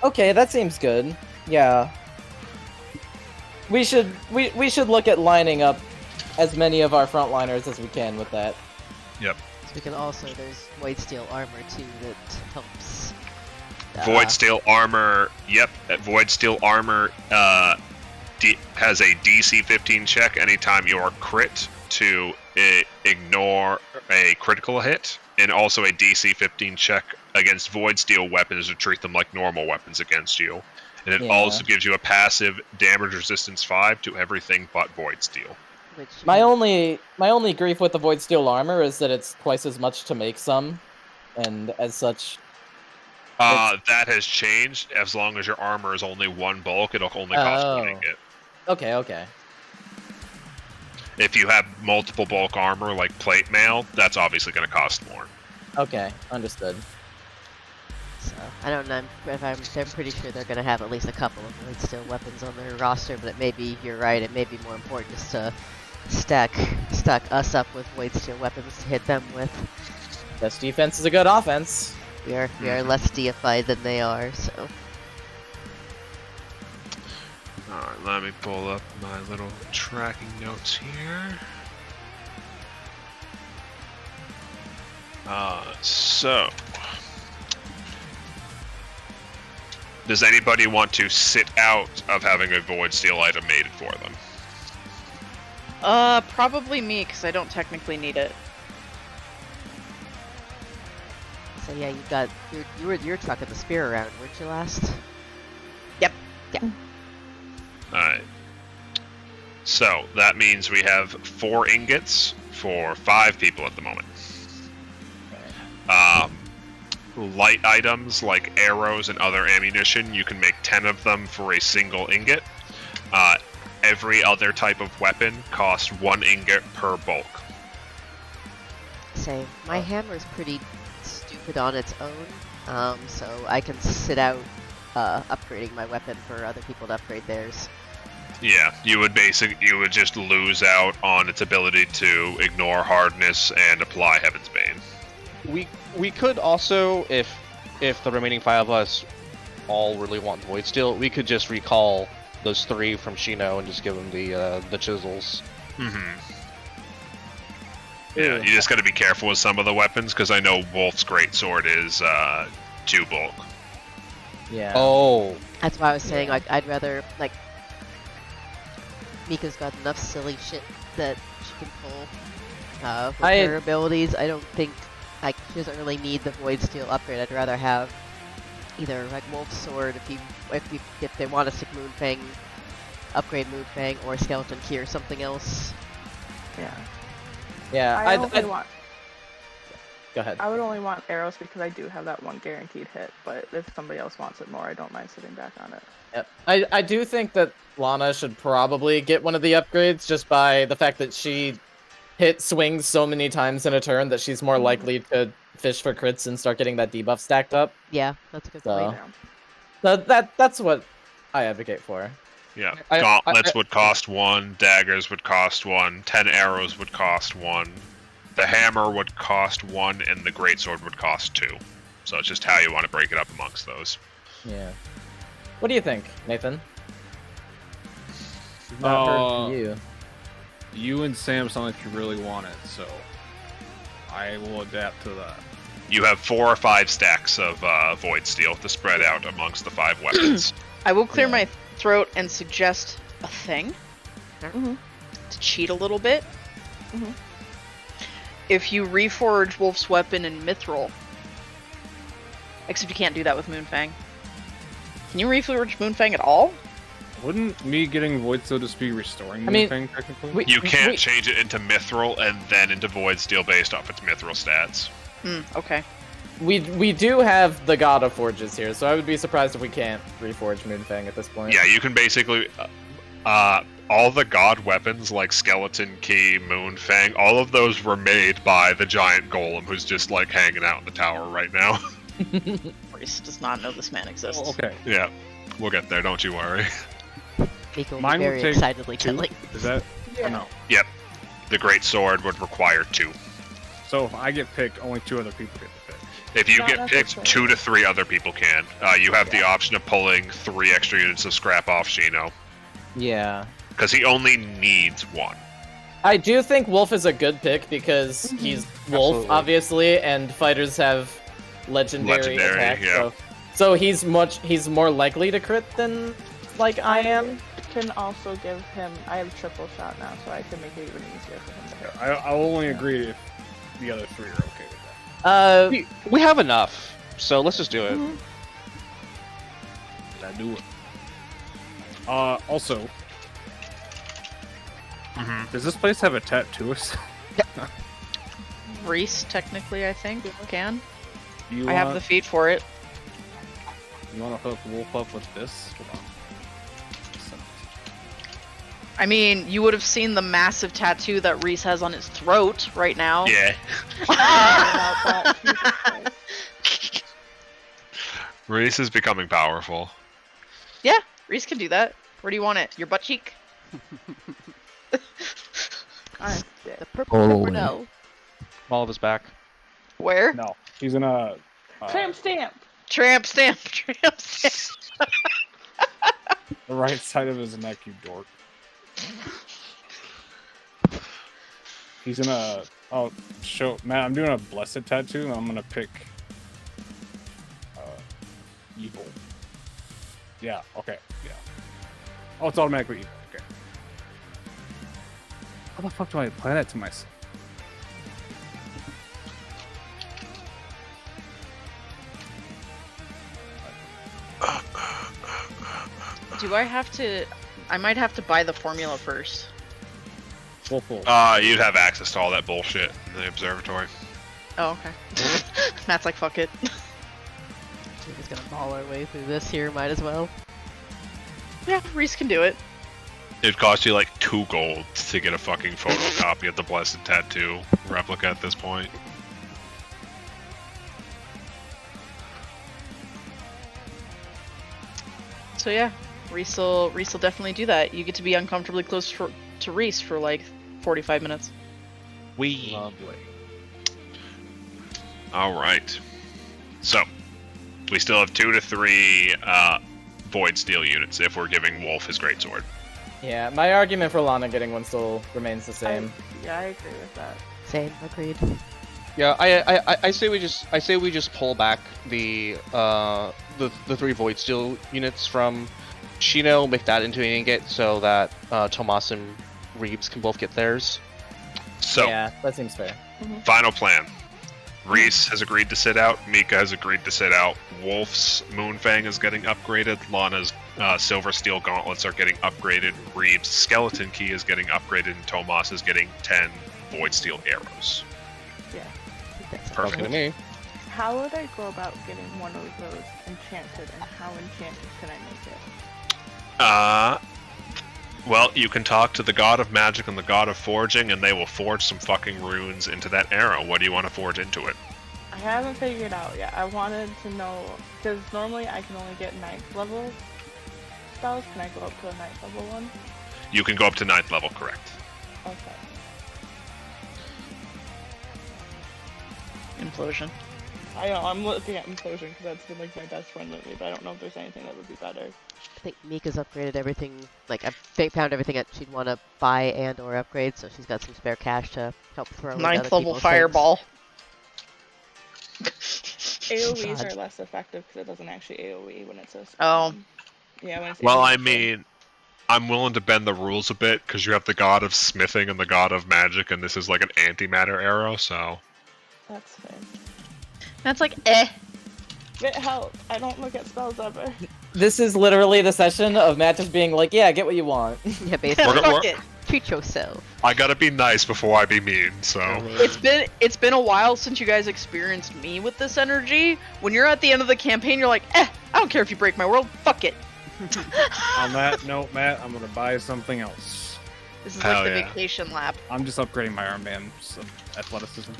Okay, that seems good. Yeah. We should look at lining up as many of our frontliners as we can with that. Yep. So we can also, there's Void Steel armor too that helps. Void Steel armor, yep. Void Steel armor has a DC 15 check anytime you are crit to ignore a critical hit, and also a DC 15 check against Void Steel weapons to treat them like normal weapons against you. And it also gives you a passive damage resistance 5 to everything but Void Steel. Which my only grief with the Void Steel armor is that it's twice as much to make some, and as such. That has changed. As long as your armor is only one bulk, it'll only cost one ingot. Okay. If you have multiple bulk armor like plate mail, that's obviously going to cost more. Okay, understood. So, I don't know if I'm pretty sure they're going to have at least a couple of Void Steel weapons on their roster, but it may be, you're right, it may be more important just to stack us up with Void Steel weapons to hit them with. Best defense is a good offense. We are less deified than they are, so. Alright, let me pull up my little tracking notes here. So, does anybody want to sit out of having a Void Steel item made for them? Probably me, because I don't technically need it. So yeah, you got you were trucking the spear around, weren't you last? Yep. Yeah. Alright. So, that means we have 4 ingots for 5 people at the moment. Light items like arrows and other ammunition, you can make 10 of them for a single ingot. Every other type of weapon costs 1 ingot per bulk. Say, my hammer's pretty stupid on its own, so I can sit out upgrading my weapon for other people to upgrade theirs. Yeah, you would just lose out on its ability to ignore hardness and apply Heaven's Bane. We could also, if the remaining 5 of us all really want Void Steel, we could just recall those 3 from Shino and just give them the chisels. Mm-hmm. Yeah, you just got to be careful with some of the weapons, because I know Wolf's greatsword is 2 bulk. Yeah. Oh. That's why I was saying, like, I'd rather, like, Mika's got enough silly shit that she can pull with her abilities. I don't think, like, she doesn't really need the Void Steel upgrade. I'd rather have either, like, Wolf's Sword if they want to stick Moonfang, upgrade Moonfang, or Skeleton Key or something else. Yeah. Yeah, I'd want. Go ahead. I would only want arrows because I do have that one guaranteed hit, but if somebody else wants it more, I don't mind sitting back on it. Yep. I do think that Lana should probably get one of the upgrades just by the fact that she swings so many times in a turn that she's more likely to fish for crits and start getting that debuff stacked up. Yeah, that's a good point. That's what I advocate for. Yeah, gauntlets would cost 1, daggers would cost 1, 10 arrows would cost 1, the hammer would cost 1, and the greatsword would cost 2. So it's just how you want to break it up amongst those. Yeah. What do you think, Nathan? Not heard from you. You and Sam sound like you really want it, so I will adapt to that. You have 4 or 5 stacks of Void Steel to spread out amongst the 5 weapons. I will clear my throat and suggest a thing to cheat a little bit. If you reforge Wolf's weapon in Mithril, except you can't do that with Moonfang. Can you reforge Moonfang at all? Wouldn't me getting Void Steel just be restoring Moonfang technically? You can't change it into Mithril and then into Void Steel based off its Mithril stats. Okay. We do have the God of Forges here, so I would be surprised if we can't reforge Moonfang at this point. Yeah, you can basically... all the god weapons like Skeleton Key, Moonfang, all of those were made by the giant golem who's just like hanging out in the tower right now. Reese does not know this man exists. Oh, okay. Yeah, we'll get there, don't you worry. Mika will Mine be would very take excitedly 2. telling. Is that? Yeah. Or no. Yep. The great sword would require 2. So if I get picked, only 2 other people get to pick. If you Not get picked, necessarily. 2 to 3 other people can. You have the option of pulling 3 extra units of scrap off Shino. Yeah. Because he only needs 1. I do think Wolf is a good pick because he's Wolf, Absolutely. obviously, and fighters have legendary attacks. yeah. So he's more likely to crit than like I am. Can also give him. I have triple shot now, so I can make it even easier for him to hit. I'll only agree if the other 3 are okay with that. We have enough, so let's just do it. Let's do it. Also, does this place have a tattooist? Reese, technically, I think, can. You I have the feet for it. You want to hook Wolf up with this? Hold on. I mean, you would have seen the massive tattoo that Reese has on his throat right now. Yeah. About that, Jesus Christ. Reese is becoming powerful. Yeah, Reese can do that. Where do you want it? Your butt cheek? I'm dead. The purple no. All of us back. Where? No, he's in a. Tramp stamp. Tramp stamp. Tramp stamp. The right side of his neck, you dork. He's in a. Oh, show Matt. I'm doing a blessed tattoo. And I'm gonna pick. Evil. Yeah. Okay. Yeah. Oh, it's automatically evil. Okay. How the fuck do I apply that to myself? Do I have to... I might have to buy the formula first. Wolf. You'd have access to all that bullshit in the observatory. Oh, okay. Matt's like, fuck it. We're just gonna ball our way through this here, might as well. Yeah, Reese can do it. It'd cost you like 2 gold to get a fucking photocopy of the Blessed Tattoo replica at this point. So yeah, Reese will definitely do that. You get to be uncomfortably close to Reese for like 45 minutes. Lovely. Alright. So, we still have 2 to 3 Void Steel units if we're giving Wolf his greatsword. Yeah, my argument for Lana getting one still remains the same. Yeah, I agree with that. Same, agreed. Yeah, I say we just pull back the 3 Void Steel units from Shino, make that into an ingot so that Tomas and Reeves can both get theirs. So, Yeah, that seems fair. final plan. Reese has agreed to sit out, Mika has agreed to sit out, Wolf's Moonfang is getting upgraded, Lana's Silver Steel Gauntlets are getting upgraded, Reeves' Skeleton Key is getting upgraded, and Tomas is getting 10 Void Steel Arrows. Yeah. Perfect to me. How would I go about getting one of those enchanted, and how enchanted can I make it? Well, you can talk to the God of Magic and the God of Forging, and they will forge some fucking runes into that arrow. What do you want to forge into it? I haven't figured out yet. I wanted to know, because normally I can only get 9th level spells. Can I go up to a 9th level one? You can go up to 9th level, correct. Okay. Implosion. I know, I'm looking at Implosion because that's been like my best friend lately, but I don't know if there's anything that would be better. I think Mika's upgraded everything. Like, I've found everything that she'd want to buy and or upgrade, so she's got some spare cash to help throw. 9th level fireball. AoEs God. are less effective because it doesn't actually AoE when it's a. Oh. Yeah, when it's Well, AoE, I mean, I'm willing to bend the rules a bit, because you have the God of Smithing and the God of Magic, and this is like an antimatter arrow, so... That's fair. That's like, eh. It helps. I don't look at spells ever. This is literally the session of Matt just being like, yeah, get what you want. Yeah, basically. Fuck it. Treat yourself. I gotta be nice before I be mean, so... It's been a while since you guys experienced me with this energy. When you're at the end of the campaign, you're like, I don't care if you break my world, fuck it. On that note, Matt, I'm gonna buy something else. This is Hell like the yeah. vacation lap. I'm just upgrading my Iron Man's athleticism.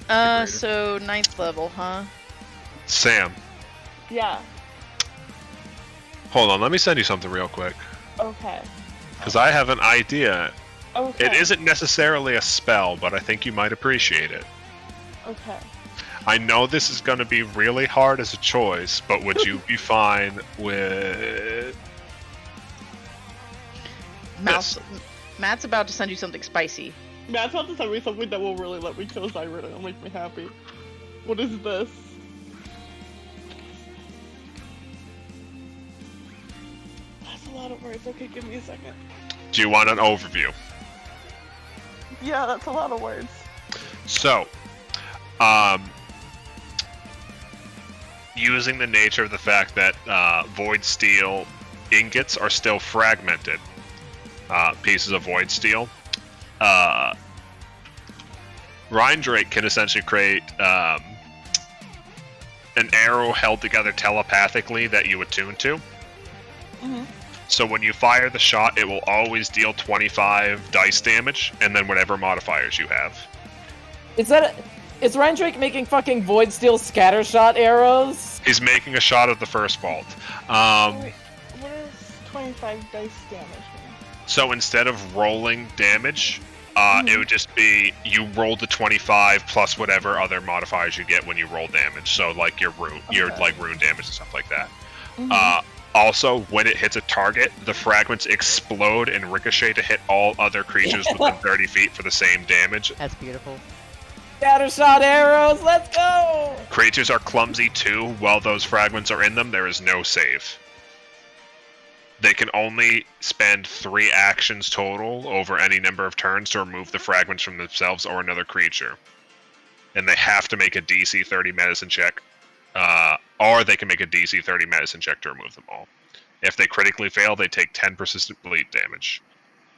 So 9th level, huh? Sam, Yeah. hold on, let me send you something real quick. Okay. Because I have an idea. Okay. It isn't necessarily a spell, but I think you might appreciate it. Okay. I know this is going to be really hard as a choice, but would you be fine with Matt's about to send you something spicy. Matt's about to send me something that will really let me kill Zyron. It'll make me happy. What is this? That's a lot of words. Okay, give me a second. Do you want an overview? Yeah, that's a lot of words. So, using the nature of the fact that Void Steel ingots are still fragmented pieces of Void Steel, Ryan Drake can essentially create an arrow held together telepathically that you attune to. Mm-hmm. So when you fire the shot, it will always deal 25 dice damage, and then whatever modifiers you have. Is Ryan Drake making fucking Void Steel scattershot arrows? He's making a shot of the first vault. Wait, what does 25 dice damage mean? So instead of rolling damage, it would just be you roll the 25 plus whatever other modifiers you get when you roll damage. So like your rune damage and stuff like that. Mm-hmm. Also, when it hits a target, the fragments explode and ricochet to hit all other creatures within 30 feet for the same damage. That's beautiful. Scattershot arrows, let's go! Creatures are clumsy too. While those fragments are in them, there is no save. They can only spend 3 actions total over any number of turns to remove the fragments from themselves or another creature. And they have to make a DC 30 medicine check. Or they can make a DC 30 medicine check to remove them all. If they critically fail, they take 10 persistent bleed damage.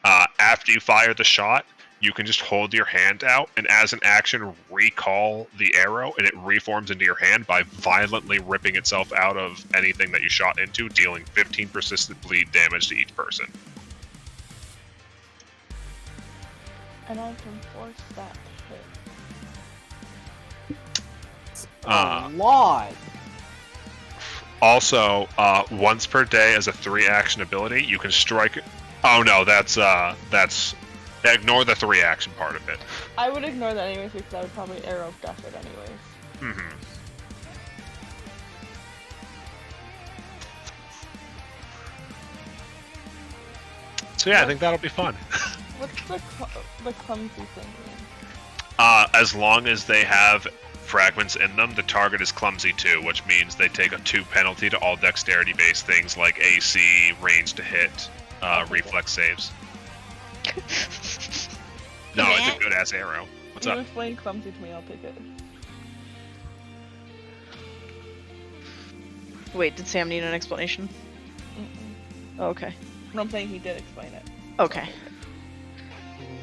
After you fire the shot, you can just hold your hand out, and as an action, recall the arrow, and it reforms into your hand by violently ripping itself out of anything that you shot into, dealing 15 persistent bleed damage to each person. And I can force that to hit. A lot. Also, once per day as a 3-action ability, you can strike... Oh no, that's... Ignore the 3-action part of it. I would ignore that anyways because I would probably arrow of death it anyways. Mm-hmm. So yeah, I think that'll be fun. What's the clumsy thing mean? As long as they have fragments in them, the target is clumsy too, which means they take a 2 penalty to all dexterity-based things like AC, range to hit, reflex saves. No, it's a good-ass arrow. What's you up? explain clumsy to me, I'll take it. Wait, did Sam need an explanation? Mm-mm. Oh, okay. No, I'm saying he did explain it. Okay.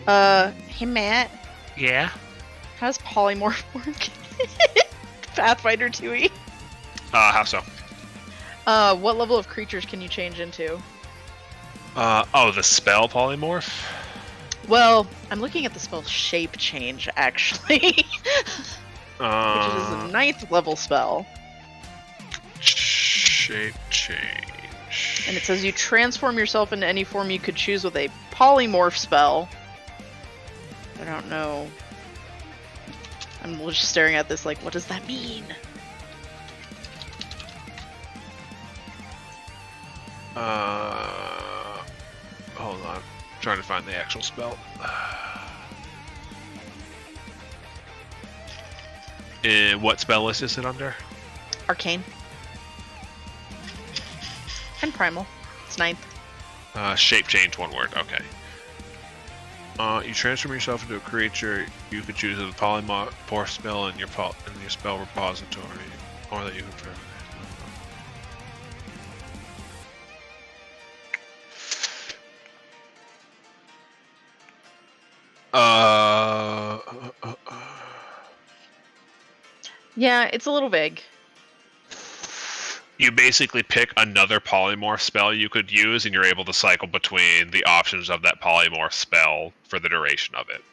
Hey Matt, Yeah? how does polymorph work? Pathfinder 2e? How so? What level of creatures can you change into? The spell polymorph? Well, I'm looking at the spell Shape Change, actually. Which is a 9th level spell. Shape change. And it says you transform yourself into any form you could choose with a polymorph spell. I don't know. I'm just staring at this like, what does that mean? Hold on. I'm trying to find the actual spell. What spell list is it under? Arcane. And Primal. It's 9th. Shape change, one word. Okay. You transform yourself into a creature you could choose as a polymorph spell in your spell repository, or that you can. Yeah, it's a little vague. You basically pick another polymorph spell you could use, and you're able to cycle between the options of that polymorph spell for the duration of it.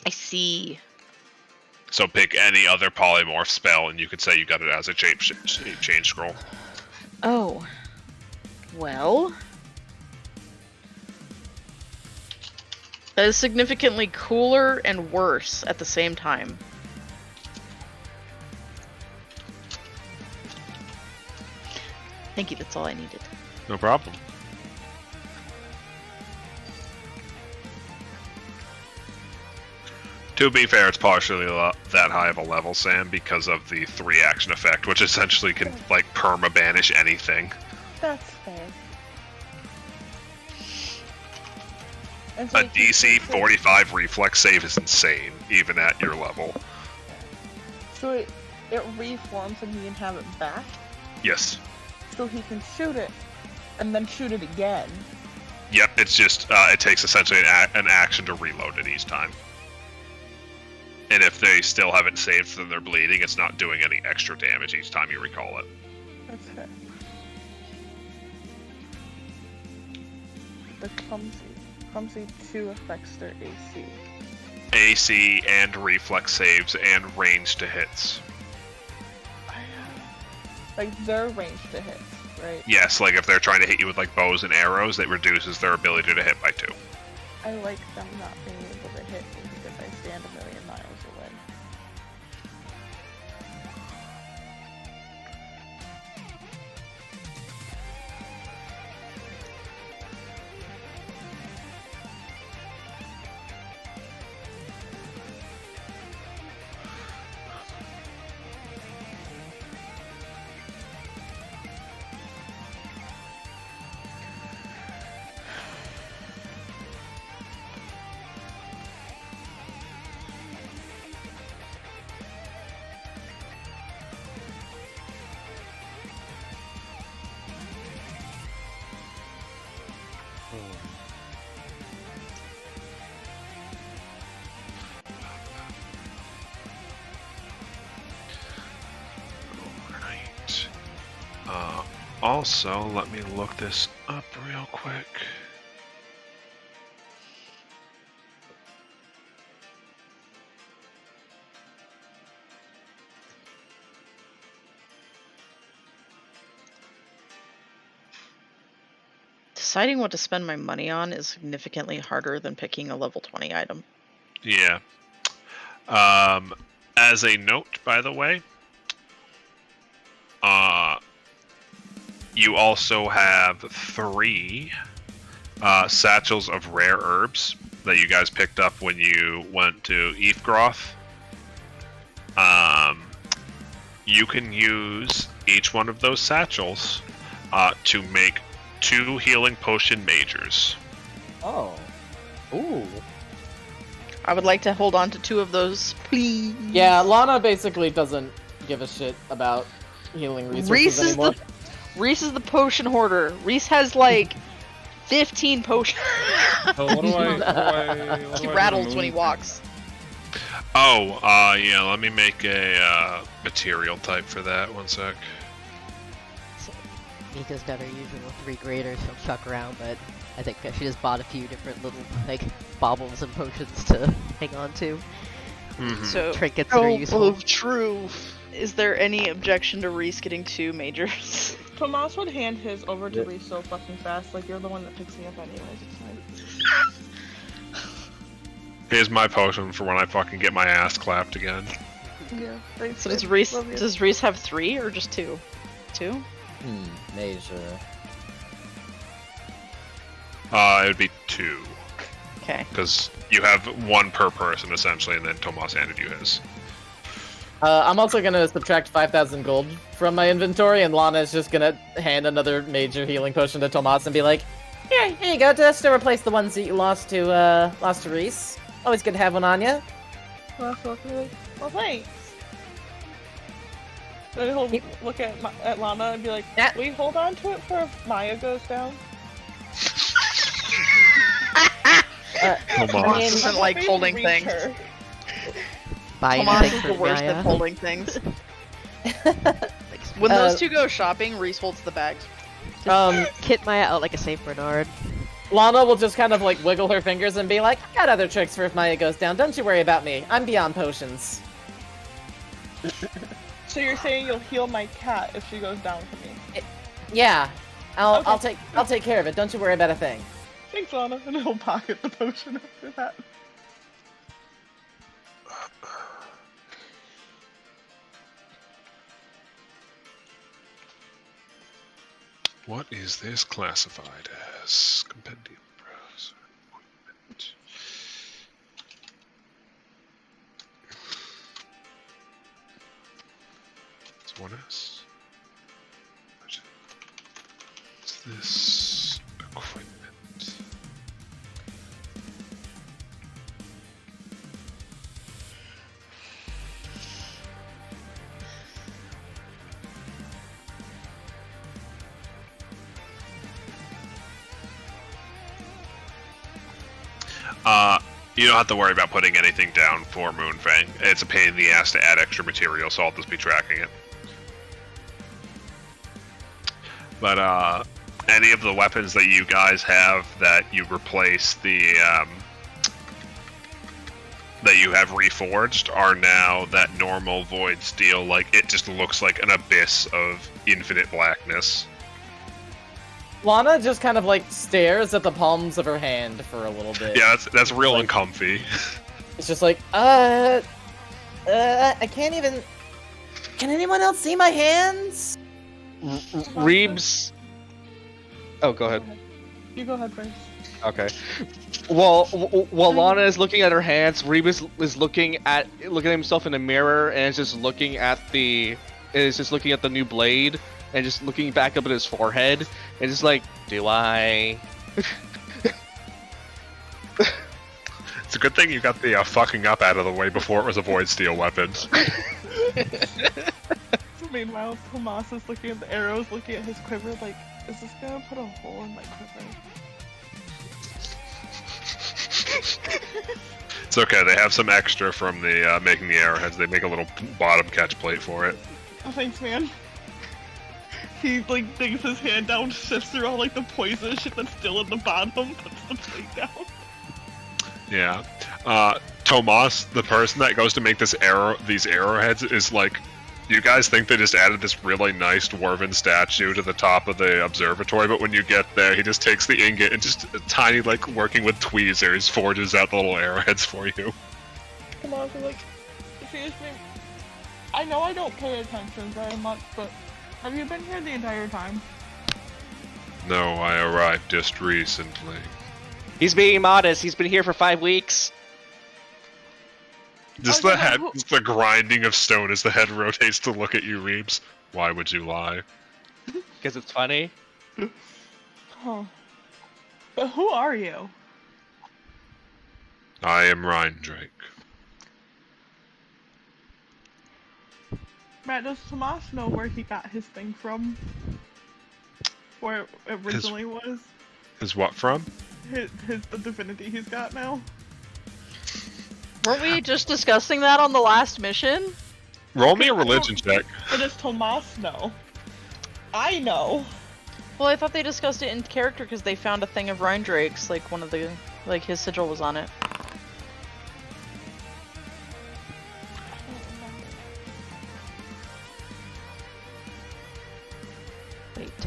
I see. So pick any other polymorph spell, and you could say you got it as a shape change scroll. Oh. Well. That is significantly cooler and worse at the same time. Thank you, that's all I needed. No problem. To be fair, it's partially that high of a level, Sam, because of the 3-action effect, which essentially can, like, perma-banish anything. That's fair. And A so he keeps DC it- 45 reflex save is insane, even at your level. So it reforms and he can have it back, Yes. so he can shoot it, and then shoot it again. Yep, it's just, it takes essentially an action to reload it each time. And if they still haven't saved and they're bleeding, it's not doing any extra damage each time you recall it. That's fair. The clumsy 2 affects their AC. AC and reflex saves and range to hits. Like their range to hit, right? Yes, like if they're trying to hit you with like bows and arrows, it reduces their ability to hit by 2. I like them not being able to hit me because I stand a million miles away. Alright. Also, let me look this up real quick. Deciding what to spend my money on is significantly harder than picking a level 20 item. Yeah. As a note, by the way, you also have 3 satchels of rare herbs that you guys picked up when you went to Eefgroth. You can use each one of those satchels to make 2 healing potion majors. Oh. Ooh. I would like to hold on to 2 of those, please. Yeah, Lana basically doesn't give a shit about healing resources anymore. Reese is the potion hoarder. Reese has like 15 potions. So what do I He rattles when he walks. Oh, yeah, let me make a material type for that. One sec. So, Mika's got her usual 3 graders she'll chuck around, but I think she just bought a few different little, like, baubles and potions to hang on to. So, Trinkets that are useful. truth. Is there any objection to Reese getting 2 majors? Tomas would hand his over to Reese so fucking fast, like you're the one that picks me up anyways, it's fine. Here's my potion for when I fucking get my ass clapped again. Yeah, thanks. So babe. Love you. does Reese have 3 or just 2? 2? Major. It would be 2. Okay. Because you have 1 per person, essentially, and then Tomas handed you his. I'm also gonna subtract 5,000 gold from my inventory, and Lana is just gonna hand another major healing potion to Tomas and be like, here you go, just to replace the ones that you lost to Reese. Always good to have one on you. Well, thanks. Then he'll look at Lana and be like, Yeah. "We hold on to it for if Maya goes down." Tomas. He doesn't like Maybe holding reach things. her. Buy Tomas anything is for the worst Maya. at holding things. When those 2 go shopping, Reese holds the bags. Kit Maya out like a Saint Bernard. Lana will just kind of like wiggle her fingers and be like, I got other tricks for if Maya goes down. Don't you worry about me. I'm beyond potions. So you're saying you'll heal my cat if she goes down for me? Yeah, Okay. I'll take care of it. Don't you worry about a thing. Thanks, Lana. And he'll pocket the potion after that. What is this classified as? Compendium browser equipment. It's 1S. What's this equipment? You don't have to worry about putting anything down for Moonfang. It's a pain in the ass to add extra material, so I'll just be tracking it. But, any of the weapons that you guys have that you replace the, that you have reforged are now that normal void steel. Like, it just looks like an abyss of infinite blackness. Lana just kind of like stares at the palms of her hand for a little bit. Yeah, that's real uncomfy. It's just like, I can't even. Can anyone else see my hands? Reebs. Oh, go ahead. You go ahead first. Okay. While Lana is looking at her hands, Reebs is looking at himself in the mirror and is just looking at the new blade and just looking back up at his forehead and just like, do I? It's a good thing you got the fucking up out of the way before it was a void steel weapon. So meanwhile, Tomas is looking at the arrows, looking at his quiver, like, is this gonna put a hole in my quiver? It's okay, they have some extra from the making the arrowheads. They make a little bottom catch plate for it. Oh, thanks, man. He, like, digs his hand down, sifts through all, like, the poison shit that's still at the bottom, puts the plate down. Yeah. Tomas, the person that goes to make these arrowheads, is like, you guys think they just added this really nice dwarven statue to the top of the observatory, but when you get there, he just takes the ingot and just tiny, like, working with tweezers, forges out the little arrowheads for you. Come on, like, excuse me. I know I don't pay attention very much, but have you been here the entire time? No, I arrived just recently. He's being modest. He's been here for 5 weeks. Just the grinding of stone as the head rotates to look at you, Reebs. Why would you lie? Because it's funny. Huh. But who are you? I am Rhindrake. Matt, does Tomas know where he got his thing from? Where it originally was? Is what from? The divinity he's got now? Weren't we just discussing that on the last mission? Roll me a religion check. But does Tomas know? I know! Well, I thought they discussed it in character because they found a thing of Rhindrake's, like one of the, like his sigil was on it.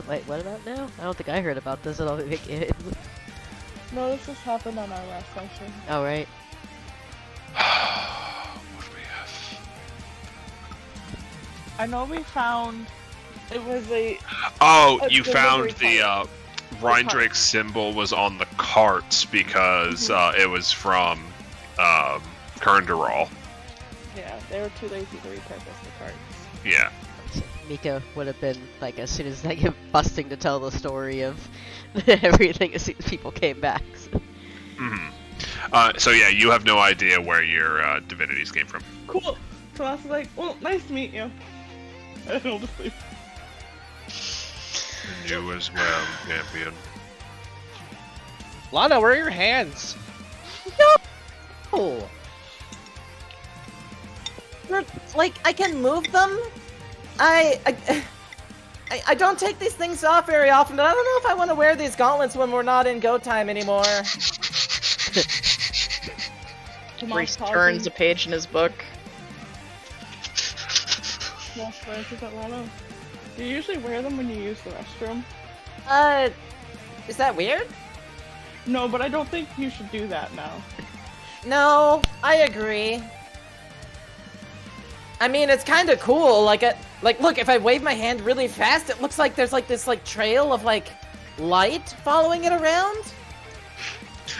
Wait, what about now? I don't think I heard about this at all. No, this just happened on our last session. Oh, right. What do we have? I know we found... It was a... Oh, a you found delivery the Rhindrake's symbol was on the carts because it was from Kernderall. Yeah, they were too lazy to repurpose the cards. Yeah. Mika would have been like as soon as they get busting to tell the story of everything as soon as people came back. So. So yeah, you have no idea where your divinities came from. Cool. So I was like, well, nice to meet you. And I'll just leave. You as well, champion. Lana, where are your hands? No! Like, I can move them? I don't take these things off very often, but I don't know if I want to wear these gauntlets when we're not in go time anymore. Reese turns a page in his book. Do you usually wear them when you use the restroom? Is that weird? No, but I don't think you should do that now. No, I agree. I mean, it's kind of cool. Like, Like, look, if I wave my hand really fast, it looks like there's like this like trail of like light following it around.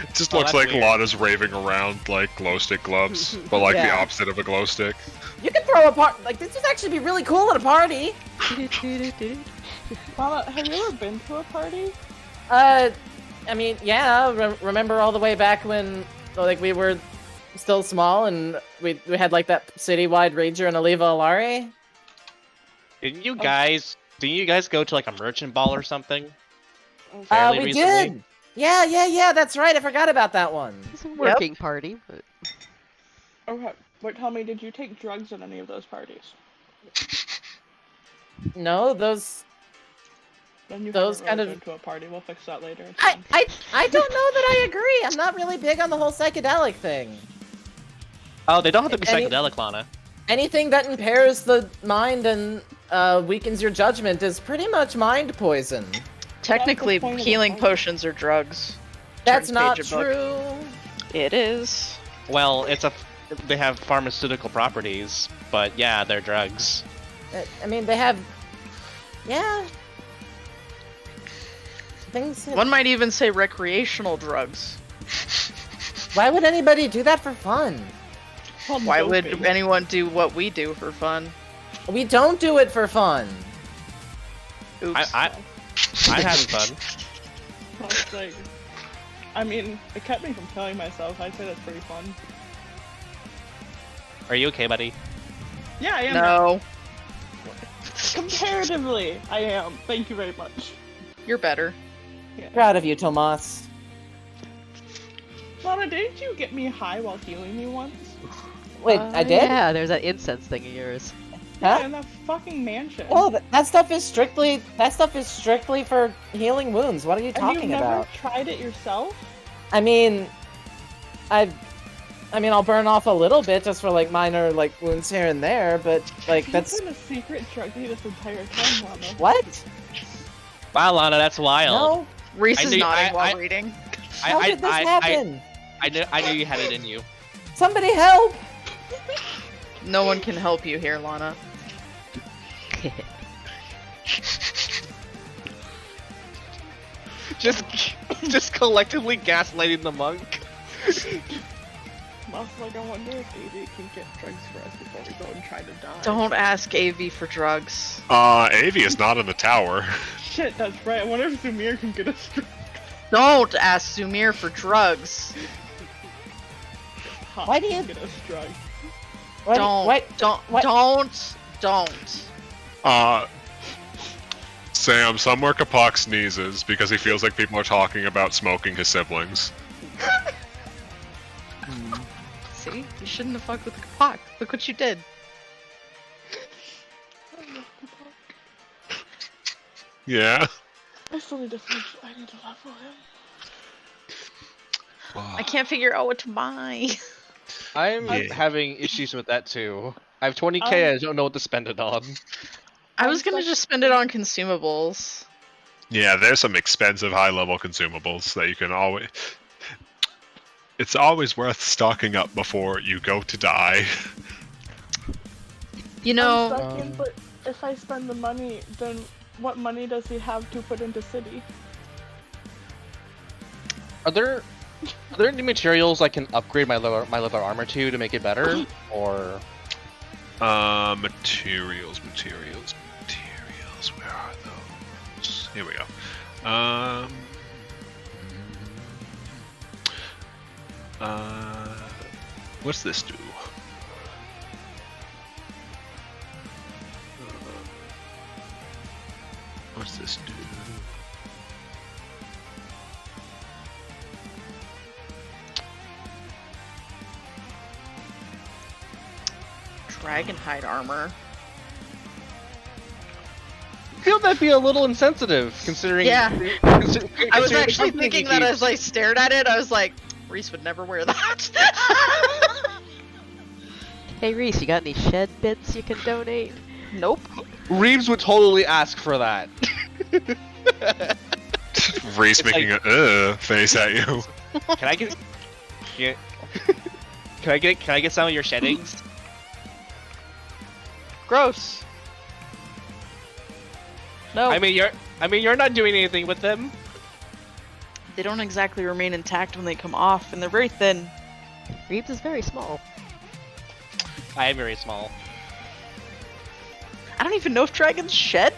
It just Oh, looks that's like weird. Lana's raving around like glow stick gloves, but like the Yeah. opposite of a glow stick. You can throw a part like this would actually be really cool at a party. Lana, have you ever been to a party? I mean, yeah. Remember all the way back when like we were still small and we had like that citywide rager and Aliva Alari. Didn't you guys go to like a merchant ball or something? Fairly We recently? did. Yeah. That's right. I forgot about that one. It's a working party, but Okay, but tell me, did you take drugs at any of those parties? No, those. Then you Those haven't really kind of- been to a party. We'll fix that later. It's I fine. don't know that I agree. I'm not really big on the whole psychedelic thing. Oh, they don't have to be Any- psychedelic, Lana. Anything that impairs the mind and weakens your judgment is pretty much mind poison. Technically, point of the healing party. potions are drugs. That's Turns not page of book. true. It is. Well, they have pharmaceutical properties, but yeah, they're drugs. I mean, they have. Yeah. Things. One might even say recreational drugs. Why would anybody do that for fun? Called Why would doping. anyone do what we do for fun? We don't do it for fun. Oops. I'm having fun. That's like, I mean, it kept me from killing myself. I'd say that's pretty fun. Are you okay, buddy? Yeah, I am. No, Comparatively, I am. Thank you very much. you're better. Yeah. Proud of you, Tomas. Lana, didn't you get me high while healing me once? Wait, I did? Yeah, there's that incense thing of yours. Huh? In that fucking mansion. Well, that stuff is strictly for healing wounds. What are you and talking you've about? never tried it yourself? I mean, I'll burn off a little bit just for like minor like wounds here and there, but like that's You've been a secret druggie this entire time, Lana. what? Wow, Lana, that's wild. No, Reese I is knew- nodding I- while I- reading. how did this happen? I knew you had it in you. Somebody help! No one can help you here, Lana. just collectively gaslighting the monk. Also, like, I wonder if AV can get drugs for us before we go and try to die. Don't ask AV for drugs. Avi is not in the tower. Shit, that's right. I wonder if Sumir can get us drugs. Don't ask Sumir for drugs. Why do you- Get us drugs. What? Don't. What? Don't. What? Don't. Sam, somewhere Kapak sneezes because he feels like people are talking about smoking his siblings. See? You shouldn't have fucked with the Kapak. Look what you did. Yeah. I still need to finish. I need to level him. I can't figure out what to buy. I'm Yeah. having issues with that too. I have 20k, I don't know what to spend it on. I was gonna just spend it on consumables. Yeah, there's some expensive high-level consumables that you can always... It's always worth stocking up before you go to die. You I'm know, stuck in, but if I spend the money, then what money does he have to put into city? Are there any materials I can upgrade my leather armor to make it better? Or Materials. Where are those? Here we go. What's this do? What's this do? Dragonhide armor. I feel that'd be a little insensitive, considering. Yeah. I was considering actually something thinking you that keep. as I stared at it, I was like, Reese would never wear that. Hey Reese, you got any shed bits you can donate? Nope. Reeves would totally ask for that. Reese It's making like- a face at you. Can I get? Yeah. Can I get some of your sheddings? Gross. No, I mean, you're not doing anything with them. they don't exactly remain intact when they come off, and they're very thin. Reeves is very small. I am very small. I don't even know if dragons shed.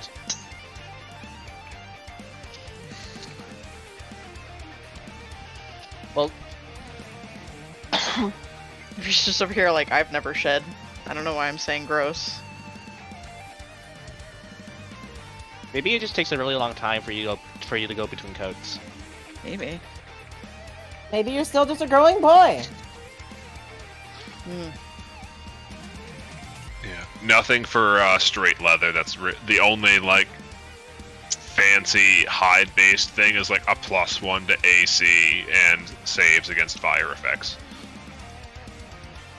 Well, She's just over here like, I've never shed. I don't know why I'm saying gross. maybe it just takes a really long time for you to go between coats. Maybe. Maybe you're still just a growing boy. Hmm. Yeah, nothing for straight leather. That's the only like fancy hide-based thing is like a +1 to AC and saves against fire effects.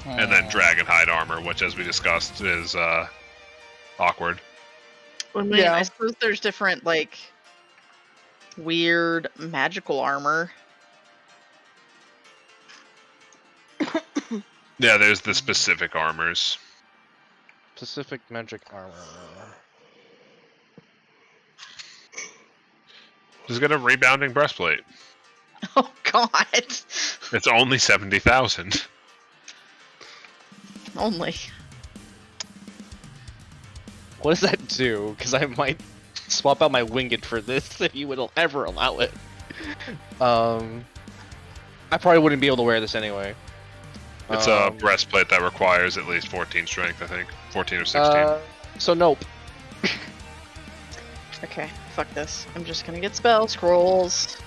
And then dragon hide armor, which, as we discussed, is awkward. I mean, I suppose there's different like weird magical armor. Yeah, there's the specific armors. Specific magic armor. Just get a rebounding breastplate. Oh God. It's only 70,000. Only. What does that do? Because I might swap out my winged for this if you would ever allow it. I probably wouldn't be able to wear this anyway. It's a breastplate that requires at least 14 strength, I think. 14 or 16. So nope. Okay, fuck this. I'm just gonna get spell scrolls.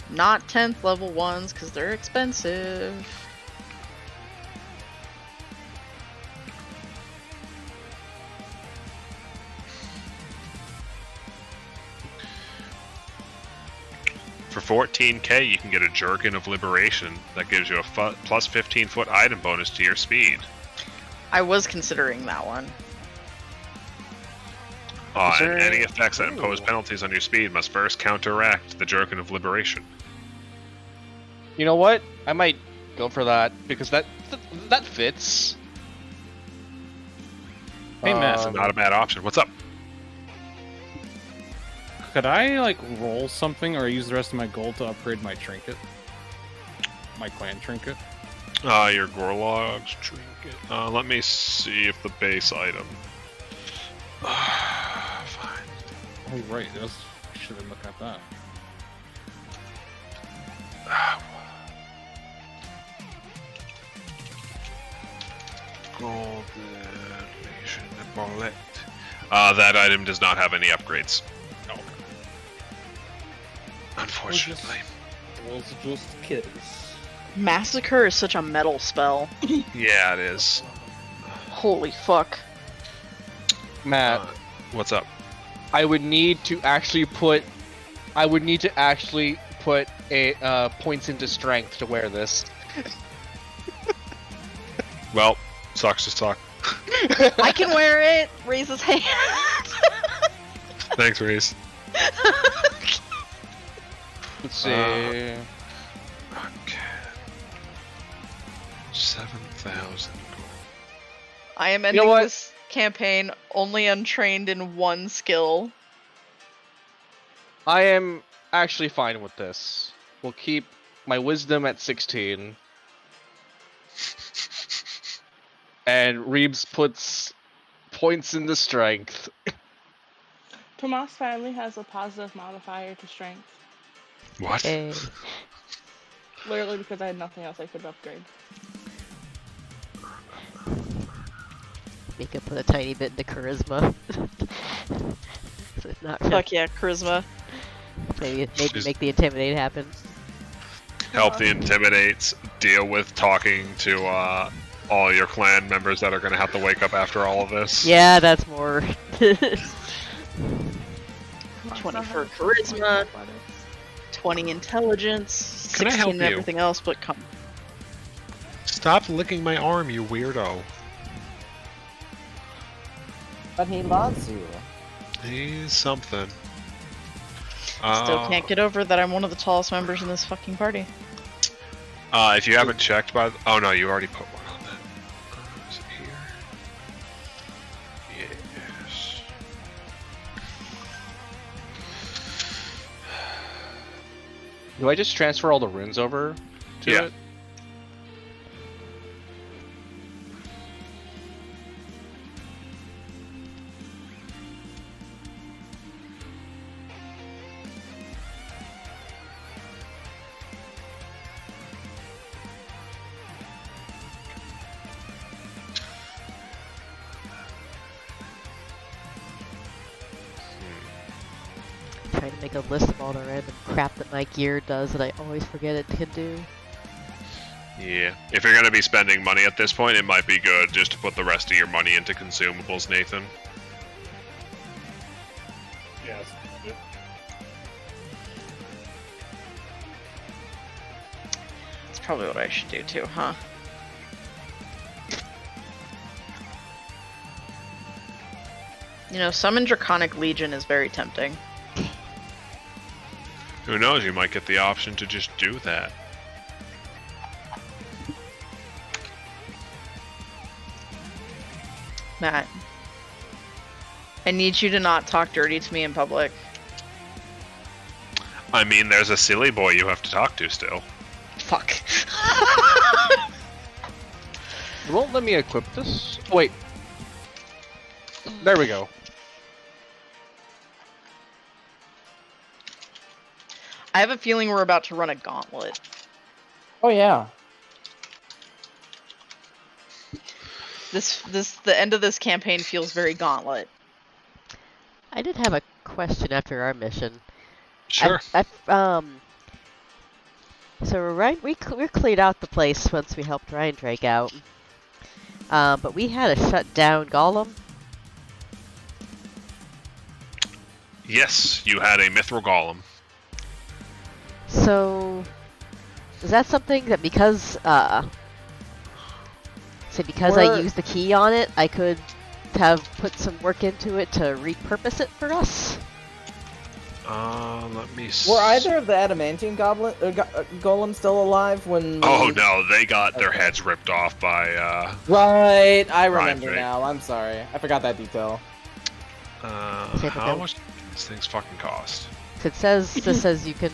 Not 10th level ones, because they're expensive. For 14k, you can get a Jerkin of Liberation that gives you a plus 15-foot item bonus to your speed. I was considering that one. And any effects that impose penalties on your speed must first counteract the Jerkin of Liberation. You know what? I might go for that because that fits. Hey, Matt. It's not a bad option. What's up? Could I, like, roll something or use the rest of my gold to upgrade my trinket? My clan trinket? Your Gorlog's trinket. Let me see if the base item. Fine. Oh, right. I should have looked at that. Golden Nation Barlet. That item does not have any upgrades. Oh. Unfortunately. It was just kids. Massacre is such a metal spell. Yeah, it is. Holy fuck. Matt, What's up? I would need to actually put a points into strength to wear this. Well, sucks to talk. I can wear it! Raise his hand! Thanks, Reese. Let's see. Okay. 7,000 gold. I am You ending know what? this campaign only untrained in one skill. I am actually fine with this. We'll keep my wisdom at 16. And Reeves puts points into strength. Tomas family has a positive modifier to strength. What? Hey. Literally because I had nothing else I could upgrade. Make him put a tiny bit into charisma. So it's not Fuck yeah, charisma. maybe She's- make the intimidate happen. Help the intimidates, deal with talking to all your clan members that are going to have to wake up after all of this. Yeah, that's more. 20 for charisma, 20 intelligence, Can I 16 help and you? everything else, but come. Stop licking my arm, you weirdo. But he loves you. He's something. Still can't get over that I'm one of the tallest members in this fucking party. If you haven't checked by... Oh no, you already put one on that. Is it here? Do I just transfer all the runes over to Yeah. it? Trying to make a list of all the random crap that my gear does that I always forget it can do. Yeah. If you're gonna be spending money at this point, it might be good just to put the rest of your money into consumables, Nathan. Yes. That's probably what I should do too, huh? You know, summon Draconic Legion is very tempting. Who knows, you might get the option to just do that. Matt, I need you to not talk dirty to me in public. I mean, there's a silly boy you have to talk to still. Fuck. It won't let me equip this. Oh, wait. There we go. I have a feeling we're about to run a gauntlet. Oh yeah. The end of this campaign feels very gauntlet. I did have a question after our mission. Sure. So we cleared out the place once we helped Ryan Drake out. But we had a shut down golem. Yes, you had a mithril golem. So is that something that because I used the key on it, I could have put some work into it to repurpose it for us? Let me see. Were either of the adamantine golems still alive when? Oh no, they got their heads ripped off by Right, I remember Drake. now. I'm sorry, I forgot that detail. how much do these things fucking cost? This says you put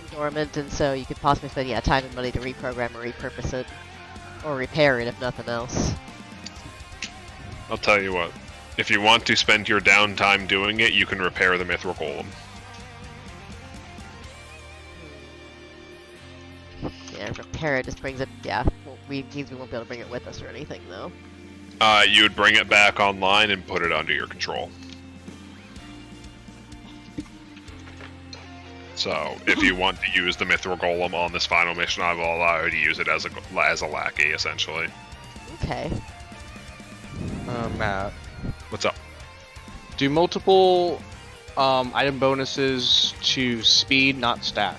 it dormant, and so you could possibly spend time and money to reprogram or repurpose it, or repair it if nothing else. I'll tell you what. If you want to spend your downtime doing it, you can repair the mithril golem. Yeah, repair it just brings it. Yeah, means we won't be able to bring it with us or anything though. You would bring it back online and put it under your control. So, if you want to use the mithril golem on this final mission, I will allow you to use it as a lackey, essentially. Okay. Matt. What's up? Do multiple item bonuses to speed not stack?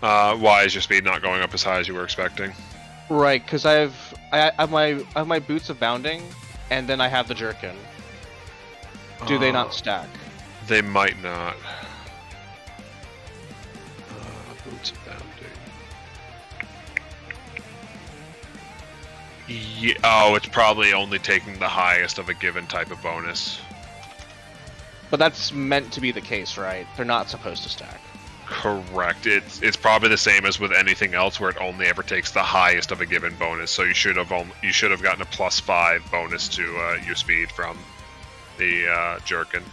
Why is your speed not going up as high as you were expecting? Right, because I have my boots of bounding, and then I have the jerkin. Do they not stack? They might not. Boots of bounding. Yeah, oh, it's probably only taking the highest of a given type of bonus. But that's meant to be the case, right? They're not supposed to stack. Correct. It's probably the same as with anything else, where it only ever takes the highest of a given bonus. So you should have gotten a +5 bonus to your speed from the jerkin.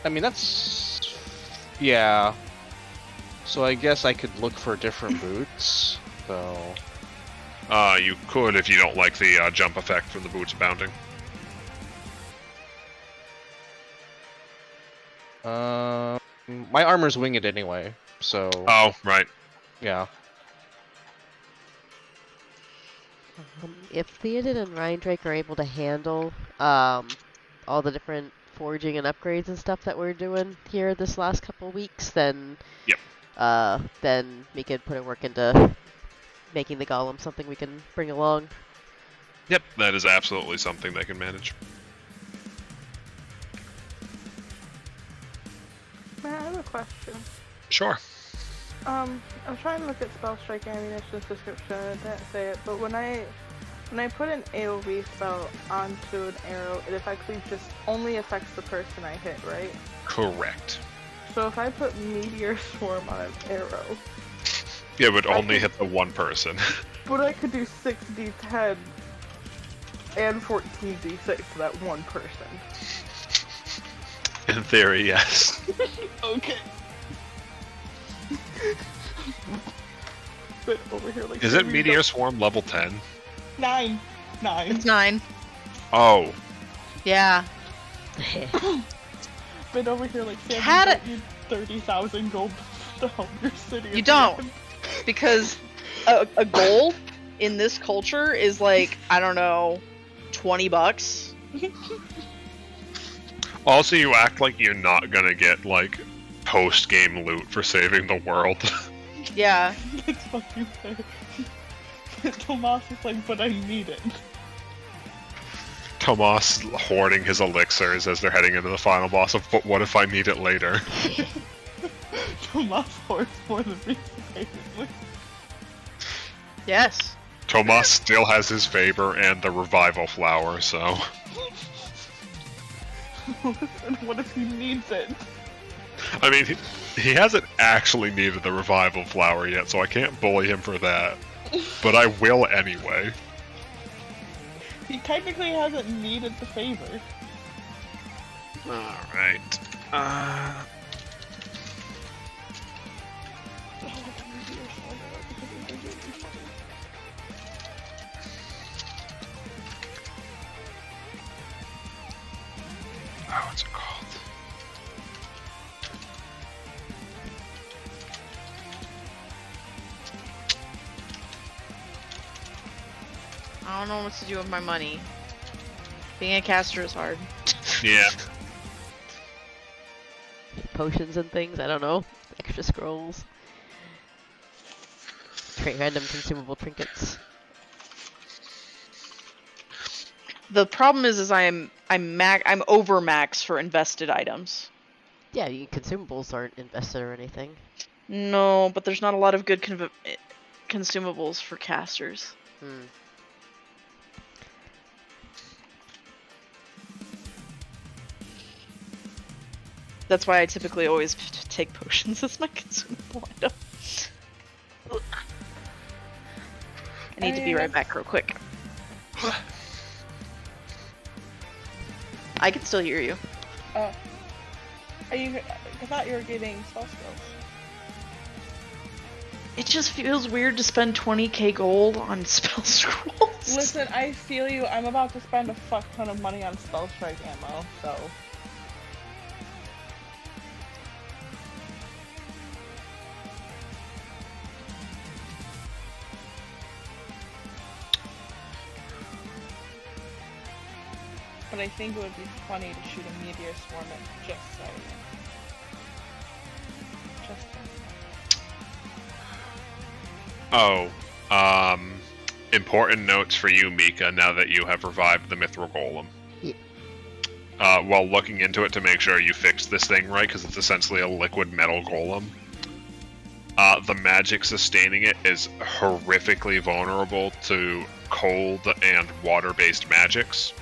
I mean, that's... yeah. So I guess I could look for different boots, though. You could if you don't like the jump effect from the boots of bounding. My armor's winged anyway, so... Oh, right. yeah. If Theoden and Ryan Drake are able to handle all the different forging and upgrades and stuff that we're doing here this last couple weeks, then then we could put a work into making the golem something we can bring along. Yep, that is absolutely something they can manage. Man, I have a question. Sure. I'm trying to look at spell strike ammunition's description. It didn't say it, but when I put an AoV spell onto an arrow, it effectively just only affects the person I hit, right? Correct. So if I put Meteor Swarm on an arrow, It would only hit the one person. but I could do 6d10 and 14d6 to that one person. In theory, yes. Okay. But over here, like, Isn't Meteor Swarm level 10? 9. It's 9. Oh. Yeah. But over here, like, Sam, Had you it- don't need 30,000 gold to help your city. You don't. Because a gold in this culture is like, I don't know, $20. Also, you act like you're not gonna get, like, post-game loot for saving the world. Yeah. That's fucking fair. But Tomas is like, but I need it. Tomas hoarding his elixirs as they're heading into the final boss of, but what if I need it later? Tomas hoards more than me, basically. Yes. Tomas still has his favor and the revival flower, so... Listen, what if he needs it? I mean, he hasn't actually needed the revival flower yet, so I can't bully him for that. But I will anyway. He technically hasn't needed the favor. Alright. Oh, what's it called? I don't know what to do with my money. Being a caster is hard. Yeah. Potions and things, I don't know. Extra scrolls. Random consumable trinkets. The problem is I'm over max for invested items. Yeah, consumables aren't invested or anything. No, but there's not a lot of good consumables for casters. Hmm. That's why I typically always take potions as my consumable item. I need to be right back real quick. I can still hear you. Are you? I thought you were getting spell skills. It just feels weird to spend 20k gold on spell scrolls. Listen, I feel you. I'm about to spend a fuck ton of money on spell strike ammo, so. But I think it would be funny to shoot a meteor swarm at just so. Just so. Oh, important notes for you, Mika, now that you have revived the Mithril Golem. Yeah. While looking into it to make sure you fixed this thing right, because it's essentially a liquid metal golem. The magic sustaining it is horrifically vulnerable to cold and water-based magics.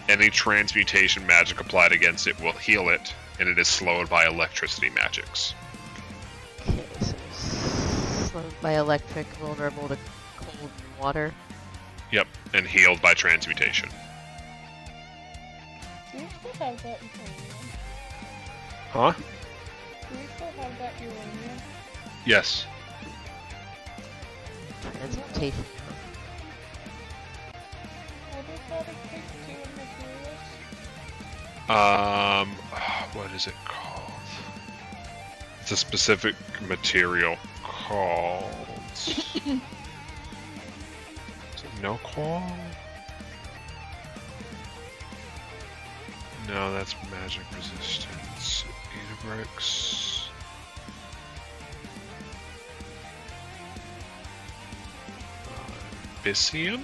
Any transmutation magic applied against it will heal it, and it is slowed by electricity magics. Okay, so slowed by electric, vulnerable to cold and water. Yep, and healed by transmutation. Do we still have that uranium? Huh? Do we still have that uranium? Yes. Transmutation. What is that equate to in materials? What is it called? It's a specific material called... Is it no qual? No, that's magic resistance. Bricks. Byssium?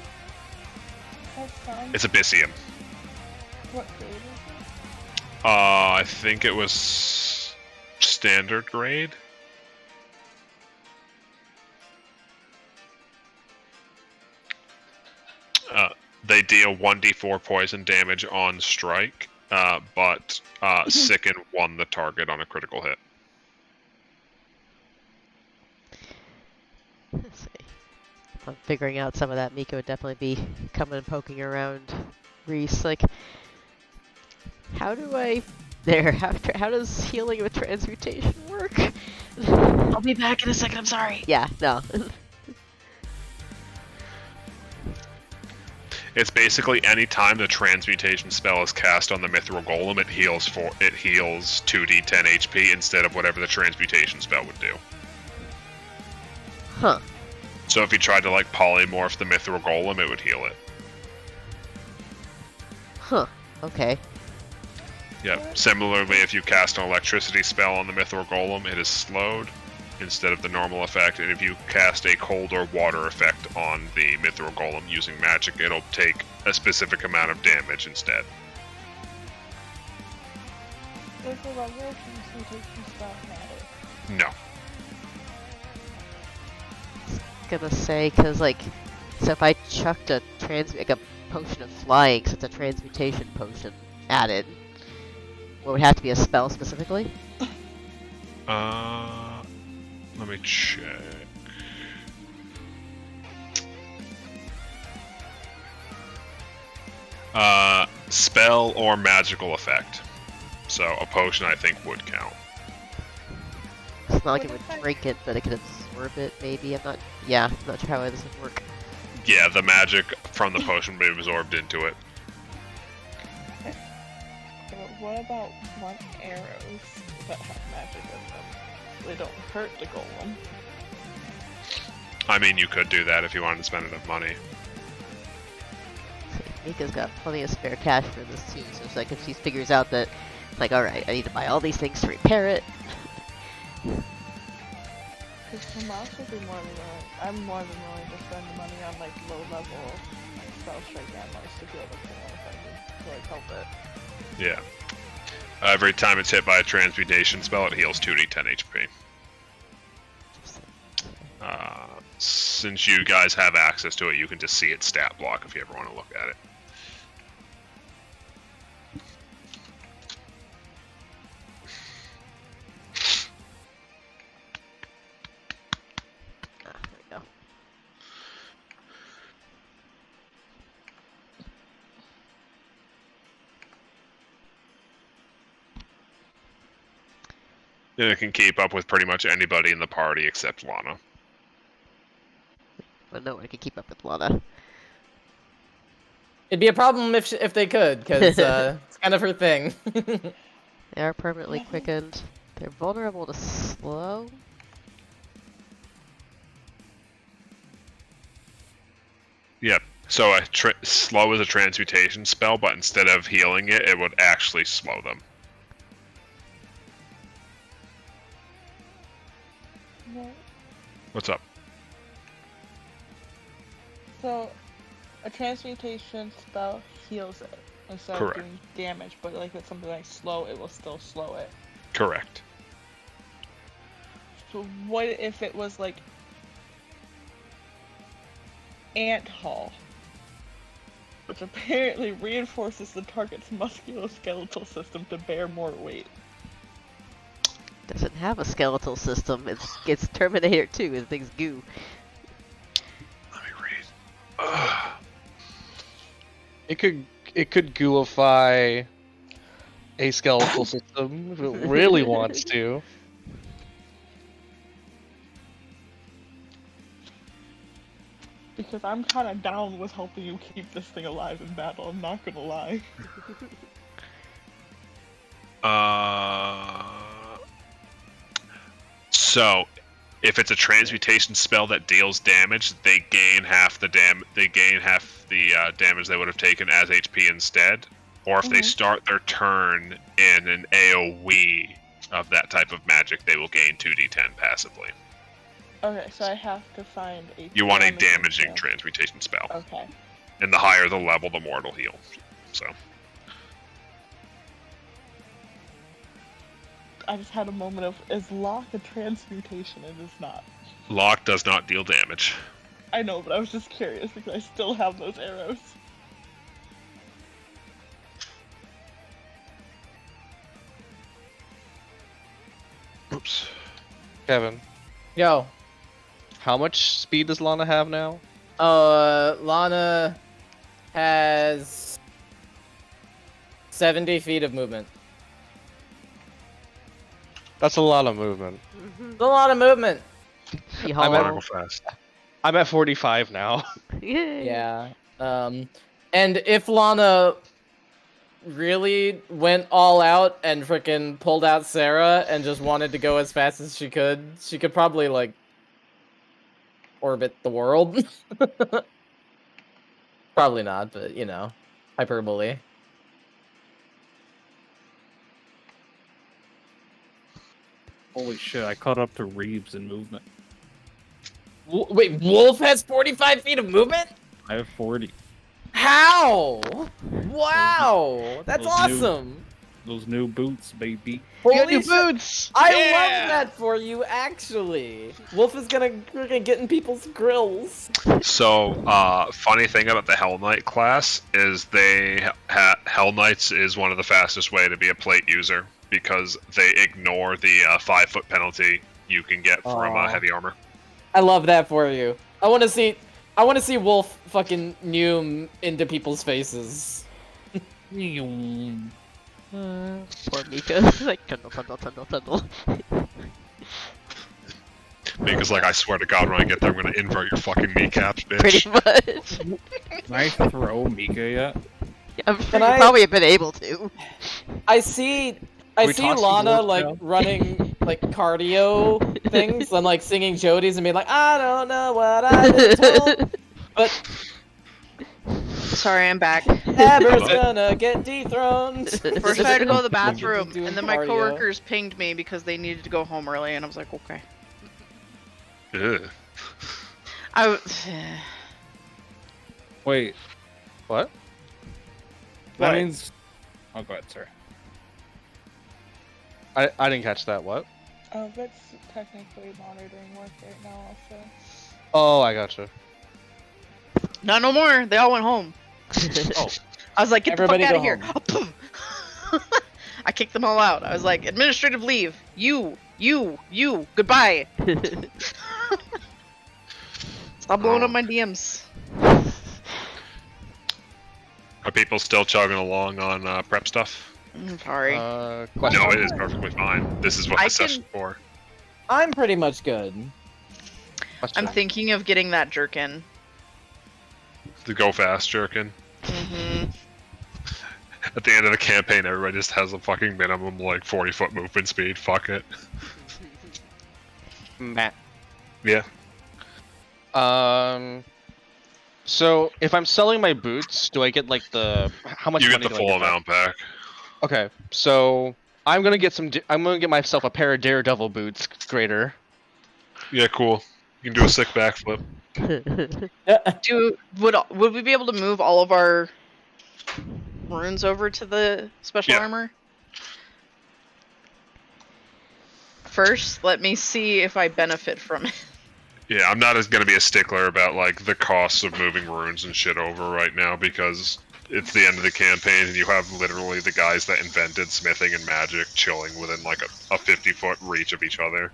That sounds. It's a Byssium. What grade is it? I think it was standard grade. They deal 1d4 poison damage on strike, but Sicken won the target on a critical hit. Let's see. If I'm figuring out some of that, Miko would definitely be coming and poking around Reese. Like, how do I... There, how does healing with transmutation work? I'll be back in a second, I'm sorry. Yeah, no. It's basically any time the transmutation spell is cast on the Mithril Golem, it heals 2d10 HP instead of whatever the transmutation spell would do. Huh. So if you tried to like polymorph the Mithril Golem, it would heal it. Huh. Okay. Yep. Similarly, if you cast an electricity spell on the Mithril Golem, it is slowed instead of the normal effect. And if you cast a cold or water effect on the Mithril Golem using magic, it'll take a specific amount of damage instead. Does the level of transmutation spell matter? No. Gonna say, because, like, so if I chucked a like a potion of flying, so it's a transmutation potion added, what would have to be a spell specifically? Let me check. Spell or magical effect. So a potion I think would count. It's not like it What would if I- drink it, but it could absorb it, maybe. I'm not sure how this would work. Yeah, the magic from the potion would be absorbed into it. But what about blunt arrows that have magic in them? They don't hurt the golem. I mean, you could do that if you wanted to spend enough money. Mika's got plenty of spare cash for this too, so it's like if she figures out that, like, alright, I need to buy all these things to repair it. Because Tomas would be more than willing. I'm more than willing to spend the money on like low level like spell strike ammo to be able to kill if I need to like help it. Yeah. Every time it's hit by a transmutation spell, it heals 2d10 HP. Since you guys have access to it, you can just see its stat block if you ever want to look at it. There we go. And it can keep up with pretty much anybody in the party except Lana. But no one can keep up with Lana. It'd be a problem if they could, because it's kind of her thing. They are permanently quickened. They're vulnerable to slow. Yep. So slow is a transmutation spell, but instead of healing it, it would actually slow them. Well, What's up? so a transmutation spell heals it instead Correct. of doing damage, but like if it's something like slow, it will still slow it. Correct. So what if it was like Ant Hall, which apparently reinforces the target's musculoskeletal system to bear more weight? Doesn't have a skeletal system. It's Terminator 2 and things goo. Let me read. Ugh. It could gooify a skeletal system if it really wants to. Because I'm kind of down with helping you keep this thing alive in battle, I'm not gonna lie. So, if it's a transmutation spell that deals damage, they gain half the damage they would have taken as HP instead. Or if they start their turn in an AoE of that type of magic, they will gain 2d10 passively. Okay, so I have to find a You want a damaging damaging spell. transmutation spell. Okay. And the higher the level, the more it'll heal. So, I just had a moment of, is lock a transmutation? It is not. lock does not deal damage. I know, but I was just curious because I still have those arrows. Oops. Kevin, Yo. how much speed does Lana have now? Lana has 70 feet of movement. That's a lot of movement. It's a lot of movement. She I'm Wanna haul. go fast. I'm at 45 now. Yeah. And if Lana really went all out and freaking pulled out Sarah and just wanted to go as fast as she could probably like orbit the world. Probably not, but you know, hyperbole. Holy shit! I caught up to Reeves in movement. Wait, Wolf has 45 feet of movement? I have 40. How? Wow, that's those new- awesome. Those new boots, baby. You got Holy new shit. boots! I Yeah! love that for you, actually. Wolf is gonna get in people's grills. So, funny thing about the Hell Knight class is Hell Knights is one of the fastest way to be a plate user because they ignore the 5-foot penalty you can get from Aw. heavy armor. I love that for you. I want to see Wolf fucking Noom into people's faces. Poor Mika. Like, tunnel. Because, like, I swear to God, when I get there, I'm gonna invert your fucking kneecaps, bitch. Pretty much. Can I throw Mika yet? I'm sure Can you I- probably have been able to. I see we tossing Lana Wolf like now? running like cardio things and like singing Jodi's and being like, I don't know what I was told, but Sorry, I'm back. Eber's gonna get dethroned. First, I had to go to the bathroom, Doing and then my cardio. coworkers pinged me because they needed to go home early, and I was like, okay. Ugh. Wait, What? that What? means. Oh, go ahead, sorry. I didn't catch that. What? Oh, that's technically monitoring work right now also. Oh, I gotcha. Not no more. They all went home. Oh. I was like, get Everybody the fuck out go of here. I kicked them all out. I was like, administrative leave. You. Goodbye. Stop blowing up my DMs. Are people still chugging along on prep stuff? I'm sorry. Question. No, it is perfectly fine. This is what I the session's for. I'm pretty much good. Question. I'm thinking of getting that jerkin. The go fast jerkin. Mm-hmm. At the end of the campaign, everybody just has a fucking minimum, like, 40-foot movement speed. Fuck it. Matt. Yeah. So if I'm selling my boots, do I get like how much You money get the do I full back? amount back. Okay, so I'm gonna get I'm gonna get myself a pair of Daredevil boots greater. Yeah, cool. You can do a sick backflip. Would we be able to move all of our runes over to the special Yeah. armor? First, let me see if I benefit from it. Yeah, I'm not gonna be a stickler about, like, the costs of moving runes and shit over right now, because it's the end of the campaign and you have literally the guys that invented smithing and magic chilling within, like, a 50-foot reach of each other.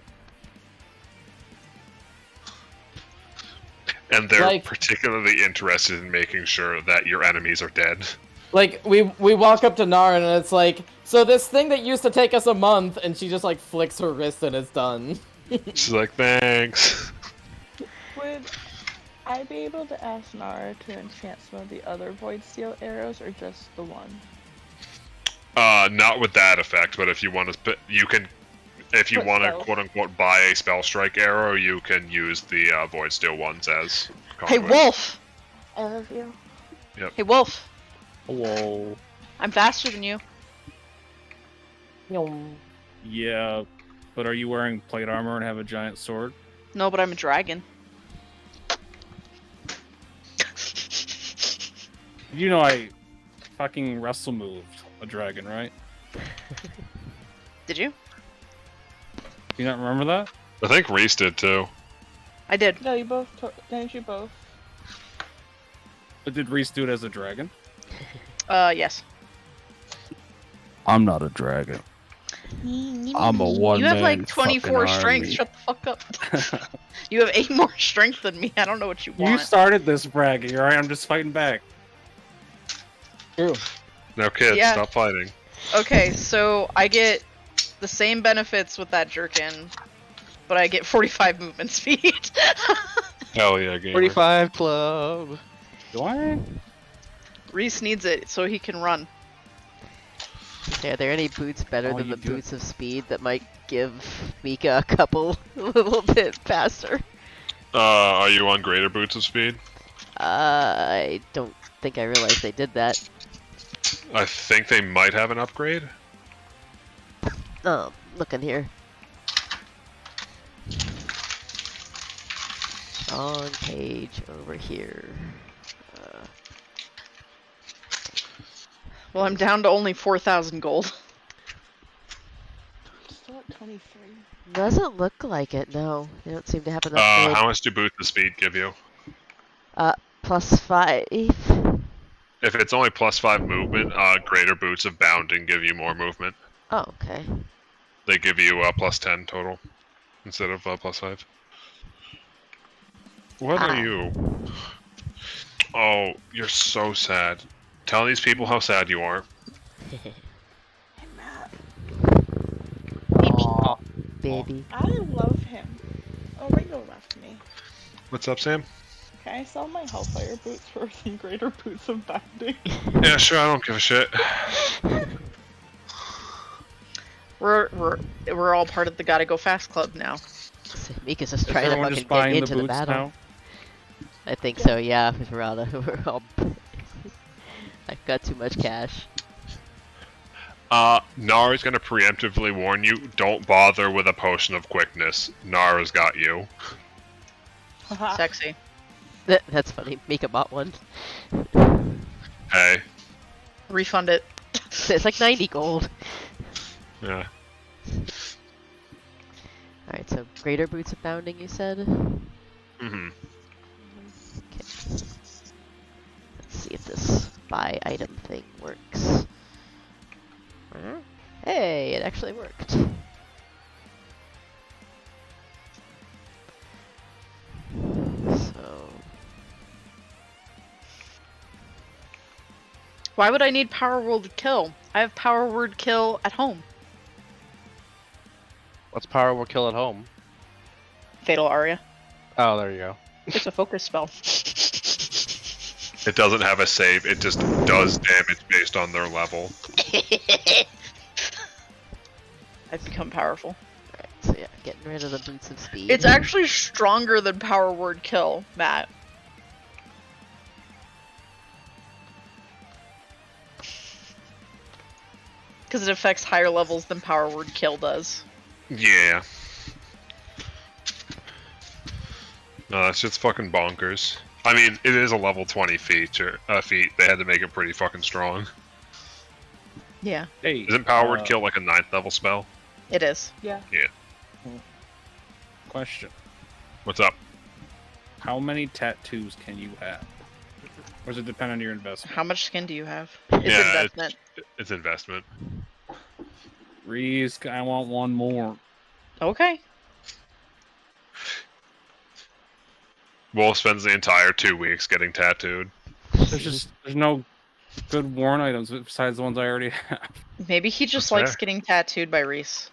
And they're Like- particularly interested in making sure that your enemies are dead. Like we walk up to Nara and it's like, so this thing that used to take us a month, and she just like flicks her wrist and it's done. She's like, thanks. Would I be able to ask Nara to enchant some of the other Void Steel arrows, or just the one? Not with that effect, but if you want to, if you Put want to spells. quote unquote buy a spell strike arrow, you can use the Void Steel ones as Hey, conduit. Wolf! I love you. Hey, Wolf! Hello. I'm faster than you. Yeah, but are you wearing plate armor and have a giant sword? No, but I'm a dragon. You know I fucking wrestle moved a dragon, right? Did you? Do you not remember that? I think Reese did too. I did. No, you both. Didn't you both? But did Reese do it as a dragon? Yes. I'm not a dragon. I'm a one You have man like 24 fucking strength. army. Shut the fuck up. You have 8 more strength than me. I don't know what you You want. started this bragging, alright? I'm just fighting back. True. No kids, Yeah. stop fighting. Okay, so I get the same benefits with that jerkin, but I get 45 movement speed. Hell yeah, gamer. 45 club. Do I? Reese needs it so he can run. Okay, are there any boots better Oh, than you the do it. boots of speed that might give Mika a couple a little bit faster? Are you on greater boots of speed? I don't think I realized they did that. I think they might have an upgrade. Looking here. On page over here. Well, I'm down to only 4,000 gold. Still at 23. Doesn't look like it, no. They don't seem to have an upgrade. How much do boots of speed give you? +5. If it's only +5 movement, greater boots of bounding give you more movement. Oh, okay. They give you +10 total instead of +5. What are you? Oh, you're so sad. Tell these people how sad you are. Hey, Matt. Aw, baby. I love him. Oh, Ringo left me. What's up, Sam? Can I sell my Hellfire boots for some greater boots of bounding? Yeah, sure. I don't give a shit. We're all part of the Gotta Go Fast Club now. Mika's just Is trying to everyone fucking just get buying the into the boots battle. now? I think so, yeah, we're all I've got too much cash. Nara's gonna preemptively warn you, don't bother with a potion of quickness. Nara's got you. Sexy. That's funny. Mika bought one. Hey. Refund it. It's like 90 gold. Yeah. Alright, so greater boots of bounding, you said? Mm-hmm. Okay. Let's see if this buy item thing works. Hey, it actually worked. So, Why would I need Power Word Kill? I have Power Word Kill at home. What's power will kill at home? Fatal Aria. Oh, there you go. It's a focus spell. It doesn't have a save, it just does damage based on their level. I've become powerful. alright, so yeah, getting rid of the boots of speed. It's actually stronger than Power Word Kill, Matt. Because it affects higher levels than Power Word Kill does. Yeah. No, that's just fucking bonkers. I mean, it is a level 20 feature. Feat. They had to make it pretty fucking strong. Yeah, Hey, Isn't Power Word Kill like a 9th level spell? it is. Yeah. question. What's up? How many tattoos can you have? Or does it depend on your investment? How much skin do you have? It's Yeah, investment. It's investment. Reese, I want one more. Okay. Wolf spends the entire 2 weeks getting tattooed. There's no good worn items besides the ones I already have. Maybe he just That's likes fair. getting tattooed by Reese.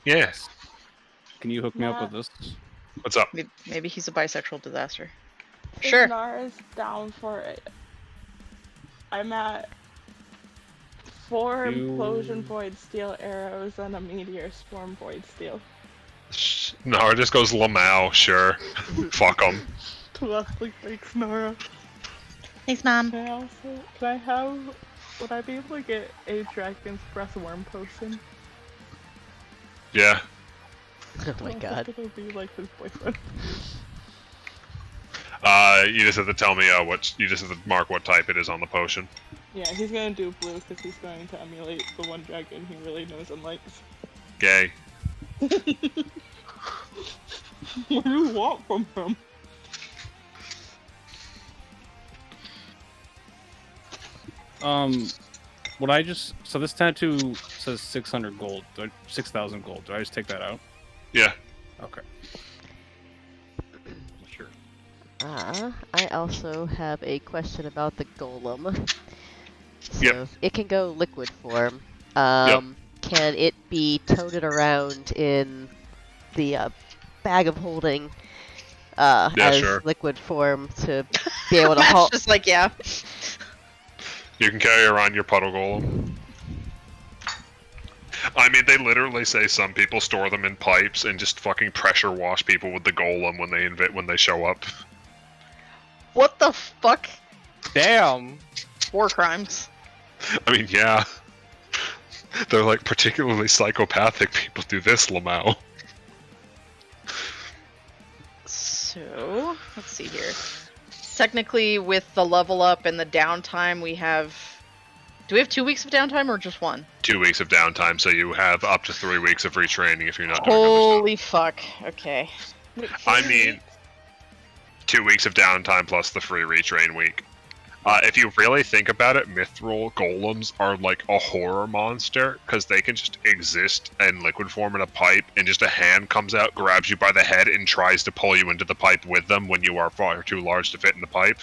Yes. Can you hook me up with Matt. this? What's up? Maybe he's a bisexual disaster. If Sure. Nara's down for it. I'm at 4 You- implosion void steel arrows and a meteor storm void steel. Nara just goes Lamau, sure. Fuck them. Leslie thanks Nara. Thanks, Mom. Would I be able to get a Dragon's Breath worm potion? Yeah. Oh my god. It'll be like his boyfriend. You just have to tell me you just have to mark what type it is on the potion. Yeah, he's gonna do blue because he's going to emulate the one dragon he really knows and likes. Gay. What do you want from him? Would I just so this tattoo says 600 gold, 6,000 gold. Do I just take that out? Yeah. Okay. Sure. I also have a question about the golem. So Yep. it can go liquid form. Yep. Can it be toted around in the bag of holding as sure. liquid form to be able to Matt's haul? just like, yeah. You can carry around your puddle golem. I mean, they literally say some people store them in pipes and just fucking pressure wash people with the golem when they show up. What the fuck? Damn. War crimes. I mean, yeah. They're like, particularly psychopathic people do this, Lamau. So, let's see here. Technically, with the level up and the downtime, we have... Do we have 2 weeks of downtime or just 1? 2 weeks of downtime, so you have up to 3 weeks of retraining if you're not doing Holy fuck. Okay. I mean, 2 weeks of downtime plus the free retrain week. If you really think about it, mithril golems are like a horror monster because they can just exist in liquid form in a pipe, and just a hand comes out, grabs you by the head, and tries to pull you into the pipe with them when you are far too large to fit in the pipe.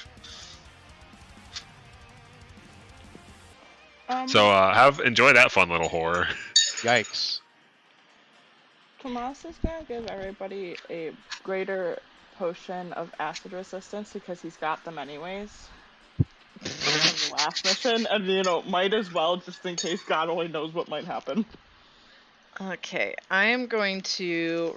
So enjoy that fun little horror. Yikes. Tomas is gonna give everybody a greater potion of acid resistance because he's got them anyways. From the last mission, and might as well just in case God only knows what might happen. Okay, I am going to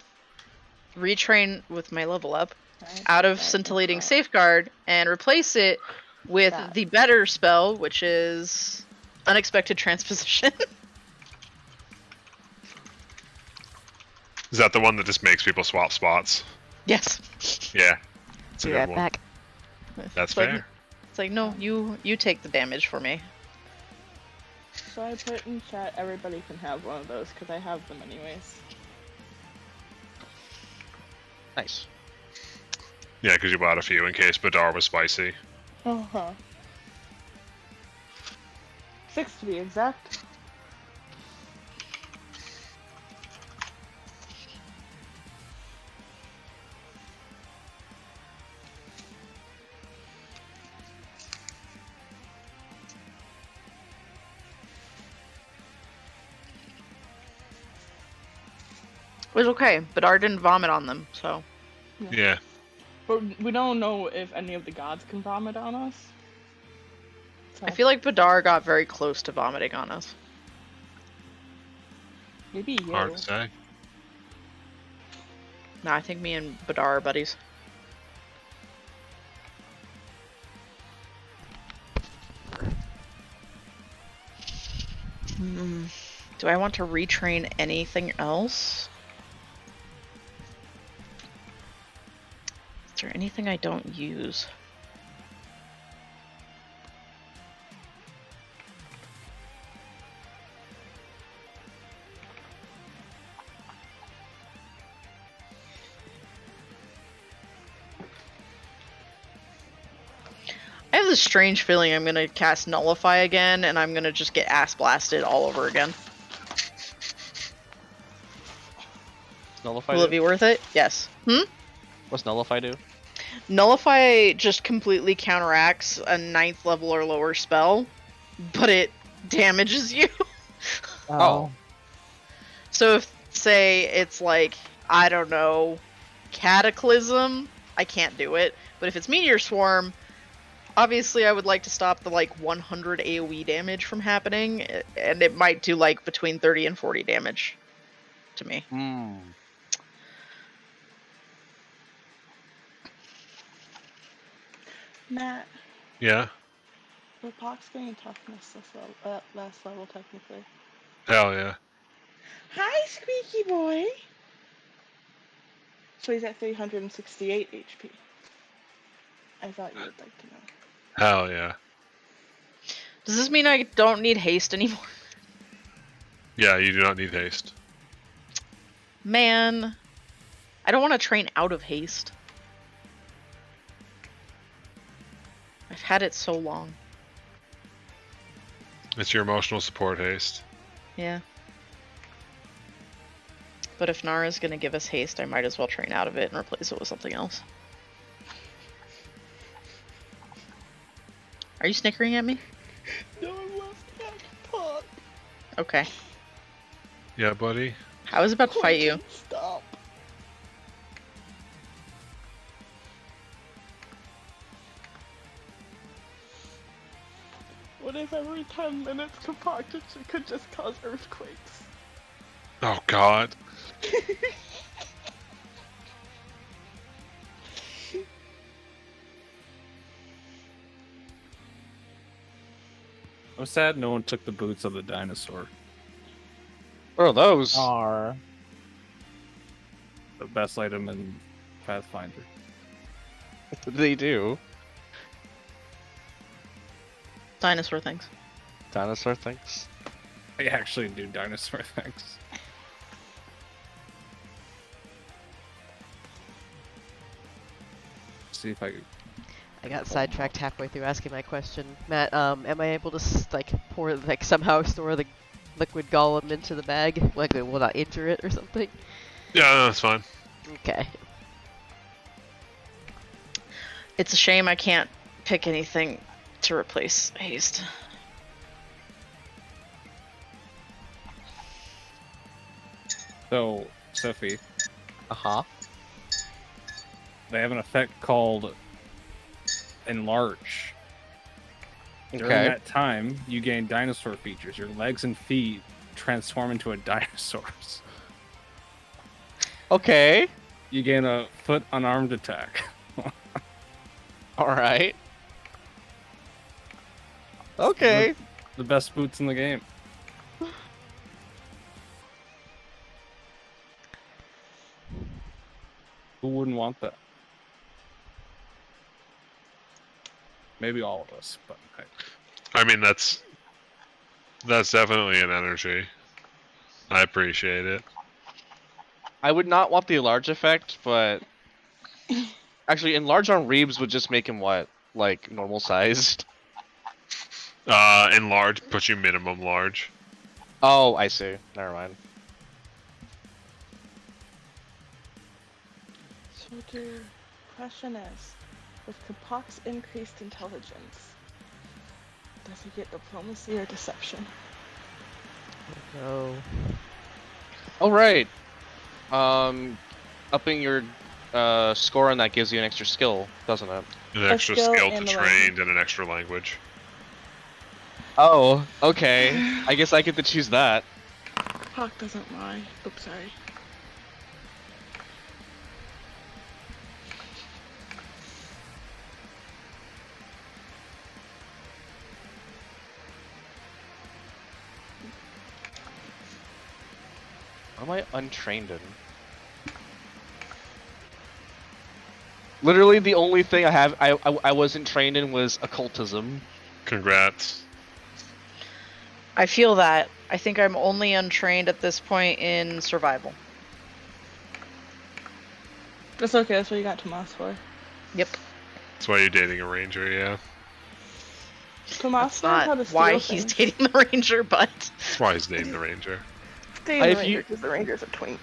retrain with my level up Right, out of that, Scintillating that. Safeguard and replace it with That. the better spell, which is Unexpected Transposition. Is that the one that just makes people swap spots? Yes. Yeah. It's a Be good right one. back. That's It's like- fair. It's like, no, you take the damage for me. So I put in chat, everybody can have one of those because I have them anyways. Nice. Yeah, because you bought a few in case Badar was spicy. Uh-huh. 6 to be exact. It was okay, but Art didn't vomit on them, so. Yeah. But we don't know if any of the gods can vomit on us. So I feel like Badar got very close to vomiting on us. maybe you. Hard to say. No, I think me and Badar are buddies. Do I want to retrain anything else? Is there anything I don't use? I have this strange feeling I'm gonna cast Nullify again, and I'm gonna just get ass blasted all over again. Nullify Will it do? be worth it? Yes. What's Nullify do? Nullify just completely counteracts a 9th level or lower spell, but it damages you. Oh. So if, say, it's like, I don't know, Cataclysm, I can't do it. But if it's Meteor Swarm, obviously I would like to stop the, 100 AoE damage from happening, and it might do, between 30 and 40 damage to me. Hmm. Matt, Yeah. the Pox getting toughness last level technically. Hell yeah. Hi, Squeaky Boy! So he's at 368 HP. I thought you would like to know. Hell yeah. Does this mean I don't need haste anymore? Yeah, you do not need haste. Man, I don't want to train out of haste. I've had it so long. It's your emotional support haste. Yeah. But if Nara's gonna give us haste, I might as well train out of it and replace it with something else. Are you snickering at me? No, I'm laughing at Pop. Okay. Yeah, buddy. I was about to fight you. Stop. What if every 10 minutes compactation could just cause earthquakes? Oh God. I'm sad no one took the boots of the dinosaur. What are those? Are The best item in Pathfinder. What did they do? Dinosaur things. Dinosaur things? They actually do dinosaur things. See if I could. I got sidetracked halfway through asking my question. Matt, am I able to like pour, like somehow store the liquid golem into the bag? Like it will not injure it or something? Yeah, no, that's fine. Okay. It's a shame I can't pick anything to replace haste. So, Sophie, Uh-huh. they have an effect called Enlarge. During Okay. that time, you gain dinosaur features. Your legs and feet transform into a dinosaur's. Okay. You gain a foot unarmed attack. Alright. Okay. The best boots in the game. Who wouldn't want that? Maybe all of us, but I mean, that's definitely an energy. I appreciate it. I would not want the enlarge effect, but actually enlarge on Reeves would just make him what? Like normal sized? Enlarge puts you minimum large. Oh, I see. Never mind. So the question is, with Kapok's increased intelligence, does he get diplomacy or deception? No. Oh right. Upping your score on that gives you an extra skill, doesn't it? An extra skill skill to and a trained and an extra language. Oh, okay. I guess I get to choose that. Kapok doesn't lie. Oops, sorry. What am I untrained in? Literally the only thing I wasn't trained in was occultism. Congrats. I feel that. I think I'm only untrained at this point in survival. That's okay, that's what you got Tomas for. Yep. That's why you're dating a ranger, yeah. Tomas That's knows how not to steal why things. he's dating the ranger, but That's why he's dating the ranger. Dating I- the if you- ranger because the ranger's a twink.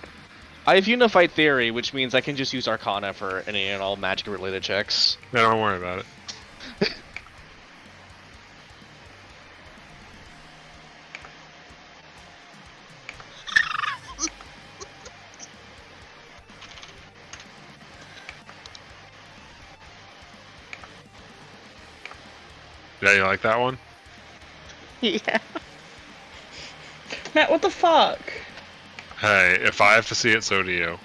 I have unified theory, which means I can just use Arcana for any and all magic related checks. Yeah, don't worry about it. Yeah, you like that one? yeah. Matt, what the fuck? Hey, if I have to see it, so do you.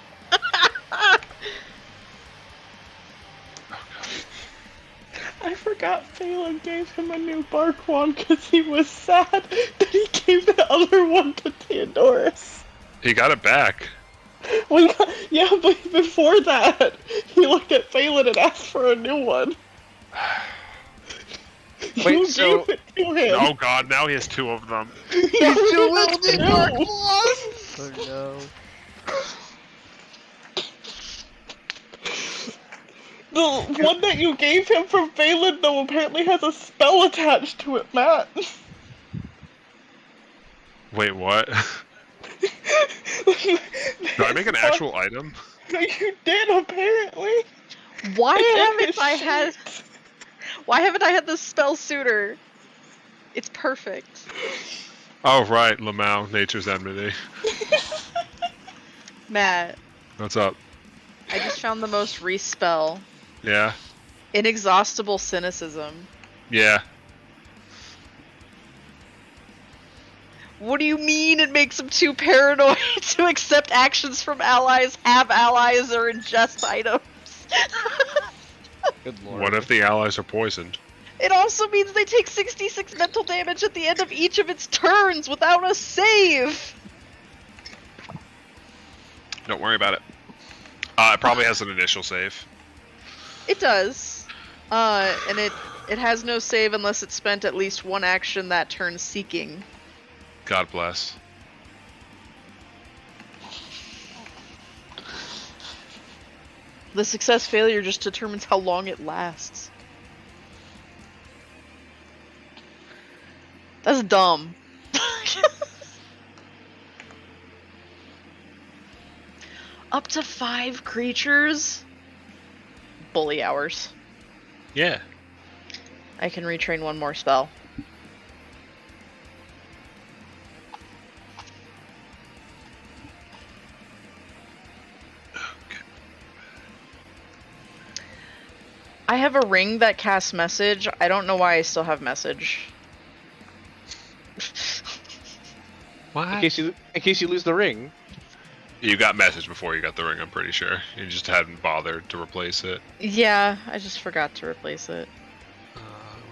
I forgot Phelan gave him a new bark wand because he was sad that he gave the other one to Theodorus. He got it back. Yeah, but before that, he looked at Phelan and asked for a new one. Wait, You so- gave it to him. Oh God, now he has two of them. No, no. Oh no. The one that you gave him from Phelan, though, apparently has a spell attached to it, Matt. Wait, what? Did I make an actual item? You did, apparently. Why It's in haven't his I had? sheet. Why haven't I had this spell sooner? It's perfect. Oh, right, Lamau, Nature's Enmity. Matt, What's up? I just found the most respell. Yeah? Inexhaustible cynicism. Yeah. What do you mean it makes him too paranoid to accept actions from allies, have allies, or ingest items? Good lord. What if the allies are poisoned? It also means they take 66 mental damage at the end of each of its turns without a save! Don't worry about it. It probably has an initial save. It does. And it has no save unless it spent at least one action that turn seeking. God bless. The success failure just determines how long it lasts. That's dumb. Up to 5 creatures? Bully hours. Yeah. I can retrain one more spell. I have a ring that casts message. I don't know why I still have message. What? In case you lose the ring. You got message before you got the ring, I'm pretty sure. You just hadn't bothered to replace it. Yeah, I just forgot to replace it.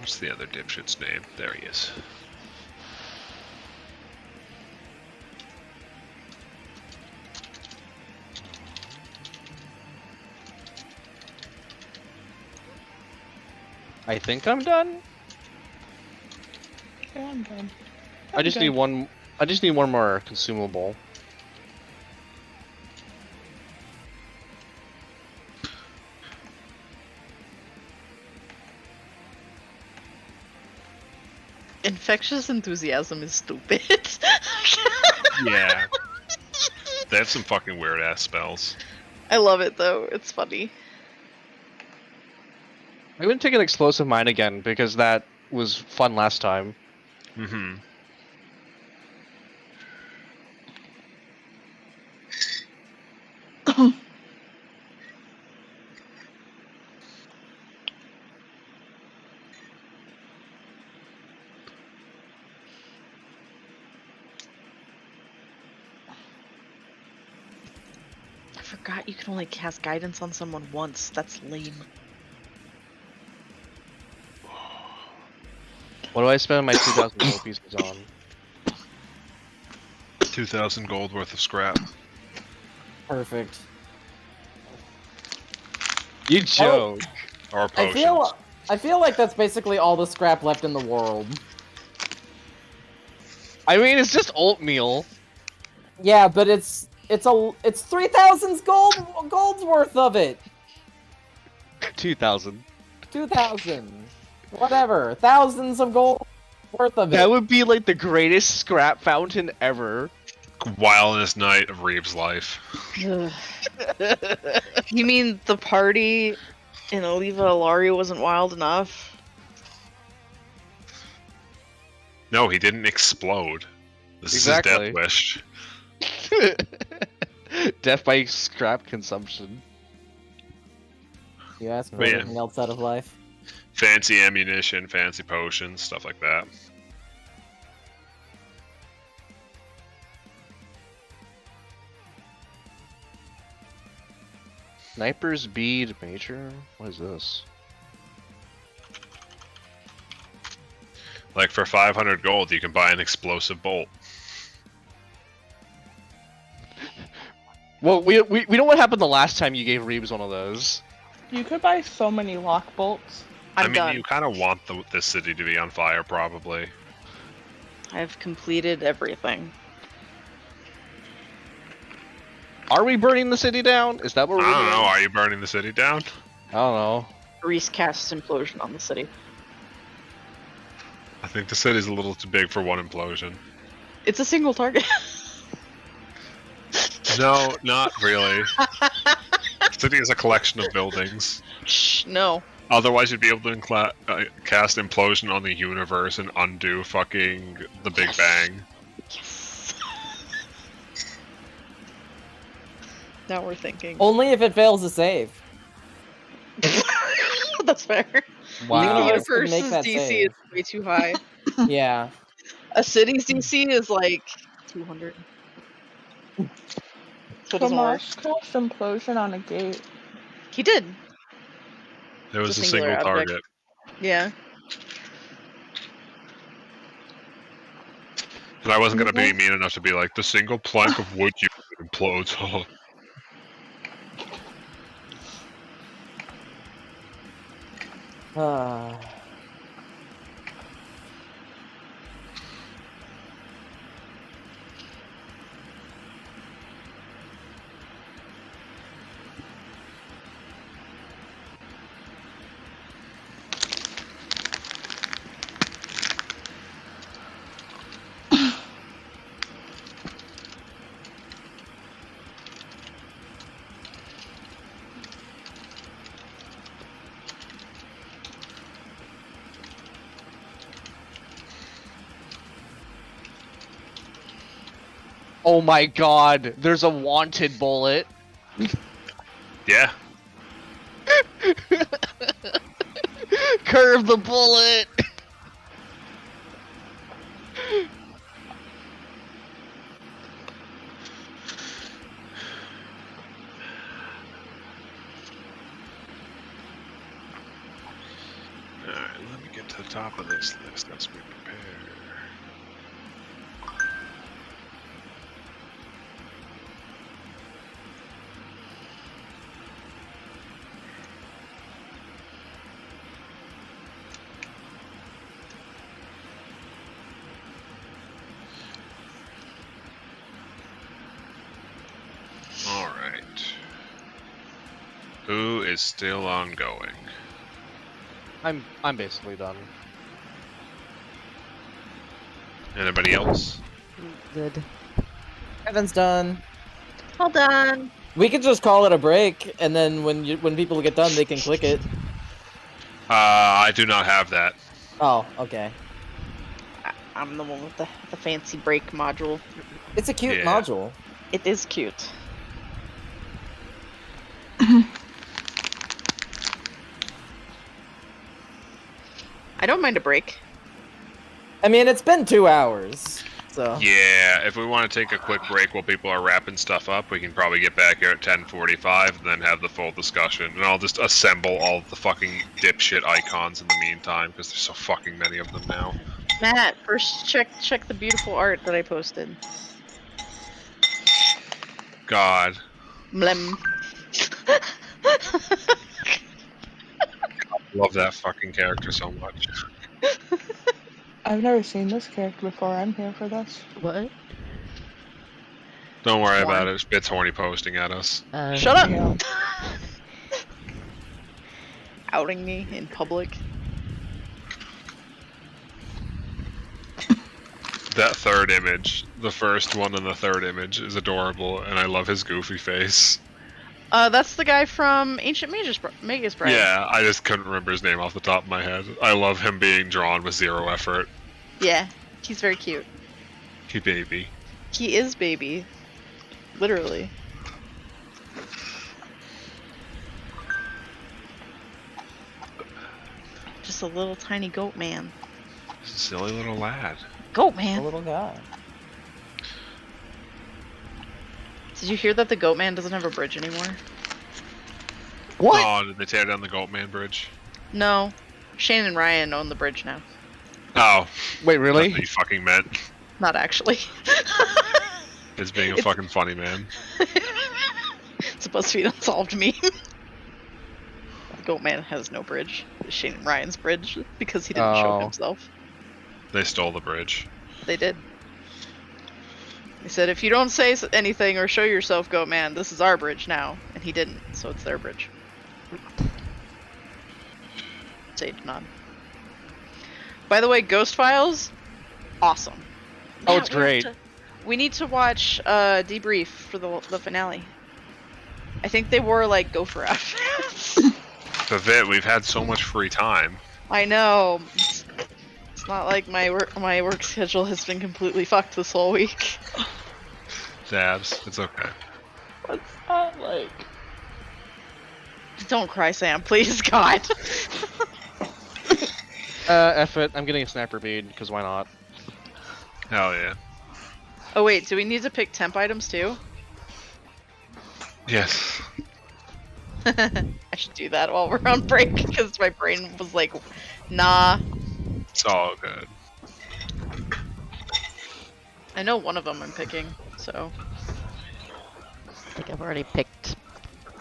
What's the other dipshit's name? There he is. I think I'm done. Yeah, I'm done. I just need one. I just need one more consumable. Infectious enthusiasm is stupid. Yeah. They have some fucking weird ass spells. I love it though. It's funny. I'm gonna take an explosive mine again because that was fun last time. Mm-hmm. I forgot you can only cast guidance on someone once. That's lame. What do I spend my 2,000 gold pieces on? 2,000 gold worth of scrap. Perfect. You joke. Or potions. I feel like that's basically all the scrap left in the world. I mean, it's just oatmeal. Yeah, but it's 3,000 gold's worth of it. 2,000. 2,000. Whatever. Thousands of gold worth of it. That would be like the greatest scrap fountain ever. Wildest night of Reeve's life. You mean the party in Oliva Alaria wasn't wild enough? No, he didn't explode. This Exactly. is Death Wish. Death by scrap consumption. You ask for But yeah. anything else out of life? Fancy ammunition, fancy potions, stuff like that. Sniper's bead major? What is this? Like for 500 gold, you can buy an explosive bolt. Well, we know what happened the last time you gave Reeves one of those. You could buy so many lock bolts. I I'm mean, done. you kind of want this city to be on fire, probably. I've completed everything. Are we burning the city down? Is that what we're I don't doing? know. Are you burning the city down? I don't know. Reese casts implosion on the city. I think the city's a little too big for one implosion. It's a single target. No, not really. City is a collection of buildings. Shh, no. Otherwise, you'd be able to cast Implosion on the universe and undo fucking the Big Bang. Yes. Now we're thinking. Only if it fails to save. That's fair. Wow. None The of us can universe's make that DC save. is way too high. Yeah. A city's DC is like 200. So it doesn't work. Tomas cast implosion on a gate. He did. It was It's a a singular single object. target. Yeah. And I wasn't gonna be mean enough to be like, the single plank of wood you implodes. Oh my god, there's a wanted bullet. Yeah. Curve the bullet. Alright, let me get to the top of this list as we prepare. Alright. Who is still ongoing? I'm basically done. Anybody else? Good. Kevin's done. All done. We could just call it a break, and then when people get done, they can click it. I do not have that. Oh, okay. I'm the one with the fancy break module. It's a cute Yeah. module. It is cute. I don't mind a break. I mean, it's been 2 hours, so. Yeah, if we want to take a quick break while people are wrapping stuff up, we can probably get back here at 10:45 and then have the full discussion. And I'll just assemble all of the fucking dipshit icons in the meantime, because there's so fucking many of them now. Matt, first check the beautiful art that I posted. God. Mlem. Love that fucking character so much. I've never seen this character before. I'm here for this. What? Don't worry Horn. about it. It's horny posting at us. Shut up! Yeah. Outing me in public. That third image, the first one and the third image, is adorable, and I love his goofy face. That's the guy from Ancient Magus Bride. Yeah, I just couldn't remember his name off the top of my head. I love him being drawn with zero effort. Yeah, he's very cute. He baby. He is baby. Literally. Just a little tiny goat man. Silly little lad. Goat A man. little guy. Did you hear that the goat man doesn't have a bridge anymore? What? Oh, did they tear down the Goatman Bridge? No. Shane and Ryan own the bridge now. Oh. Wait, That's really? what you fucking meant. Not actually. It's being a fucking funny man. It's supposed to be an unsolved meme. The goat man has no bridge. It's Shane and Ryan's bridge because he didn't show Oh. himself. They stole the bridge. They did. They said, if you don't say anything or show yourself, goat man, this is our bridge now. And he didn't, so it's their bridge. Sage nod. By the way, Ghost Files, awesome. Oh, Matt, it's great. We need to watch debrief for the finale. I think they wore like gopher outfits. Vivit, we've had so much free time. I know. It's not like my work schedule has been completely fucked this whole week. Dabs, it's okay. What's that like? Don't cry, Sam, please, God. F it. I'm getting a sniper bead because why not? Hell yeah. Oh wait, do we need to pick temp items too? Yes. I should do that while we're on break because my brain was like, nah. It's all good. I know one of them I'm picking, so. I think I've already picked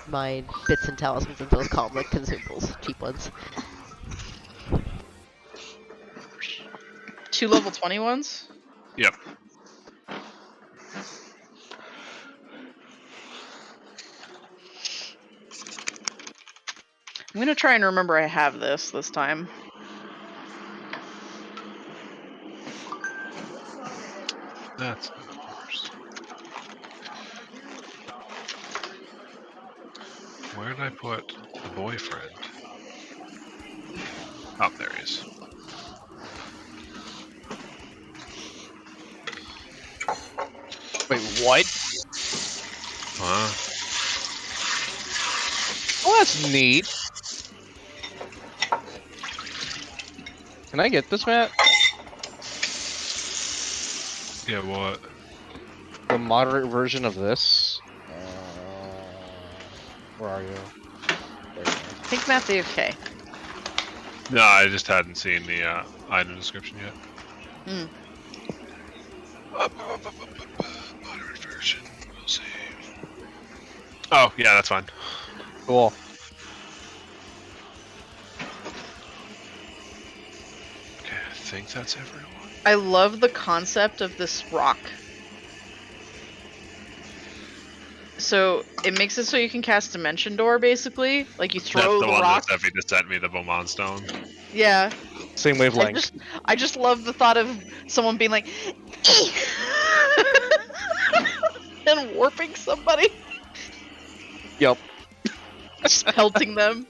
my bits and talismans and those called like consumables, cheap ones. 2 level 20 ones? Yep. I'm gonna try and remember I have this time. That's even worse. Where did I put the boyfriend? Oh, there he is. Wait, what? Huh? Oh, that's neat. Can I get this, Matt? Yeah, what? The moderate version of this? Where are you? There you I think Matt's okay. No, I just hadn't seen the item description yet. Hmm. Moderate version. We'll see. Oh, yeah, that's fine. Cool. Okay, I think that's everyone. I love the concept of this rock. So it makes it so you can cast Dimension Door, basically. Like you throw That's the the one rock. that Steffi just sent me, the Beaumont Stone. Yeah. Same wavelength. I just love the thought of someone being like, and warping somebody, Yep. just pelting them.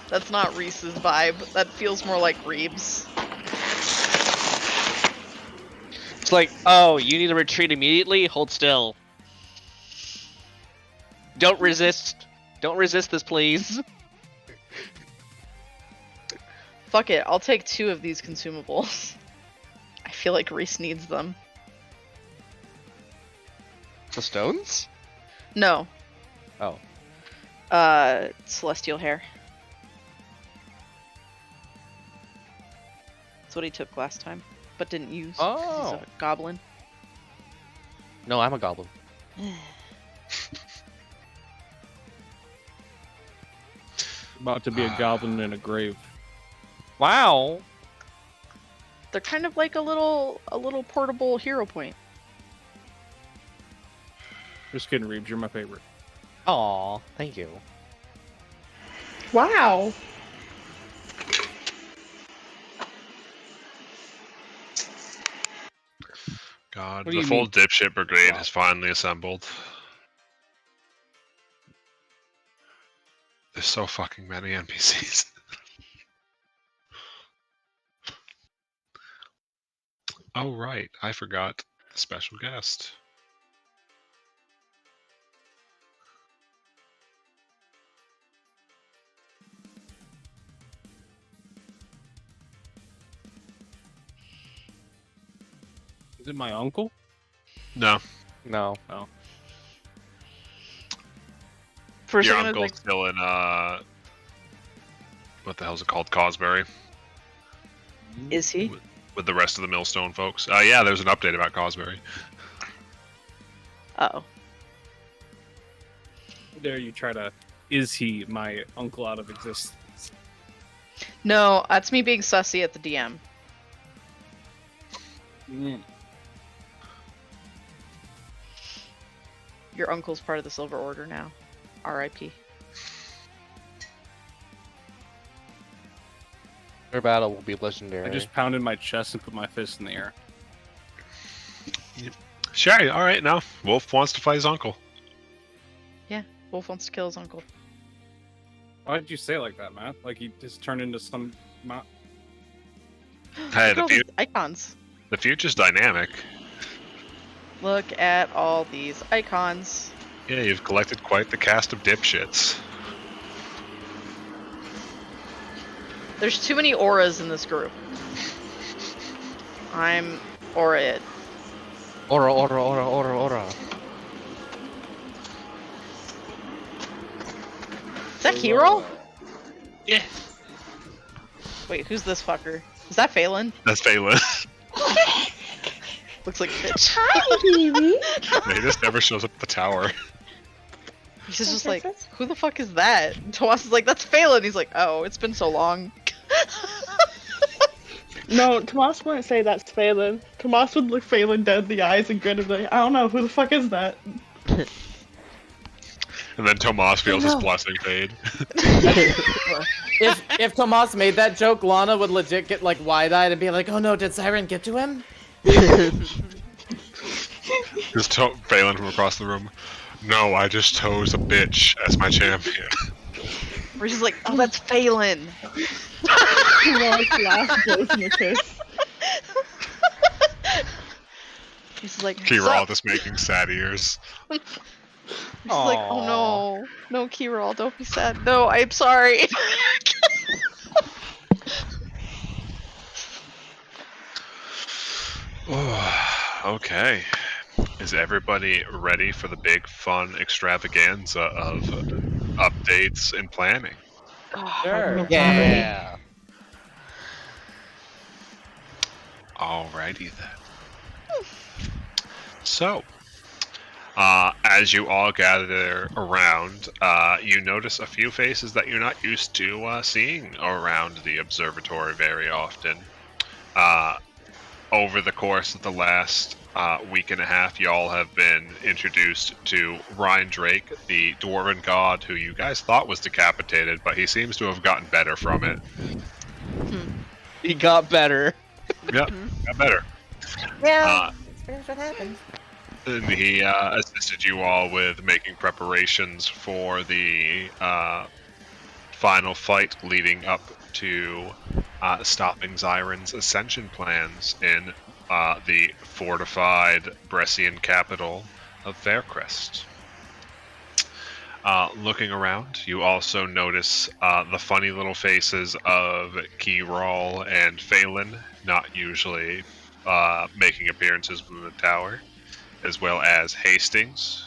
That's not Reese's vibe. That feels more like Reeves. It's like, oh, you need to retreat immediately? Hold still. Don't resist. Don't resist this, please. Fuck it, I'll take 2 of these consumables. I feel like Reese needs them. The stones? No. Oh. Celestial hair. That's what he took last time, but didn't use. 'Cause Oh. he's a goblin. No, I'm a goblin. About to be a goblin in a grave. Wow. They're kind of like a little portable hero point. Just kidding, Reeves. You're my favorite. Aw, thank you. Wow. God, What do the you full mean? dipshit brigade Wow. has finally assembled. There's so fucking many NPCs. Oh right, I forgot the special guest. Is it my uncle? No, No. For a your second, I was uncle's like, still in what the hell's it called, Cosbury, is he? with the rest of the Millstone folks. Yeah, there's an update about Cosbury. Uh-oh. How dare you try to is he my uncle out of existence? No, that's me being sussy at the DM. Your uncle's part of the Silver Order now. R.I.P. Their battle will be legendary. I just pounded my chest and put my fist in the air. Sherry, all right, now Wolf wants to fight his uncle. Yeah, Wolf wants to kill his uncle. Why did you say it like that, Matt? Like he just turned into some... Hey, Look at all these icons. the future's dynamic. Look at all these icons. Yeah, you've collected quite the cast of dipshits. There's too many auras in this group. I'm aura it. Aura, aura, aura, aura, aura. Is that Keyroll? Yeah. Wait, who's this fucker? Is that Phelan? That's Phelan. Looks like a bitch. Hi, baby. He just never shows up at the tower. He's just like, who the fuck is that? And Tomas is like, that's Phelan. He's like, oh, it's been so long. No, Tomas wouldn't say that's Phelan. Tomas would look Phelan dead in the eyes and grin and be like, I don't know, who the fuck is that? And then Tomas feels his blessing fade. If Tomas made that joke, Lana would legit get like wide-eyed and be like, "Oh no, did Siren get to him?" Just Phelan from across the room. No, I just chose a bitch as my champion. We're just like, oh, that's Phelan. Tomas laughs, blows him a kiss. He's like, Keyroll just making sad ears. He's like, oh no, no, Keyroll, don't be sad. No, I'm sorry. Okay. Is everybody ready for the big fun extravaganza of updates and planning? Sure. Yeah. Alrighty then. So, as you all gather around, you notice a few faces that you're not used to seeing around the observatory very often. Over the course of the last week and a half, y'all have been introduced to Ryan Drake, the dwarven god who you guys thought was decapitated, but he seems to have gotten better from it. He got better. Yep, got better. Yeah, that's what happens. And he assisted you all with making preparations for the final fight leading up to stopping Zyron's ascension plans in the fortified Brescian capital of Faircrest. Looking around, you also notice the funny little faces of Keyroll and Phelan, not usually making appearances within the tower, as well as Hastings.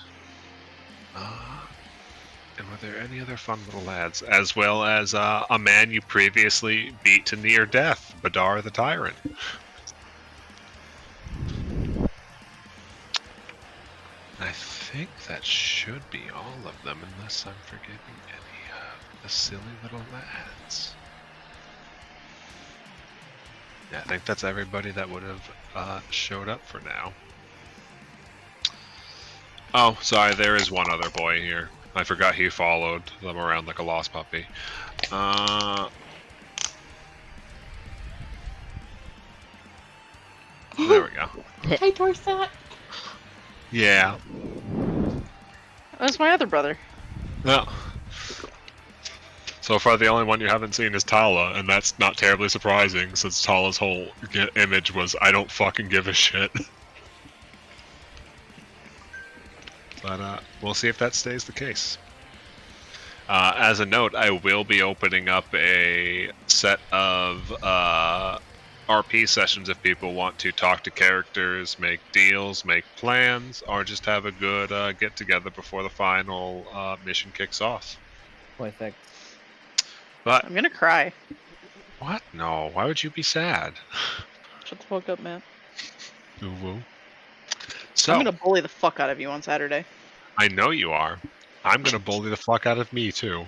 And were there any other fun little lads? As well as a man you previously beat to near death, Badar the Tyrant. I think that should be all of them, unless I'm forgetting any of the silly little lads. Yeah, I think that's everybody that would have showed up for now. Oh, sorry, there is one other boy here. I forgot he followed them around like a lost puppy. There we go. Hi, Dorsat. Yeah. That's my other brother. No. So far, the only one you haven't seen is Tala, and that's not terribly surprising, since Tala's whole image was, I don't fucking give a shit. But we'll see if that stays the case. As a note, I will be opening up a set of RP sessions if people want to talk to characters, make deals, make plans, or just have a good get-together before the final mission kicks off. Perfect. But I'm gonna cry. what? No. Why would you be sad? Shut the fuck up, man. Woo-woo. So, I'm gonna bully the fuck out of you on Saturday. I know you are. I'm gonna bully the fuck out of me too.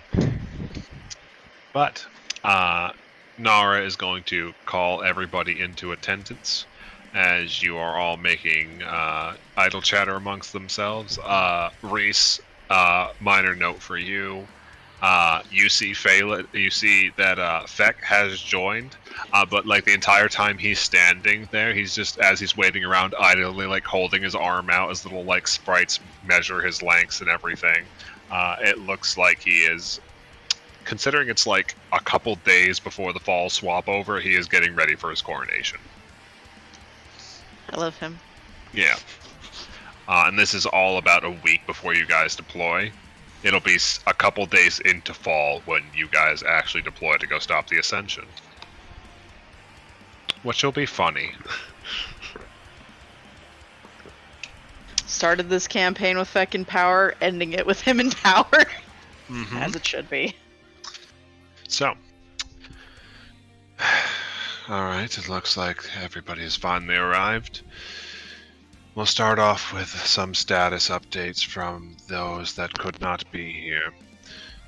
But Nara is going to call everybody into attendance as you are all making idle chatter amongst themselves. Reese, minor note for you. You see you see that Feck has joined, but like the entire time he's standing there, he's just as he's waiting around idly, like holding his arm out as little like sprites measure his lengths and everything. It looks like he is, considering it's like a couple days before the fall swap over, he is getting ready for his coronation. I love him. Yeah. And this is all about a week before you guys deploy. It'll be a couple days into fall when you guys actually deploy to go stop the Ascension. Which will be funny. Started this campaign with Feck in power, ending it with him in power. Mm-hmm. As it should be. So. Alright, it looks like everybody has finally arrived. We'll start off with some status updates from those that could not be here.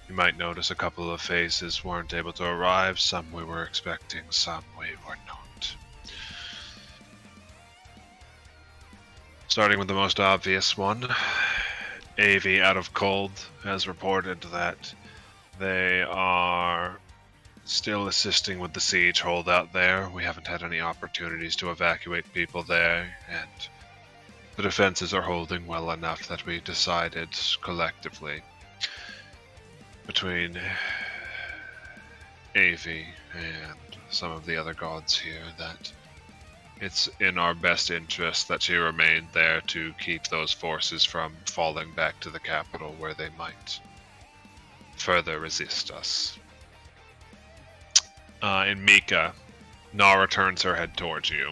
You might notice a couple of faces weren't able to arrive, some we were expecting, some we were not. Starting with the most obvious one, AV out of Cold has reported that they are still assisting with the siege holdout there. We haven't had any opportunities to evacuate people there, and the defenses are holding well enough that we decided collectively between AV and some of the other gods here that it's in our best interest that she remain there to keep those forces from falling back to the capital where they might further resist us. In Mika, Nara turns her head towards you.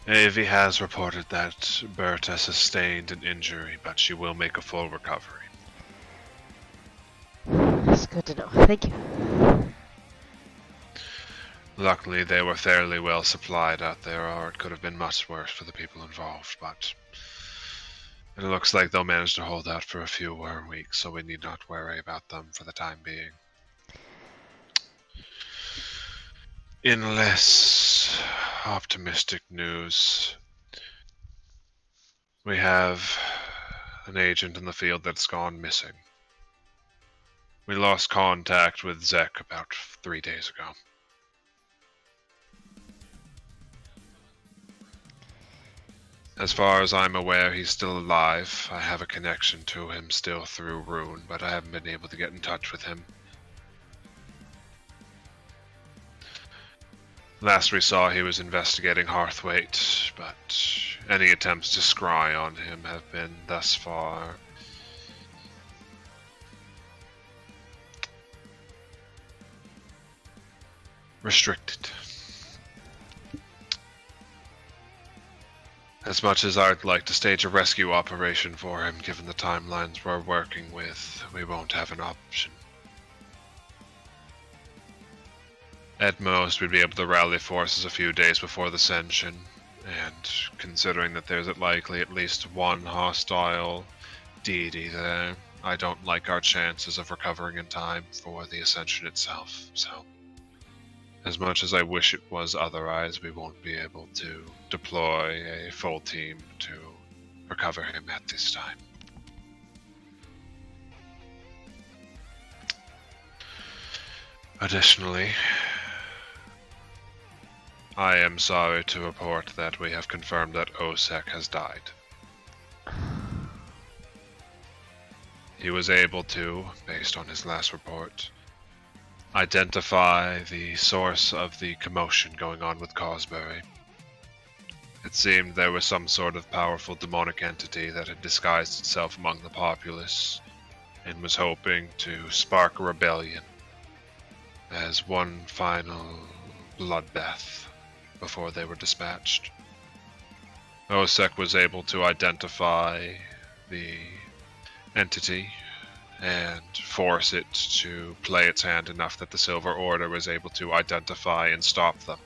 Avi has reported that Berta sustained an injury, but she will make a full recovery. That's good to know. Thank you. Luckily, they were fairly well supplied out there, or it could have been much worse for the people involved, but it looks like they'll manage to hold out for a few more weeks, so we need not worry about them for the time being. In less optimistic news, we have an agent in the field that's gone missing. We lost contact with Zek about 3 days ago. As far as I'm aware, he's still alive. I have a connection to him still through Rune, but I haven't been able to get in touch with him. Last we saw, he was investigating Hearthwaite, but any attempts to scry on him have been thus far restricted. As much as I'd like to stage a rescue operation for him, given the timelines we're working with, we won't have an option. At most, we'd be able to rally forces a few days before the Ascension, and considering that there's likely at least one hostile deity there, I don't like our chances of recovering in time for the Ascension itself, so as much as I wish it was otherwise, we won't be able to deploy a full team to recover him at this time. Additionally, I am sorry to report that we have confirmed that Osek has died. He was able to, based on his last report, identify the source of the commotion going on with Causbury. It seemed there was some sort of powerful demonic entity that had disguised itself among the populace and was hoping to spark a rebellion as one final bloodbath before they were dispatched. Osek was able to identify the entity and force it to play its hand enough that the Silver Order was able to identify and stop them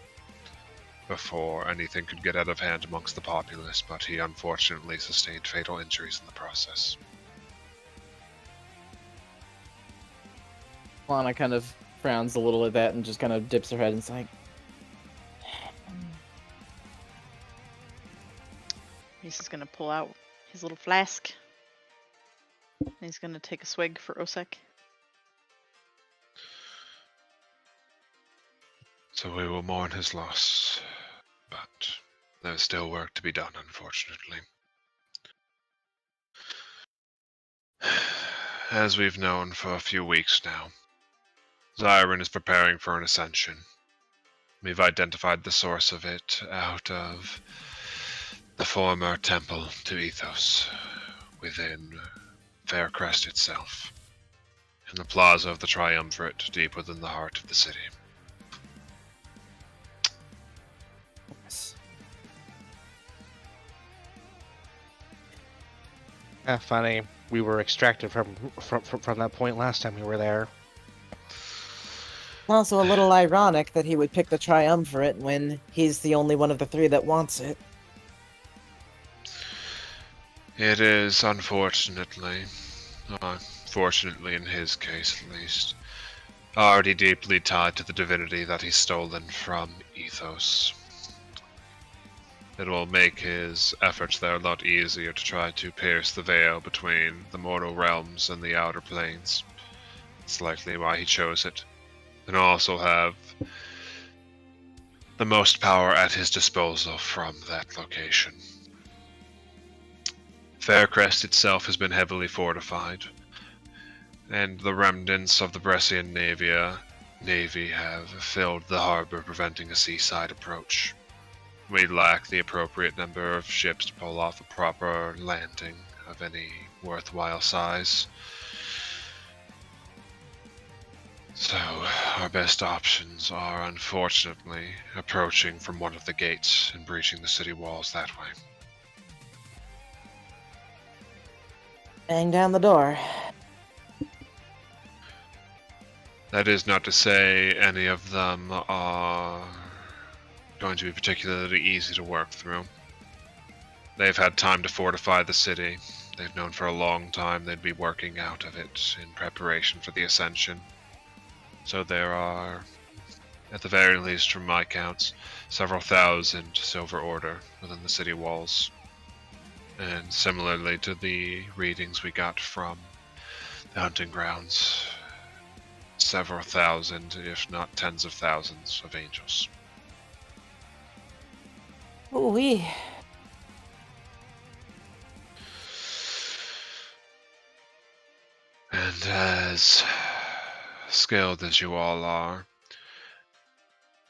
before anything could get out of hand amongst the populace, but he unfortunately sustained fatal injuries in the process. Lana kind of frowns a little at that and just kind of dips her head and is like, He's just gonna pull out his little flask. He's gonna take a swig for Osek. So we will mourn his loss, but there's still work to be done, unfortunately. As we've known for a few weeks now, Zyron is preparing for an ascension. We've identified the source of it out of the former temple to Ethos, within Faircrest itself, in the plaza of the Triumvirate, deep within the heart of the city. Funny, we were extracted from that point last time we were there. Also a little ironic that he would pick the Triumvirate when he's the only one of the three that wants it. It is, unfortunately, fortunately in his case at least, already deeply tied to the divinity that he's stolen from Ethos. It will make his efforts there a lot easier to try to pierce the veil between the mortal realms and the outer planes. It's likely why he chose it. And also have the most power at his disposal from that location. Faircrest itself has been heavily fortified, and the remnants of the Brescian Navy have filled the harbor, preventing a seaside approach. We lack the appropriate number of ships to pull off a proper landing of any worthwhile size. So, our best options are, unfortunately, approaching from one of the gates and breaching the city walls that way. Bang down the door. That is not to say any of them are going to be particularly easy to work through. They've had time to fortify the city. They've known for a long time they'd be working out of it in preparation for the Ascension. So there are, at the very least from my counts, several thousand Silver Order within the city walls. And similarly to the readings we got from the hunting grounds, several thousand, if not tens of thousands, of angels. Ooh-wee. And as skilled as you all are,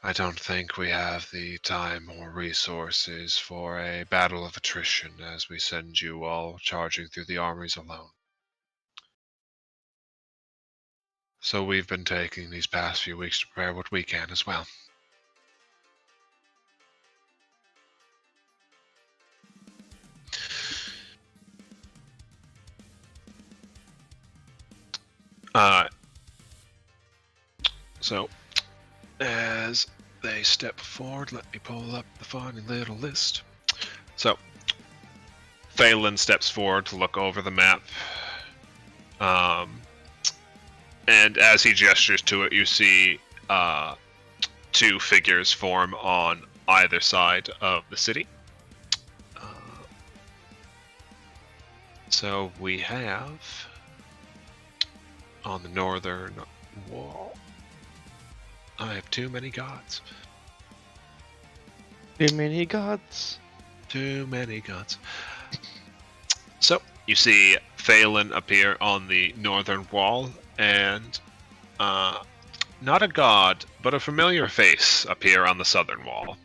I don't think we have the time or resources for a battle of attrition as we send you all charging through the armies alone. So we've been taking these past few weeks to prepare what we can as well. So, as they step forward, let me pull up the funny little list. So, Phelan steps forward to look over the map. And as he gestures to it, you see two figures form on either side of the city. So we have on the northern wall. I have too many gods. Too many gods. Too many gods. So you see Phelan appear on the northern wall, and not a god, but a familiar face appear on the southern wall.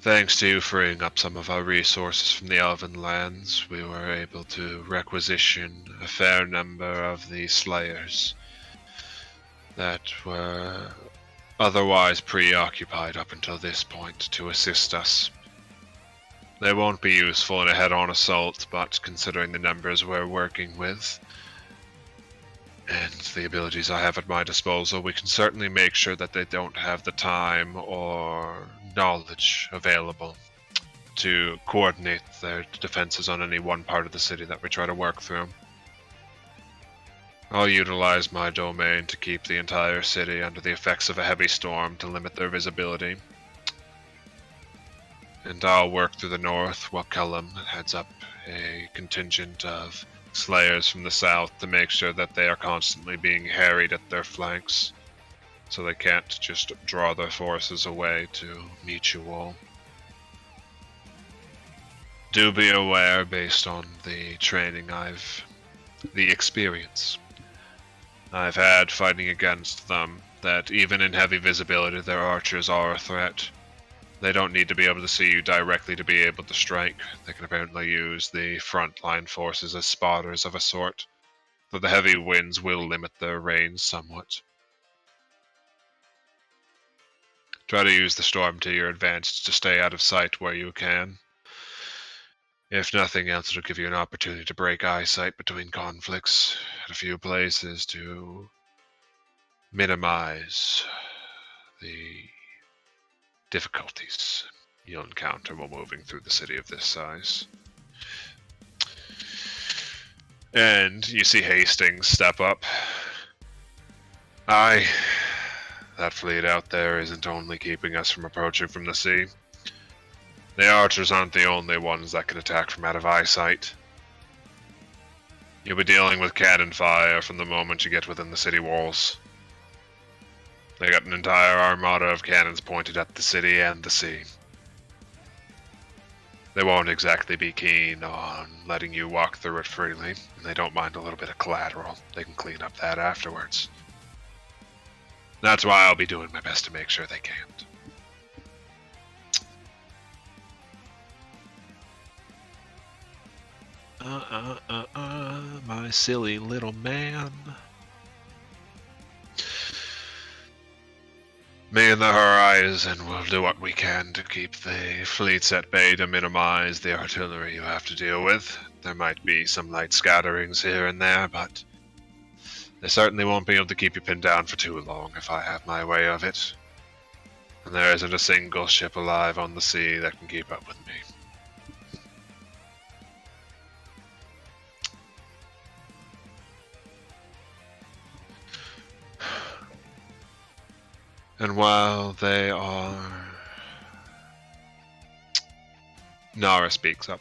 Thanks to freeing up some of our resources from the Elven lands, we were able to requisition a fair number of the Slayers that were otherwise preoccupied up until this point to assist us. They won't be useful in a head-on assault, but considering the numbers we're working with and the abilities I have at my disposal, we can certainly make sure that they don't have the time or knowledge available to coordinate their defenses on any one part of the city that we try to work through. I'll utilize my domain to keep the entire city under the effects of a heavy storm to limit their visibility. and I'll work through the north while Kellum heads up a contingent of slayers from the south to make sure that they are constantly being harried at their flanks, so they can't just draw their forces away to meet you all. Do be aware, based on the training the experience I've had fighting against them, that even in heavy visibility, their archers are a threat. They don't need to be able to see you directly to be able to strike. They can apparently use the frontline forces as spotters of a sort, though the heavy winds will limit their range somewhat. Try to use the storm to your advantage to stay out of sight where you can. If nothing else, it'll give you an opportunity to break eyesight between conflicts at a few places to minimize the difficulties you'll encounter while moving through the city of this size. And you see Hastings step up. Aye, that fleet out there isn't only keeping us from approaching from the sea. The archers aren't the only ones that can attack from out of eyesight. You'll be dealing with cannon fire from the moment you get within the city walls. They got an entire armada of cannons pointed at the city and the sea. They won't exactly be keen on letting you walk through it freely, and they don't mind a little bit of collateral. They can clean up that afterwards. That's why I'll be doing my best to make sure they can't. My silly little man. Me and the horizon will do what we can to keep the fleets at bay to minimize the artillery you have to deal with. There might be some light scatterings here and there, but they certainly won't be able to keep you pinned down for too long if I have my way of it. And there isn't a single ship alive on the sea that can keep up with me. And while they are... Nara speaks up.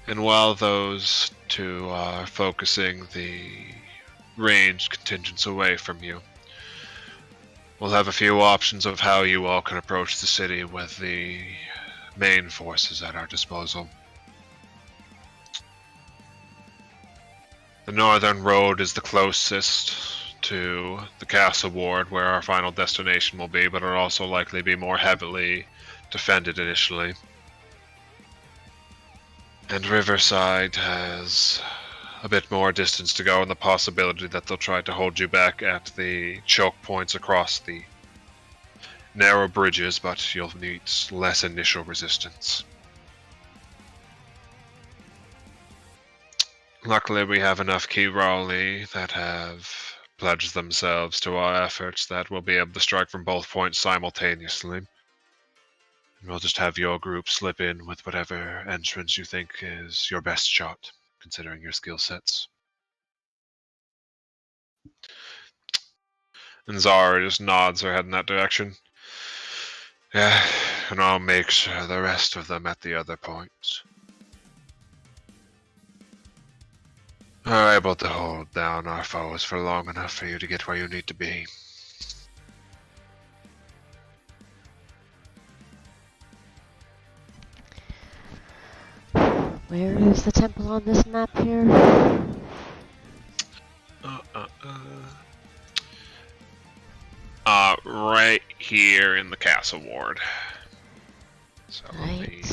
And while those two are focusing the ranged contingents away from you, we'll have a few options of how you all can approach the city with the main forces at our disposal. The northern road is the closest to the castle ward where our final destination will be, but it'll also likely be more heavily defended initially. And Riverside has a bit more distance to go, and the possibility that they'll try to hold you back at the choke points across the narrow bridges, but you'll need less initial resistance. Luckily, we have enough Kirali that have pledged themselves to our efforts that we'll be able to strike from both points simultaneously. And we'll just have your group slip in with whatever entrance you think is your best shot, considering your skill sets. And Zara just nods her head in that direction. Yeah, and I'll make sure the rest of them at the other points are able to hold down our foes for long enough for you to get where you need to be. Where is the temple on this map here? Right here in the castle ward. So Right.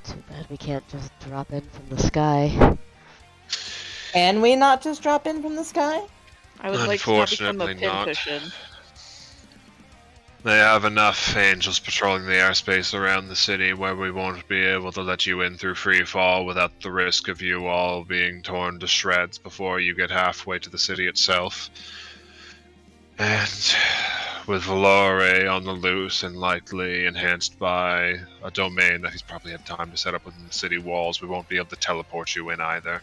Too bad we can't just drop in from the sky. Can we not just drop in from the sky? I would like to not become a Unfortunately not. pincushion. They have enough angels patrolling the airspace around the city where we won't be able to let you in through free fall without the risk of you all being torn to shreds before you get halfway to the city itself. And with Valore on the loose and likely enhanced by a domain that he's probably had time to set up within the city walls, we won't be able to teleport you in either.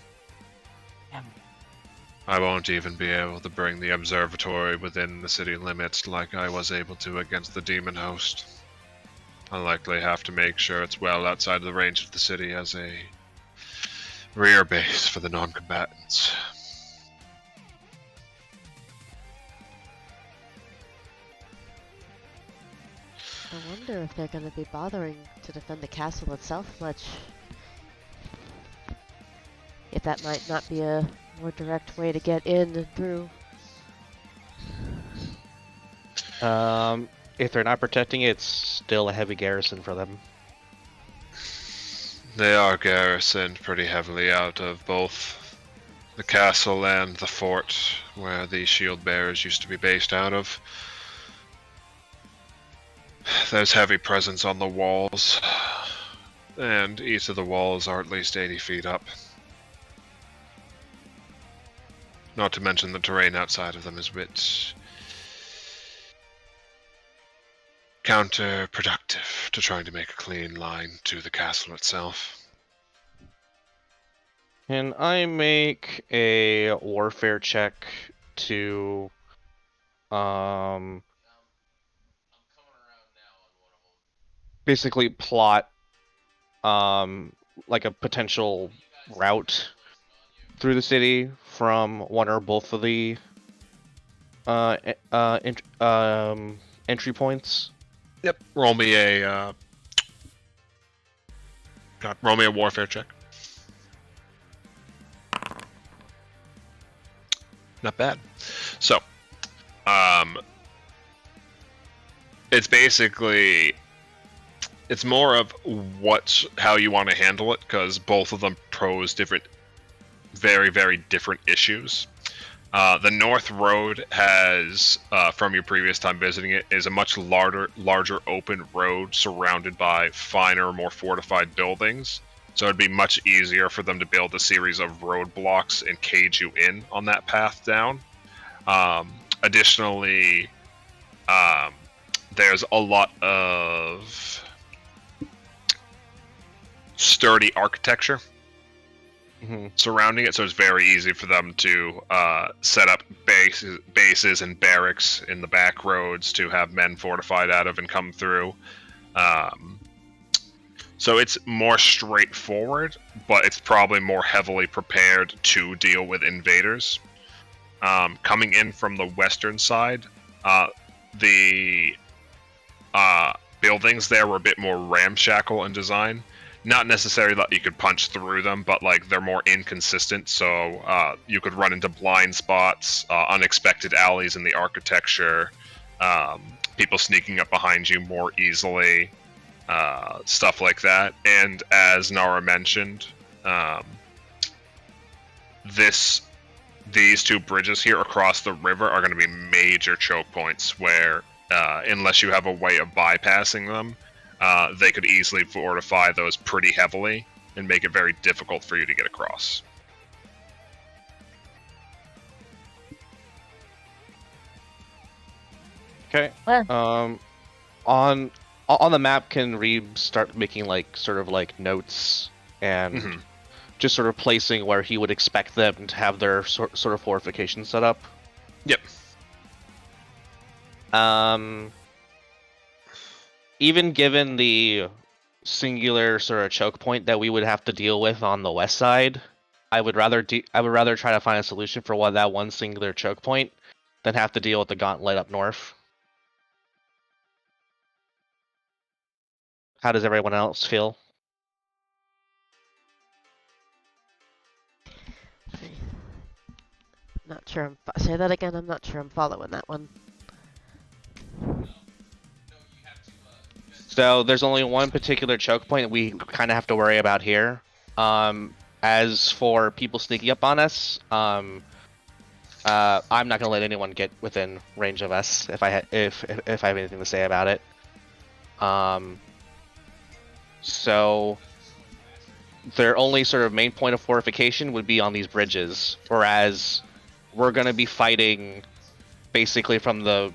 I won't even be able to bring the observatory within the city limits like I was able to against the demon host. I'll likely have to make sure it's well outside of the range of the city as a rear base for the non-combatants. I wonder if they're going to be bothering to defend the castle itself much. If that might not be a more direct way to get in and through. If they're not protecting it, it's still a heavy garrison for them. They are garrisoned pretty heavily out of both the castle and the fort, where the shield bearers used to be based out of. There's heavy presence on the walls, and each of the walls are at least 80 feet up. Not to mention the terrain outside of them is a bit counterproductive to trying to make a clean line to the castle itself. Can I make a warfare check to basically plot like a potential route through the city from one or both of the entry points? Yep. Roll me a warfare check. Not bad. So, it's basically, it's more of how you want to handle it, because both of them pose very, very different issues. The North Road has, from your previous time visiting it, is a much larger open road surrounded by finer, more fortified buildings. So it'd be much easier for them to build a series of roadblocks and cage you in on that path down. Additionally, there's a lot of sturdy architecture surrounding it, so it's very easy for them to set up bases and barracks in the back roads to have men fortified out of and come through. So it's more straightforward, but it's probably more heavily prepared to deal with invaders. Coming in from the western side, the buildings there were a bit more ramshackle in design. Not necessarily that you could punch through them, but like they're more inconsistent, so you could run into blind spots, unexpected alleys in the architecture, people sneaking up behind you more easily, stuff like that. And as Nara mentioned, these two bridges here across the river are going to be major choke points where, unless you have a way of bypassing them, they could easily fortify those pretty heavily and make it very difficult for you to get across. Okay. On the map, can Reeb start making like sort of like notes and just sort of placing where he would expect them to have their sort of fortification set up? Yep. Even given the singular sort of choke point that we would have to deal with on the west side, I would rather try to find a solution for that one singular choke point than have to deal with the gauntlet up north. How does everyone else feel? Not sure. Say that again. I'm not sure I'm following that one. So there's only one particular choke point that we kind of have to worry about here. As for people sneaking up on us, I'm not gonna let anyone get within range of us if I have anything to say about it. So their only sort of main point of fortification would be on these bridges, whereas we're gonna be fighting basically from the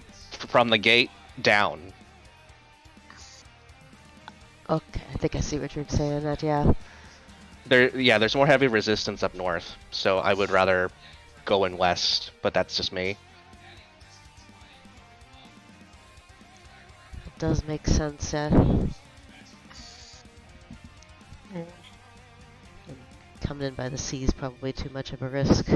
from the gate down. Okay, I think I see what you're saying. That yeah. There's more heavy resistance up north, so I would rather go in west, but that's just me. It does make sense, yeah. And coming in by the sea is probably too much of a risk.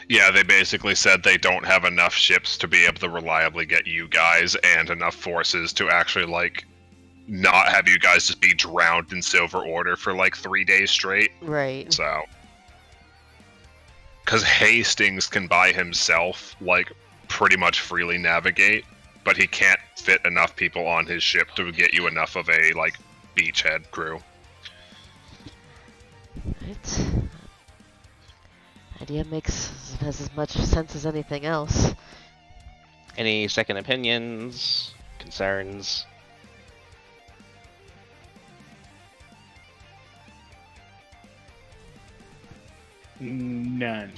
Yeah, they basically said they don't have enough ships to be able to reliably get you guys and enough forces to actually, like, not have you guys just be drowned in Silver Order for, like, 3 days straight. Right. So. Because Hastings can by himself, like, pretty much freely navigate, but he can't fit enough people on his ship to get you enough of a, like, beachhead crew. Right. Idea has as much sense as anything else. Any second opinions, concerns? None.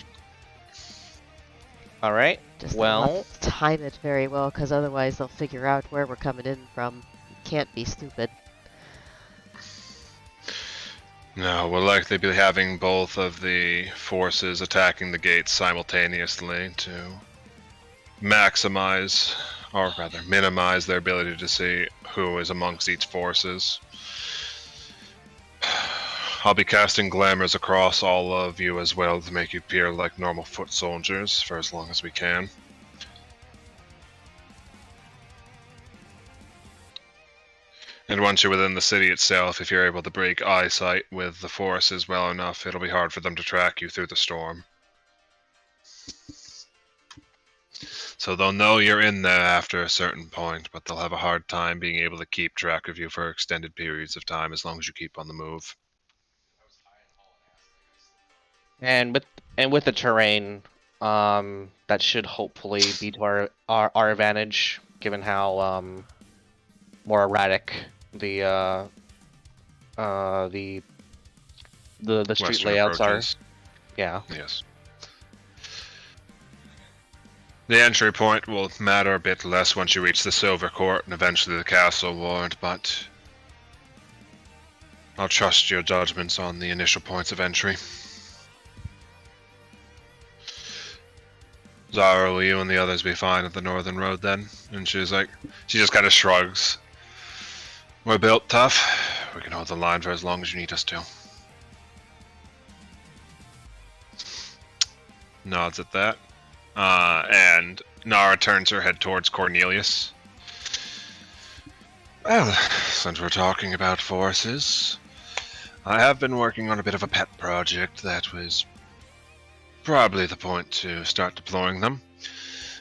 All right. Just Well, not time it very well, because otherwise they'll figure out where we're coming in from. Can't be stupid. No, we'll likely be having both of the forces attacking the gates simultaneously to maximize, or rather minimize, their ability to see who is amongst each forces. I'll be casting glamours across all of you as well to make you appear like normal foot soldiers for as long as we can. And once you're within the city itself, if you're able to break eyesight with the forces well enough, it'll be hard for them to track you through the storm. So they'll know you're in there after a certain point, but they'll have a hard time being able to keep track of you for extended periods of time as long as you keep on the move. and with the terrain, that should hopefully be to our advantage, given how more erratic the the street Western layouts approaches. are. Yeah. Yes. The entry point will matter a bit less once you reach the Silver Court and eventually the Castle Ward, but I'll trust your judgments on the initial points of entry. Zara, will you and the others be fine at the Northern Road then? And she just kind of shrugs. We're built tough. We can hold the line for as long as you need us to. Nods at that. And Nara turns her head towards Cornelius. Well, since we're talking about forces, I have been working on a bit of a pet project that was probably the point to start deploying them.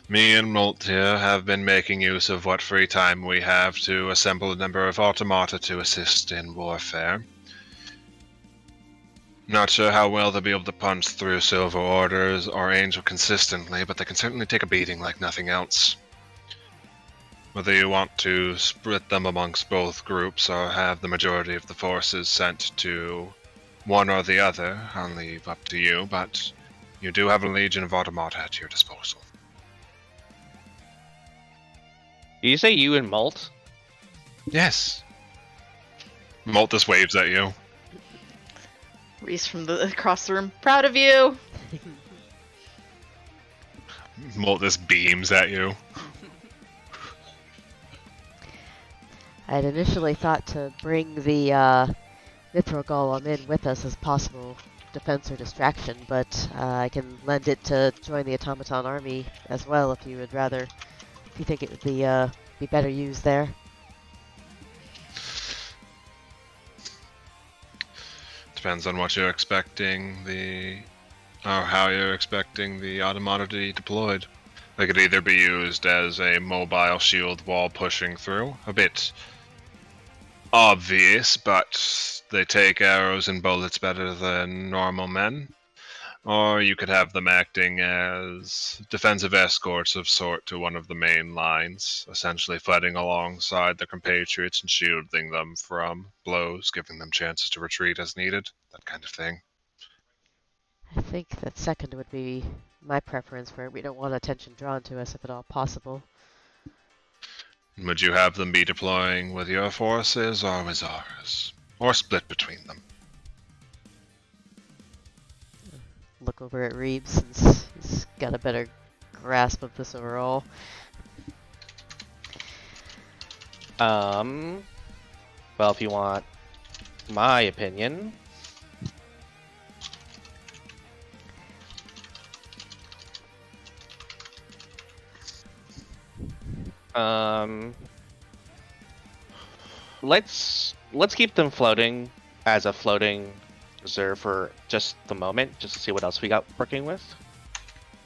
Me and Molt here have been making use of what free time we have to assemble a number of automata to assist in warfare. Not sure how well they'll be able to punch through Silver Orders or Angel consistently, but they can certainly take a beating like nothing else. Whether you want to split them amongst both groups or have the majority of the forces sent to one or the other, I'll leave up to you, but you do have a legion of automata at your disposal. Did you say you and Malt? Yes. Molt just waves at you. Reese from across the room. Proud of you. Molt just beams at you. I'd initially thought to bring the Mithril Golem in with us as possible defense or distraction, but I can lend it to join the Automaton army as well if you would rather. If you think it would be better used there. Depends on what you're expecting or how you're expecting the automata to be deployed. They could either be used as a mobile shield wall pushing through, a bit obvious, but they take arrows and bullets better than normal men. Or you could have them acting as defensive escorts of sort to one of the main lines, essentially fighting alongside their compatriots and shielding them from blows, giving them chances to retreat as needed, that kind of thing. I think that second would be my preference, where we don't want attention drawn to us if at all possible. Would you have them be deploying with your forces or with ours? Or split between them? Look over at Reeves since he's got a better grasp of this overall. Well, if you want my opinion, let's keep them floating as a floating reserve for just the moment, just to see what else we got working with.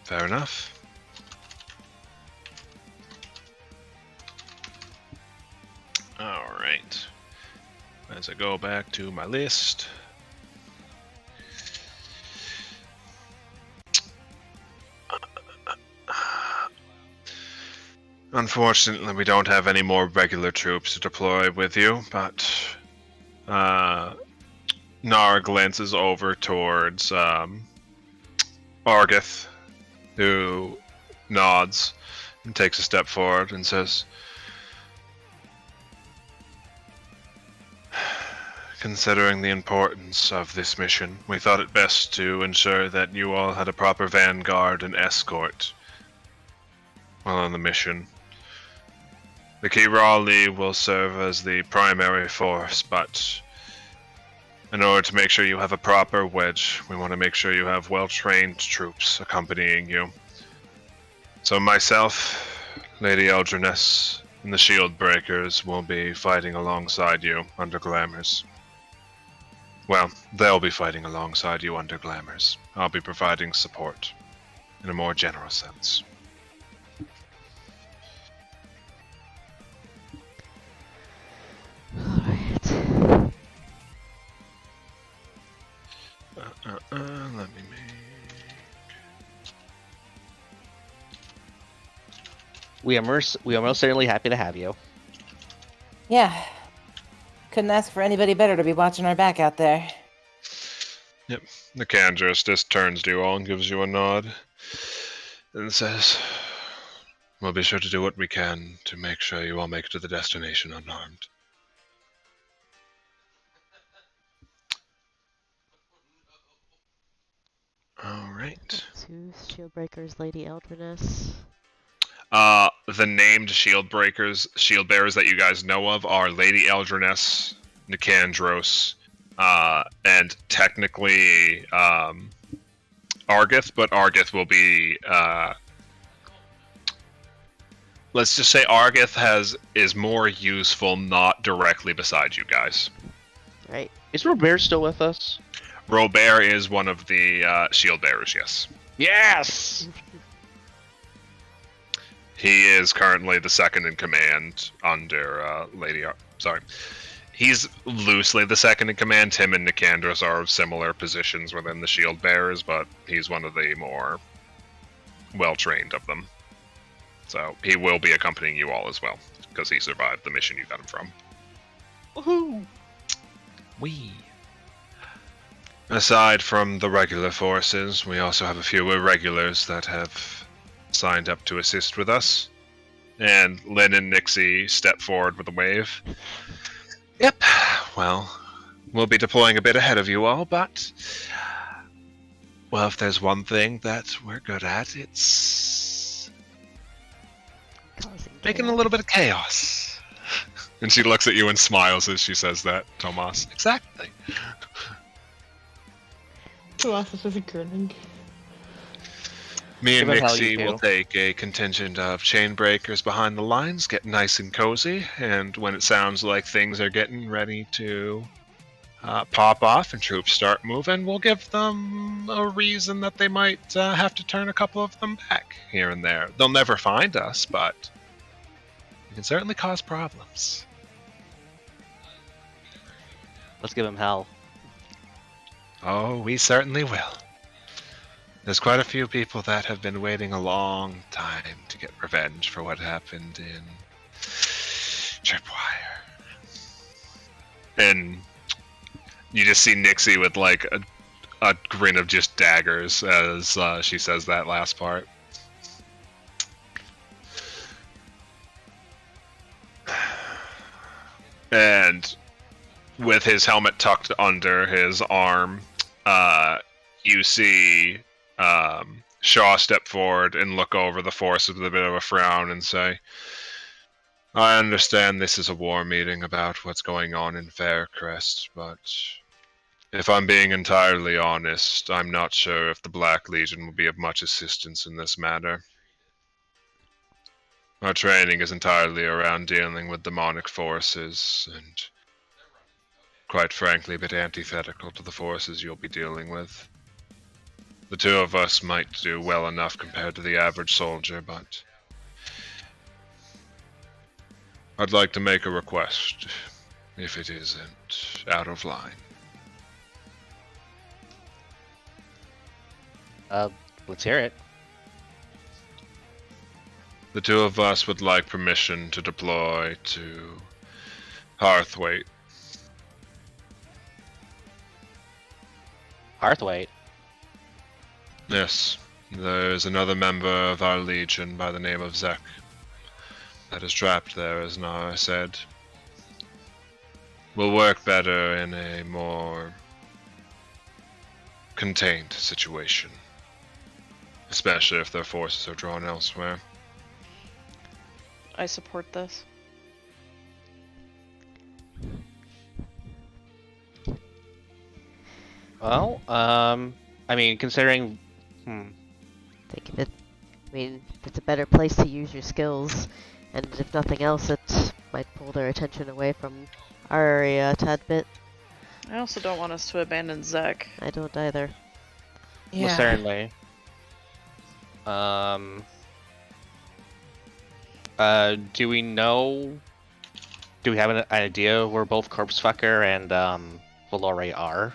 Fair enough. Alright. As I go back to my list. Unfortunately, we don't have any more regular troops to deploy with you, but Nara glances over towards Argith, who nods and takes a step forward and says, considering the importance of this mission, we thought it best to ensure that you all had a proper vanguard and escort while on the mission. The Kirali will serve as the primary force, but in order to make sure you have a proper wedge, we want to make sure you have well-trained troops accompanying you. So myself, Lady Eldriness, and the Shield Breakers will be fighting alongside you under Glamours. Well, they'll be fighting alongside you under Glamours. I'll be providing support in a more general sense. Alright. Let me make... We are most certainly happy to have you. Yeah. Couldn't ask for anybody better to be watching our back out there. Yep. The Kandros just turns to you all and gives you a nod and says, we'll be sure to do what we can to make sure you all make it to the destination unharmed. Alright. Two Shieldbreakers, Lady Eldriness. The named shield bearers that you guys know of are Lady Eldriness, Nicandros, and technically Argith, but Argith will be let's just say Argith is more useful not directly beside you guys. Right. Is Robert still with us? Robert is one of the shield bearers, yes. Yes! He is currently the second in command under he's loosely the second in command. Him and Nicandros are similar positions within the shield bearers, but he's one of the more well-trained of them. So he will be accompanying you all as well, because he survived the mission you got him from. Woohoo! Wee. Aside from the regular forces, we also have a few irregulars that have signed up to assist with us. And Lynn and Nixie step forward with a wave. Yep, well, we'll be deploying a bit ahead of you all, but... well, if there's one thing that we're good at, it's... making a little bit of chaos. And she looks at you and smiles as she says that, Tomas. Exactly. Tomas is just grinning. Me and Give it how Nixie you will do. take a contingent of chain breakers behind the lines, get nice and cozy, and when it sounds like things are getting ready to pop off and troops start moving, we'll give them a reason that they might have to turn a couple of them back here and there. They'll never find us, but we can certainly cause problems. Let's give him hell. Oh, we certainly will. There's quite a few people that have been waiting a long time to get revenge for what happened in Tripwire. And you just see Nixie with like a grin of just daggers as she says that last part. with his helmet tucked under his arm, you see Shaw step forward and look over the force with a bit of a frown and say, I understand this is a war meeting about what's going on in Faircrest, but if I'm being entirely honest, I'm not sure if the Black Legion will be of much assistance in this matter. Our training is entirely around dealing with demonic forces, and quite frankly, a bit antithetical to the forces you'll be dealing with. The two of us might do well enough compared to the average soldier, but I'd like to make a request, if it isn't out of line. Let's hear it. The two of us would like permission to deploy to Hearthwaite. Hearthwaite? Yes, there's another member of our legion by the name of Zek that is trapped there, as Nara said. Will work better in a more contained situation, especially if their forces are drawn elsewhere. I support this. Well, I mean, considering... Think of it. I mean, it's a better place to use your skills, and if nothing else, it might pull their attention away from our area a tad bit. I also don't want us to abandon Zek. I don't either. Well, certainly. Do we know... Do we have an idea where both Corpsefucker and, Valore are?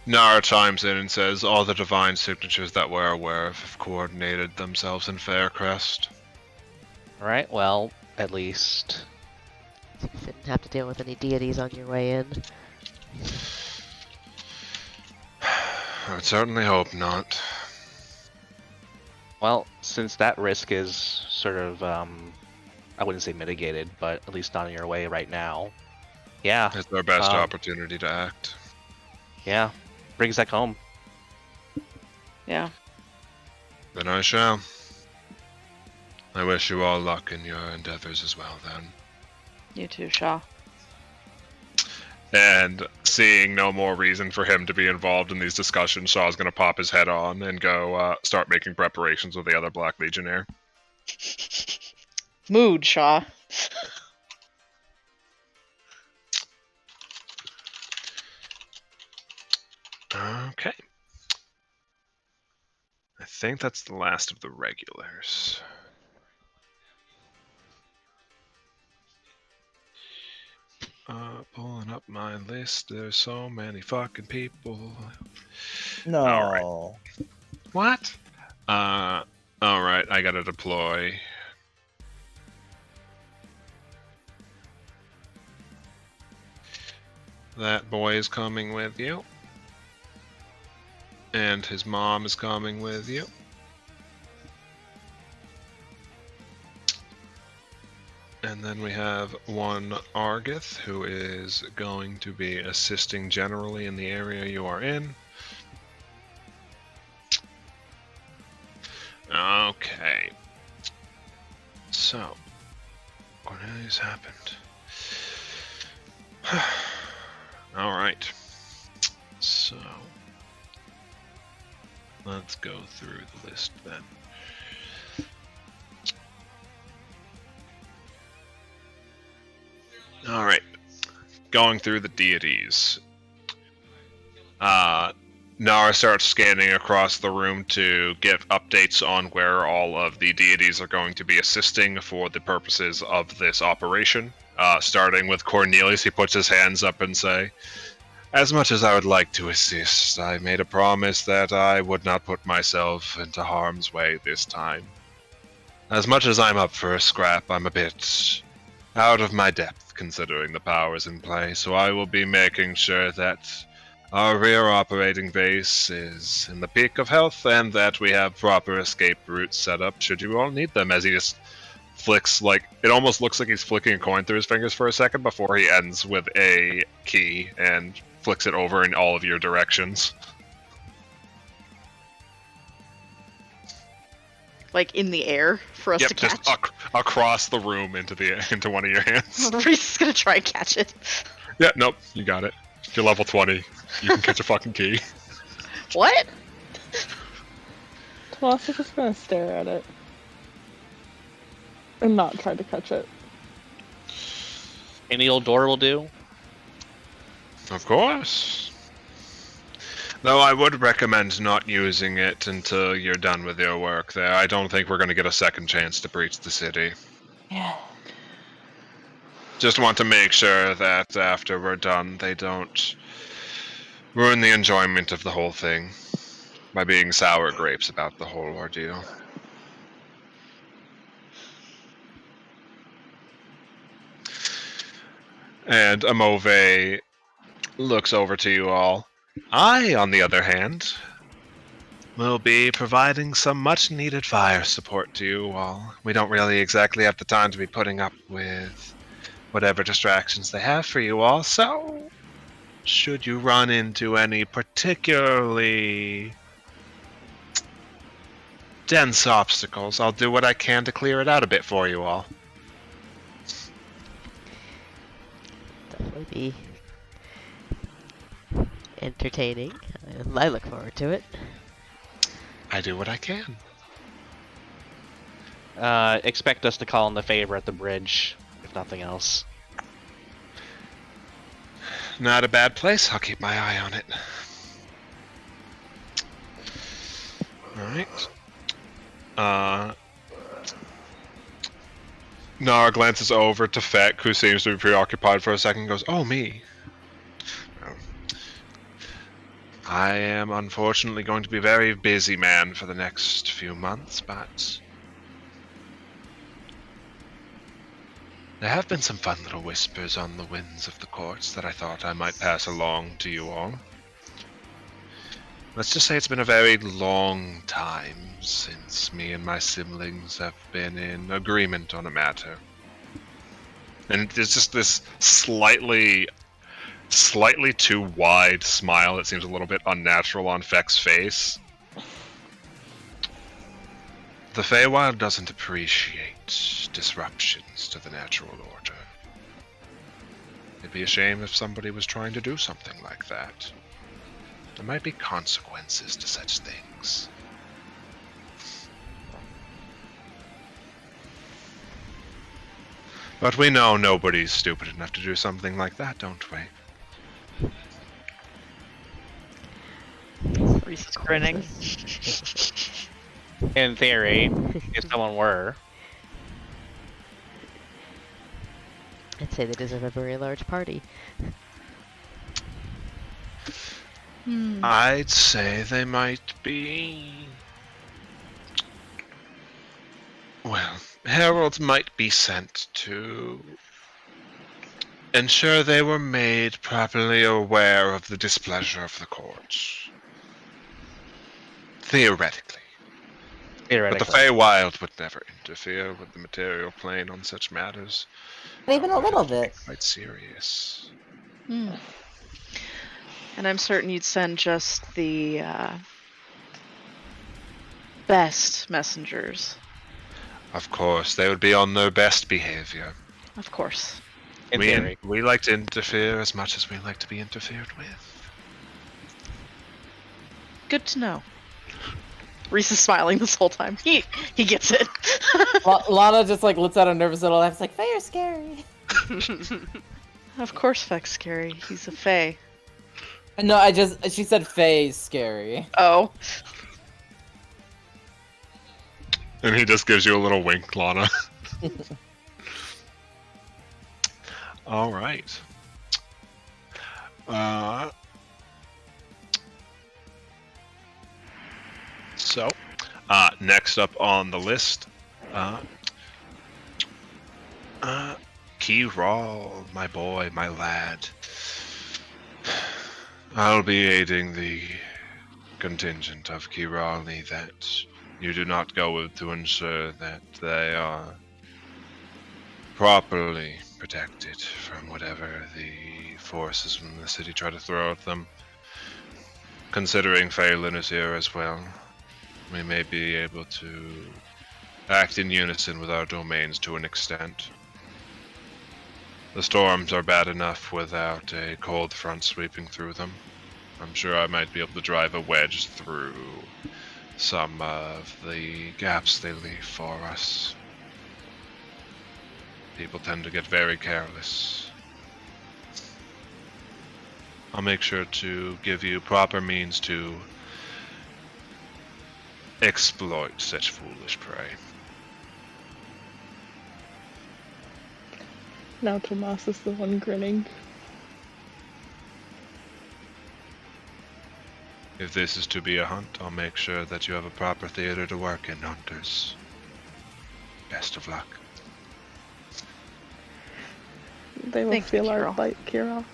Nara chimes in and says all the divine signatures that we're aware of have coordinated themselves in Faircrest. Alright, well, at least... You shouldn't have to deal with any deities on your way in. I would certainly hope not. Well, since that risk is sort of, I wouldn't say mitigated, but at least not in your way right now. Yeah. It's our best opportunity to act. Yeah. Bring Zek home. Yeah. Then I shall. I wish you all luck in your endeavors as well, then. You too, Shaw. And seeing no more reason for him to be involved in these discussions, Shaw's going to pop his head on and go start making preparations with the other Black Legionnaire. Mood, Shaw. Okay. I think that's the last of the regulars. Pulling up my list. There's so many fucking people. No. All right. What? Alright, I gotta deploy. That boy is coming with you. And his mom is coming with you. And then we have one Argith, who is going to be assisting generally in the area you are in. Okay. So, what has happened? Alright. So, let's go through the list then. Alright. Going through the deities. Nara starts scanning across the room to get updates on where all of the deities are going to be assisting for the purposes of this operation. Starting with Cornelius, he puts his hands up and say, as much as I would like to assist, I made a promise that I would not put myself into harm's way this time. As much as I'm up for a scrap, I'm a bit out of my depth considering the powers in play, so I will be making sure that our rear operating base is in the peak of health and that we have proper escape routes set up should you all need them, as he just flicks, like, it almost looks like he's flicking a coin through his fingers for a second before he ends with a key and flicks it over in all of your directions. Like in the air for us Yep, to catch. just across the room into one of your hands. Reese is gonna try and catch it. Yeah, nope, you got it. You're level 20. You can catch a fucking key. What? Tomas is just gonna stare at it. And not try to catch it. Any old door will do. Of course. Though I would recommend not using it until you're done with your work there. I don't think we're going to get a second chance to breach the city. Yeah. Just want to make sure that after we're done, they don't ruin the enjoyment of the whole thing by being sour grapes about the whole ordeal. And Amove looks over to you all. I, on the other hand, will be providing some much-needed fire support to you all. We don't really exactly have the time to be putting up with whatever distractions they have for you all, so should you run into any particularly dense obstacles, I'll do what I can to clear it out a bit for you all. Definitely be entertaining. I look forward to it. I do what I can. Expect us to call in the favor at the bridge, if nothing else. Not a bad place. I'll keep my eye on it. Alright. Nara glances over to Feck, who seems to be preoccupied for a second, and goes, "Oh, me. I am unfortunately going to be a very busy man for the next few months, but there have been some fun little whispers on the winds of the courts that I thought I might pass along to you all. Let's just say it's been a very long time since me and my siblings have been in agreement on a matter. And there's just this slightly too wide smile that seems a little bit unnatural on Feck's face. The Feywild doesn't appreciate disruptions to the natural order. It'd be a shame if somebody was trying to do something like that. There might be consequences to such things. But we know nobody's stupid enough to do something like that, don't we? Reese is grinning. In theory, if someone were. I'd say they deserve a very large party. I'd say they might be... Well, heralds might be sent to ensure they were made properly aware of the displeasure of the court. Theoretically. But the Feywild would never interfere with the material plane on such matters. Not even a little bit. Quite serious. And I'm certain you'd send just the best messengers. Of course, they would be on their best behavior. Of course. In theory. We like to interfere as much as we like to be interfered with. Good to know. Reese is smiling this whole time. He gets it. Lana just like lets out a nervous little laugh. It's like, Faye are scary. Of course Feck's scary. He's a Fae. No, she said Faye's scary. Oh. And he just gives you a little wink, Lana. All right. So, next up on the list, Key-Rawl, my boy, my lad. I'll be aiding the contingent of Kirali that you do not go with to ensure that they are properly protected from whatever the forces from the city try to throw at them. Considering Phelan is here as well, we may be able to act in unison with our domains to an extent. The storms are bad enough without a cold front sweeping through them. I'm sure I might be able to drive a wedge through some of the gaps they leave for us. People tend to get very careless. I'll make sure to give you proper means to exploit such foolish prey. Now Tomas is the one grinning. If this is to be a hunt, I'll make sure that you have a proper theater to work in, hunters. Best of luck. They will Thank you, feel our Kirill. bite, Kirill.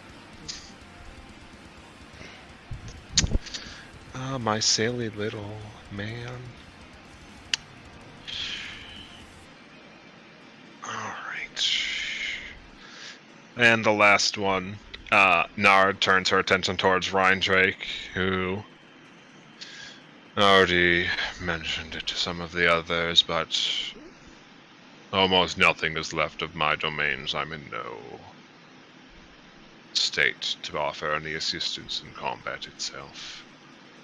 Ah, my silly little man. Alright. And the last one, Nard turns her attention towards Ryan Drake, who already mentioned it to some of the others, but almost nothing is left of my domains. I'm in no state to offer any assistance in combat itself.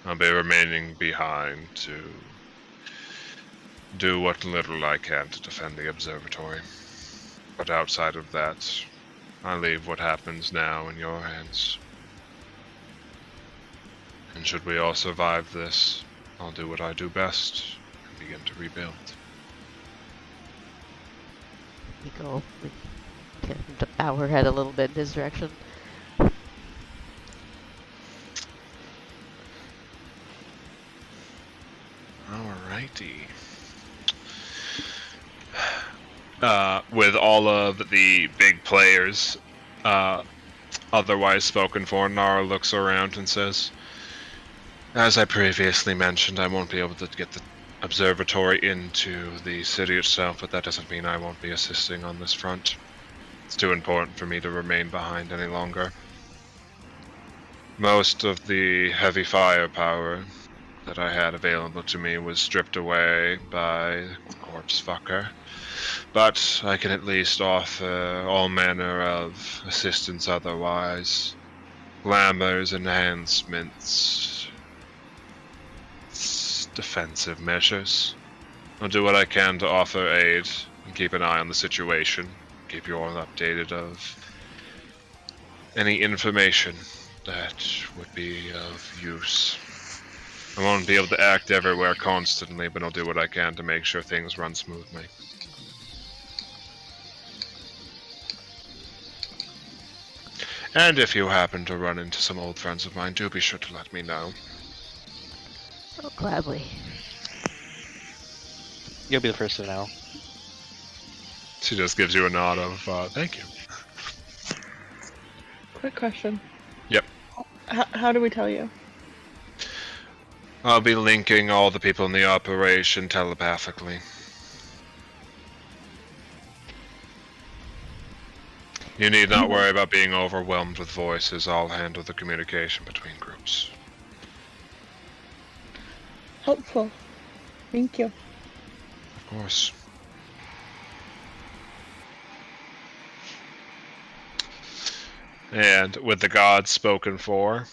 I'll be remaining behind to do what little I can to defend the observatory. But outside of that, I leave what happens now in your hands. And should we all survive this, I'll do what I do best and begin to rebuild. We go. We kind of bow her head a little bit in his direction. Alrighty. With all of the big players otherwise spoken for, Nara looks around and says, as I previously mentioned, I won't be able to get the observatory into the city itself, but that doesn't mean I won't be assisting on this front. It's too important for me to remain behind any longer. Most of the heavy firepower that I had available to me was stripped away by the corpse fucker. But I can at least offer all manner of assistance otherwise. Glamours, enhancements, defensive measures. I'll do what I can to offer aid and keep an eye on the situation. Keep you all updated of any information that would be of use. I won't be able to act everywhere constantly, but I'll do what I can to make sure things run smoothly. And if you happen to run into some old friends of mine, do be sure to let me know. Oh, gladly. You'll be the first to know. She just gives you a nod of, thank you. Quick question. Yep. How do we tell you? I'll be linking all the people in the operation telepathically. You need not worry about being overwhelmed with voices. I'll handle the communication between groups. Helpful. Thank you. Of course. And with the gods spoken for,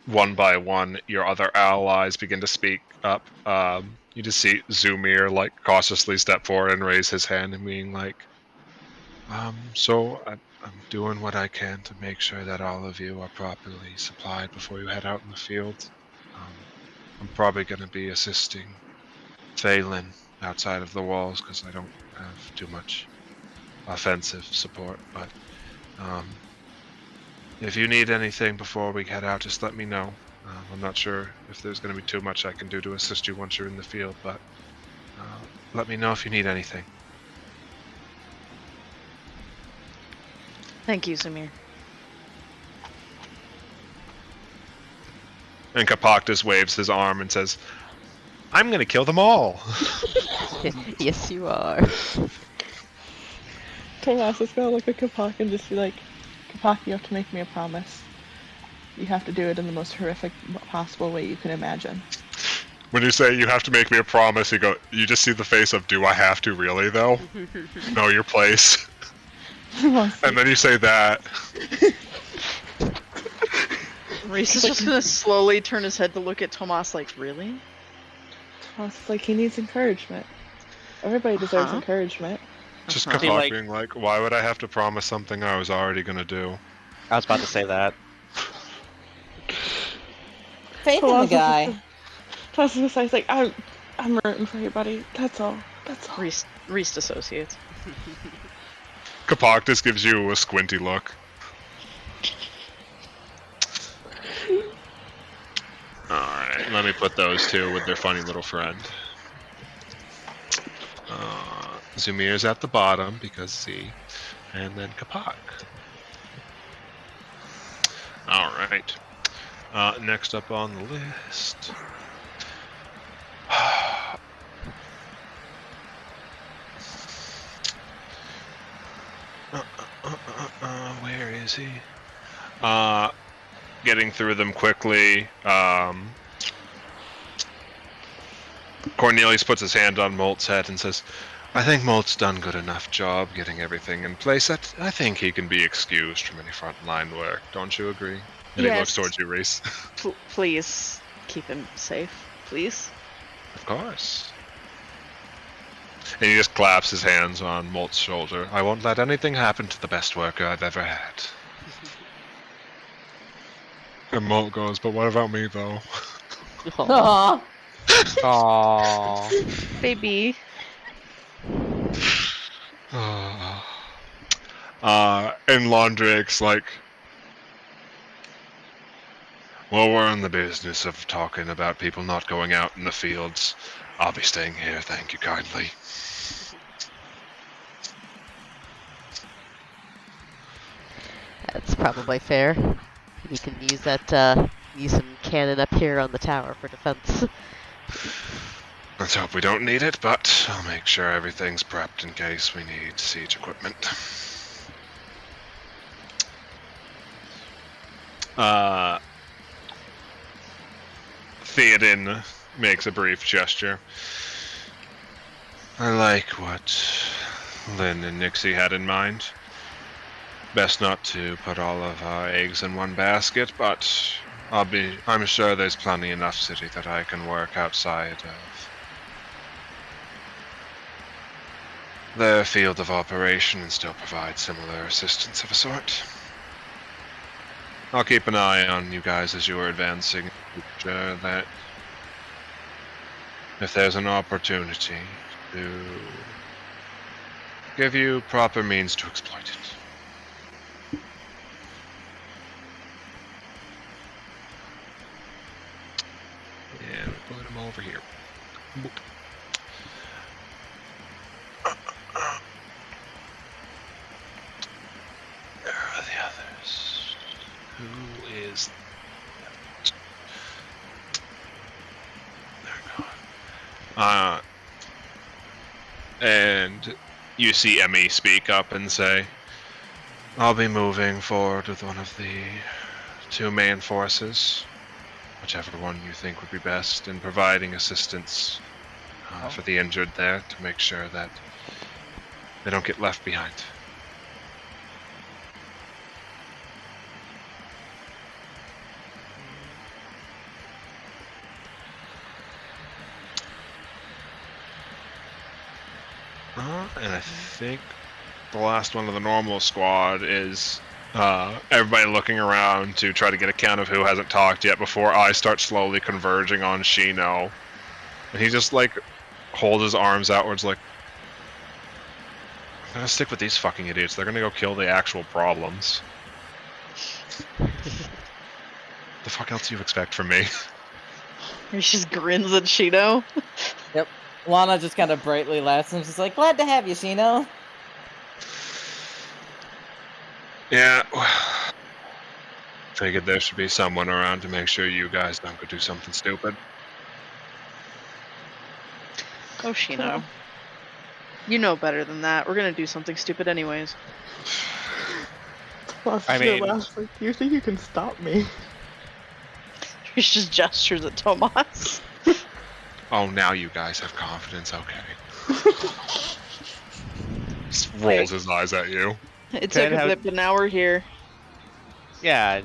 one by one, your other allies begin to speak up. You just see Zumir like cautiously step forward and raise his hand and being like, so I'm doing what I can to make sure that all of you are properly supplied before you head out in the field. I'm probably going to be assisting Phelan outside of the walls because I don't have too much offensive support, but if you need anything before we head out, just let me know. I'm not sure if there's going to be too much I can do to assist you once you're in the field, but let me know if you need anything. Thank you, Samir. And Kapaktus waves his arm and says, I'm going to kill them all. Yes, you are. Tomas is gonna look at Kapak and just be like, Kapak, you have to make me a promise. You have to do it in the most horrific possible way you can imagine. When you say you have to make me a promise, you just see the face of, do I have to really though? Know your place. And then you say that. Reese is just gonna slowly turn his head to look at Tomas like, really? Tomas is like, he needs encouragement. Everybody deserves encouragement. Just Uh-huh. Kapak being like, why would I have to promise something I was already gonna do? I was about to say that. Faith in the guy. Tomas is just like, I'm rooting for you, buddy. That's all. That's all. Reese dissociates. Kapak just gives you a squinty look. Alright, let me put those two with their funny little friend. Zumir's at the bottom because C, and then Kapak. Alright. Next up on the list. Where is he? Getting through them quickly. Cornelius puts his hand on Molt's head and says, I think Molt's done good enough job getting everything in place. I think he can be excused from any frontline work. Don't you agree? And he looks towards you, Reese. Please keep him safe, please. Of course. And he just claps his hands on Molt's shoulder. I won't let anything happen to the best worker I've ever had. And Molt goes, but what about me, though? Aww. Aww. Baby. And Laundrix, like, well, we're in the business of talking about people not going out in the fields. I'll be staying here, thank you kindly. That's probably fair. You can use that, use some cannon up here on the tower for defense. Let's hope we don't need it, but I'll make sure everything's prepped in case we need siege equipment. Theoden makes a brief gesture. I like what Lynn and Nixie had in mind. Best not to put all of our eggs in one basket, but I'm sure there's plenty enough city that I can work outside of their field of operation and still provide similar assistance of a sort. I'll keep an eye on you guys as you are advancing, sure that if there's an opportunity to give you proper means to exploit it. And we put him over here. Boop. Where are the others? Who is... They're gone. And you see Emmy speak up and say, I'll be moving forward with one of the two main forces, whichever one you think would be best, in providing assistance for the injured there to make sure that they don't get left behind. And I think the last one of the normal squad is everybody looking around to try to get a count of who hasn't talked yet before I start slowly converging on Shino. And he just like holds his arms outwards like, I'm gonna stick with these fucking idiots. They're gonna go kill the actual problems. The fuck else do you expect from me? He just grins at Shino. Yep. Lana just kind of brightly laughs and she's like, glad to have you, Shino. Yeah. Figured there should be someone around to make sure you guys don't go do something stupid. Oh, Shino. You know better than that. We're gonna do something stupid anyways. Plus, I mean- like, you think you can stop me? He's just gestures at Tomas. Oh, now you guys have confidence. Okay. Just rolls his eyes at you. It took a bit, but now we're here. Yeah,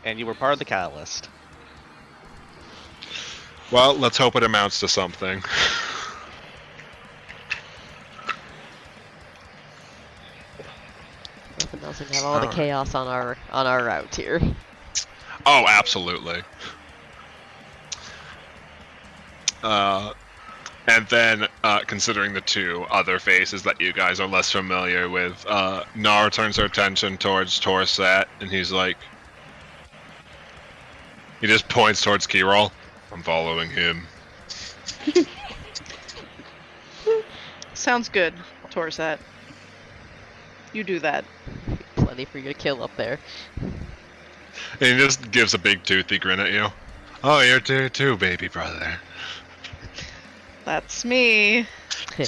and you were part of the catalyst. Well, let's hope it amounts to something. Nothing else than have all the chaos on our route here. Oh, absolutely. And then, considering the two other faces that you guys are less familiar with, Nar turns her attention towards Torsat, and he's like... He just points towards Kirol. I'm following him. Sounds good, Torsat. You do that. Plenty for you to kill up there. And he just gives a big toothy grin at you. Oh, you're there too, baby brother. That's me. You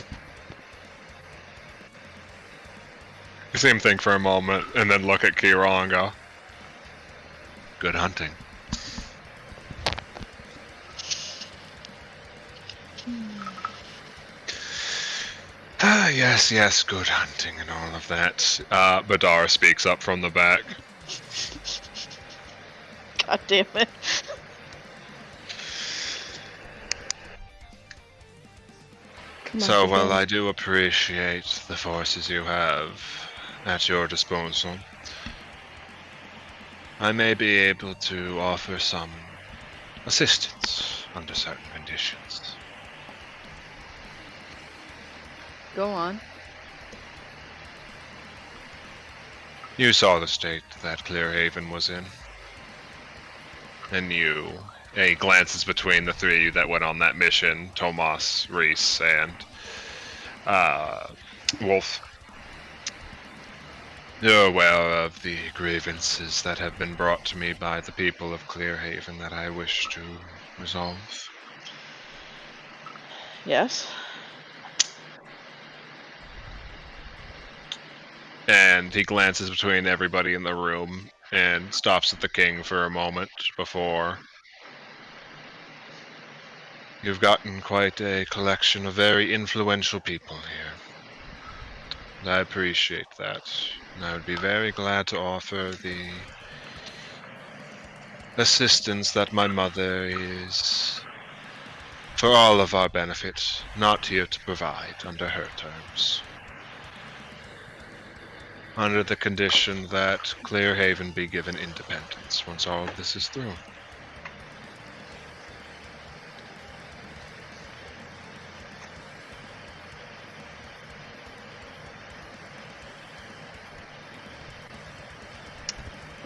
see him think for a moment, and then look at Kirol and go, good hunting. Yes, good hunting and all of that. Badar speaks up from the back. God damn it. So, well, I do appreciate the forces you have at your disposal. I may be able to offer some assistance under certain conditions. Go on. You saw the state that Clearhaven was in. And you... He glances between the three of you that went on that mission, Tomas, Reese, and Wolf. You're aware of the grievances that have been brought to me by the people of Clearhaven that I wish to resolve. Yes. And he glances between everybody in the room and stops at the king for a moment before... You've gotten quite a collection of very influential people here. And I appreciate that. And I would be very glad to offer the assistance that my mother is, for all of our benefit, not here to provide under her terms. Under the condition that Clearhaven be given independence once all of this is through.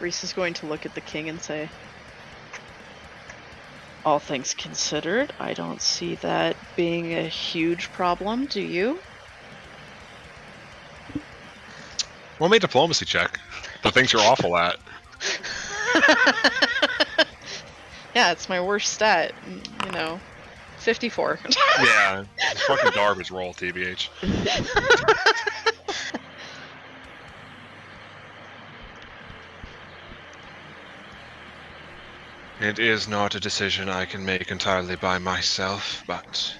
Reese is going to look at the king and say, all things considered, I don't see that being a huge problem, do you? Roll me a diplomacy check. The things you're awful at. Yeah, it's my worst stat. 54. Yeah, it's fucking garbage roll, TBH. It is not a decision I can make entirely by myself, but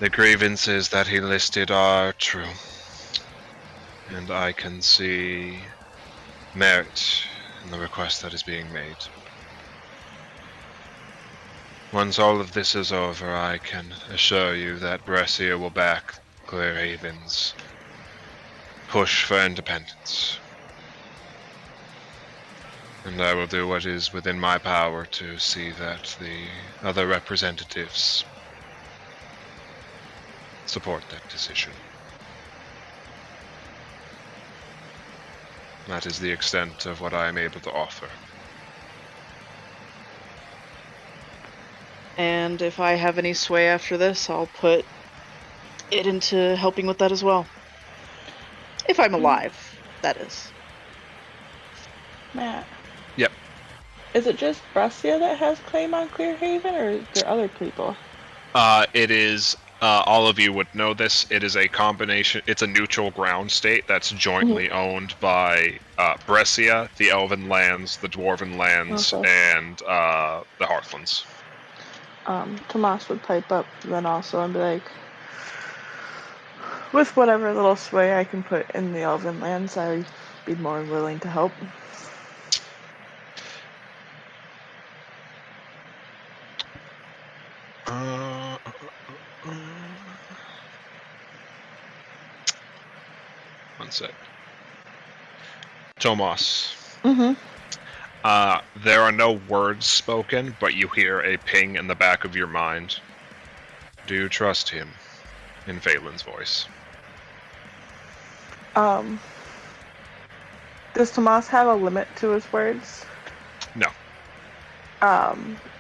the grievances that he listed are true. And I can see merit in the request that is being made. Once all of this is over, I can assure you that Brescia will back Clearhaven's push for independence. And I will do what is within my power to see that the other representatives support that decision. That is the extent of what I am able to offer. And if I have any sway after this, I'll put it into helping with that as well. If I'm alive, that is. Matt. Yep. Is it just Brescia that has claim on Clearhaven, or is there other people? It is all of you would know this. It is a combination. It's a neutral ground state that's jointly owned by Brescia, the Elven lands, the Dwarven lands, and the Hearthlands. Tomas would pipe up then also and be like, with whatever little sway I can put in the Elven lands, I'd be more willing to help. One sec. Tomas. Mm-hmm. There are no words spoken, but you hear a ping in the back of your mind. Do you trust him? In Phelan's voice. Does Tomas have a limit to his words? No.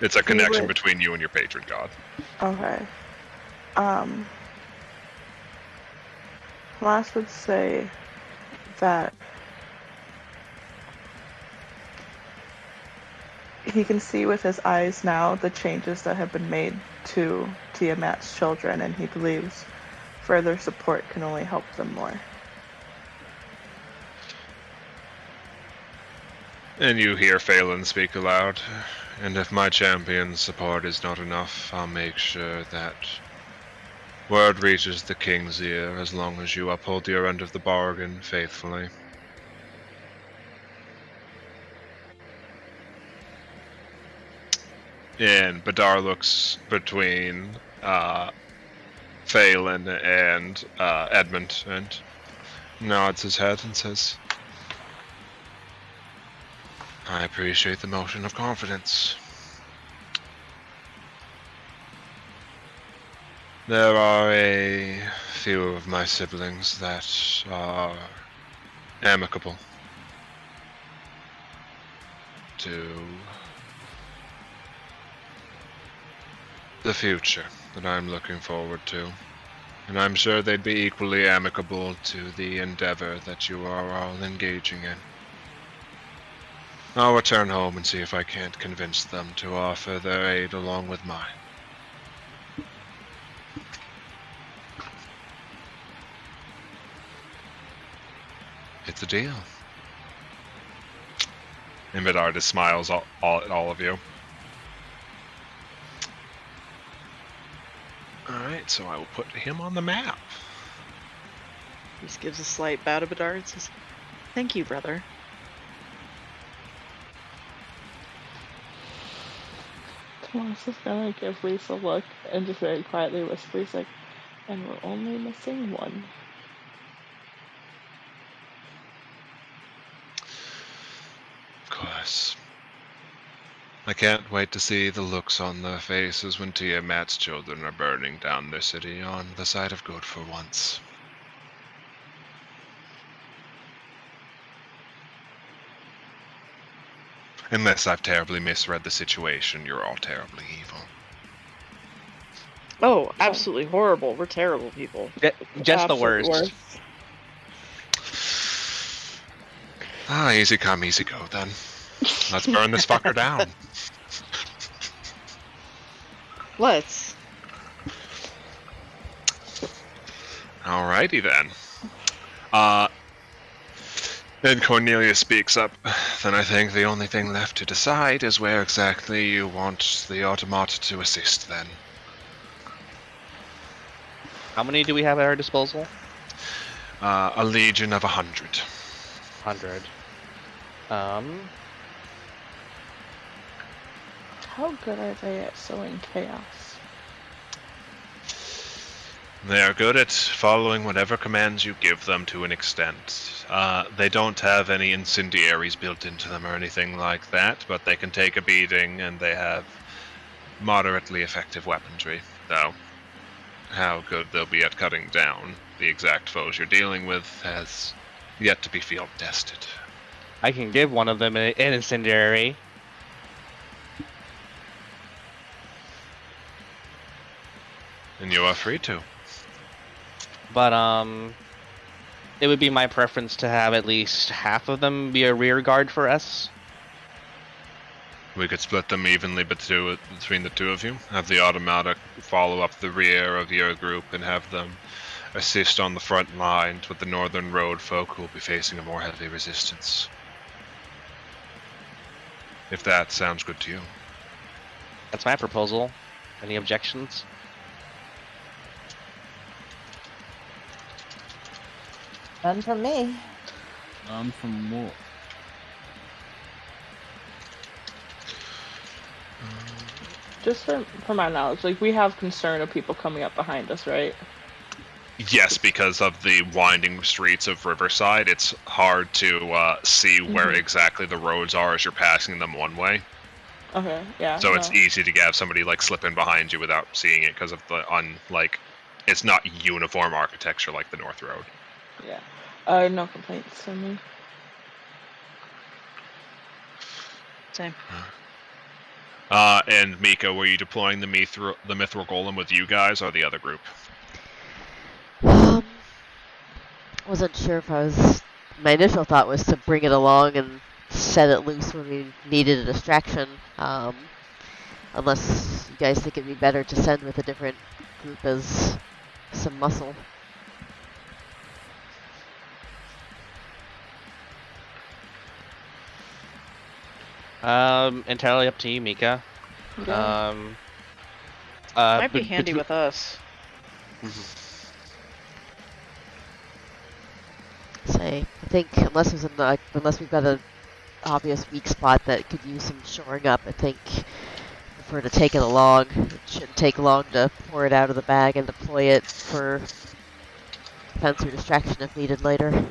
It's a connection between you and your patron god. Okay. Tomas would say that he can see with his eyes now the changes that have been made to Tiamat's children, and he believes further support can only help them more. And you hear Phelan speak aloud. And if my champion's support is not enough, I'll make sure that word reaches the king's ear as long as you uphold your end of the bargain faithfully. And Badar looks between Phelan and Edmund and nods his head and says, I appreciate the motion of confidence. There are a few of my siblings that are amicable to the future that I'm looking forward to. And I'm sure they'd be equally amicable to the endeavor that you are all engaging in. I'll return home and see if I can't convince them to offer their aid along with mine. It's a deal. And Vidar just smiles at all of you. Alright, so I will put him on the map. He just gives a slight bow to Bedard and says, thank you, brother. Tomas is gonna give Lisa a look and just very quietly whisper, he's like, and we're only missing one. Of course. I can't wait to see the looks on their faces when Tiamat's children are burning down their city on the side of good for once. Unless I've terribly misread the situation, you're all terribly evil. Oh, absolutely horrible. We're terrible people. Just the worst. Ah, easy come, easy go then. Let's burn this fucker down. Let's. Alrighty then. Then Cornelius speaks up. Then I think the only thing left to decide is where exactly you want the automata to assist then. How many do we have at our disposal? A legion of 100. 100. How good are they at sowing chaos? They are good at following whatever commands you give them to an extent. They don't have any incendiaries built into them or anything like that, but they can take a beating and they have moderately effective weaponry, though. How good they'll be at cutting down the exact foes you're dealing with has yet to be field tested. I can give one of them an incendiary. And you are free to. But, it would be my preference to have at least half of them be a rear guard for us. We could split them evenly between the two of you. Have the automata follow up the rear of your group and have them assist on the front lines with the northern road folk who will be facing a more heavy resistance. If that sounds good to you. That's my proposal. Any objections? None from me. From what? Just for my knowledge, like, we have concern of people coming up behind us, right? Yes, because of the winding streets of Riverside, it's hard to see where exactly the roads are as you're passing them one way. Okay, yeah. So it's easy to have somebody like slip in behind you without seeing it because of the it's not uniform architecture like the North Road. Yeah. No complaints from me. Same. And Mika, were you deploying the Mithril Golem with you guys or the other group? Wasn't sure if I was. My initial thought was to bring it along and set it loose when we needed a distraction. Unless you guys think it'd be better to send with a different group as some muscle. Entirely up to you, Mika. Yeah. Might be handy with us. Say, I think unless we've got an obvious weak spot that could use some shoring up, I think if we're to take it along, it shouldn't take long to pour it out of the bag and deploy it for defense or distraction if needed later.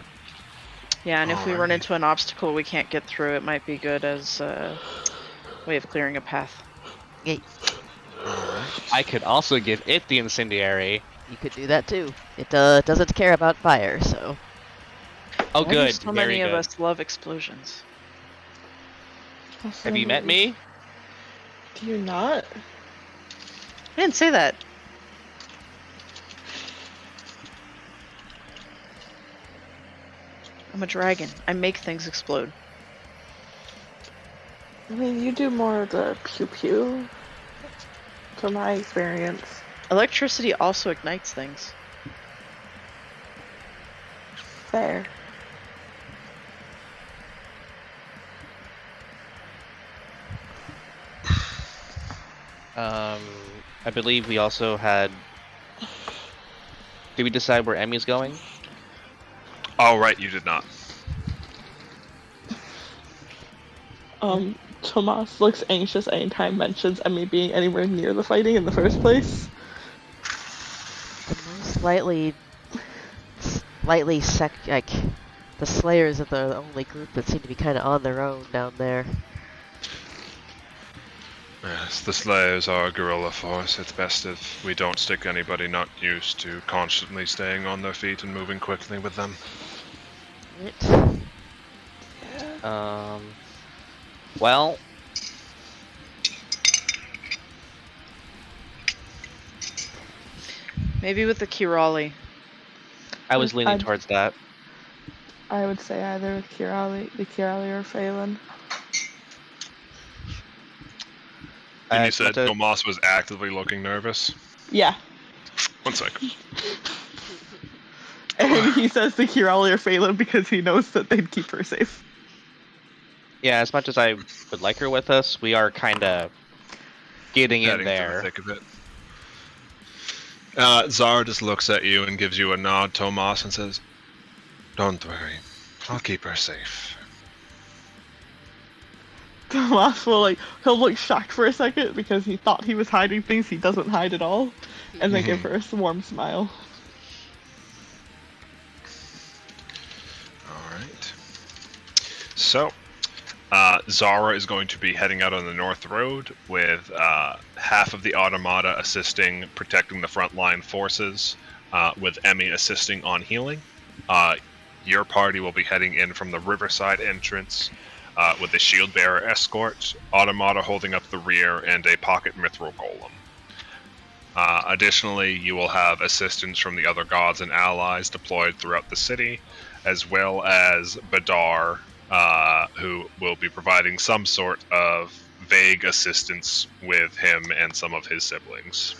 Yeah, and if we run into an obstacle we can't get through, it might be good as a way of clearing a path. Yeah, I could also give it the incendiary. you could do that too. It doesn't care about fire, so. Oh, Why do good. so Very many good. of us love explosions. Have you met me? Do you not? I didn't say that. I'm a dragon. I make things explode. I mean, you do more of the pew-pew, from my experience. Electricity also ignites things. Fair. I believe we also had... Did we decide where Emmy's going? Oh, right, you did not. Tomas looks anxious anytime mentions Emmy being anywhere near the fighting in the first place. The most the Slayers are the only group that seem to be kind of on their own down there. Yes, the Slayers are a guerrilla force. It's best if we don't stick anybody not used to constantly staying on their feet and moving quickly with them. Well... Maybe with the Kirali. I was leaning towards that. I would say either with the Kirali or Phelan. And you said Tomas was actively looking nervous? Yeah. 1 second. And he says the Kirali or Phelan because he knows that they'd keep her safe. Yeah, as much as I would like her with us, we are kind of getting in there. To the thick of it. Zara just looks at you and gives you a nod, Tomas, and says, "Don't worry, I'll keep her safe." Tomas will he'll look shocked for a second because he thought he was hiding things he doesn't hide at all, and then give her a warm smile. Alright. So, Zara is going to be heading out on the North Road with half of the Automata assisting protecting the frontline forces, with Emmy assisting on healing. Your party will be heading in from the Riverside entrance with the Shield Bearer escort, Automata holding up the rear, and a pocket Mithril Golem. Additionally, you will have assistance from the other gods and allies deployed throughout the city, as well as Badar, who will be providing some sort of vague assistance with him and some of his siblings.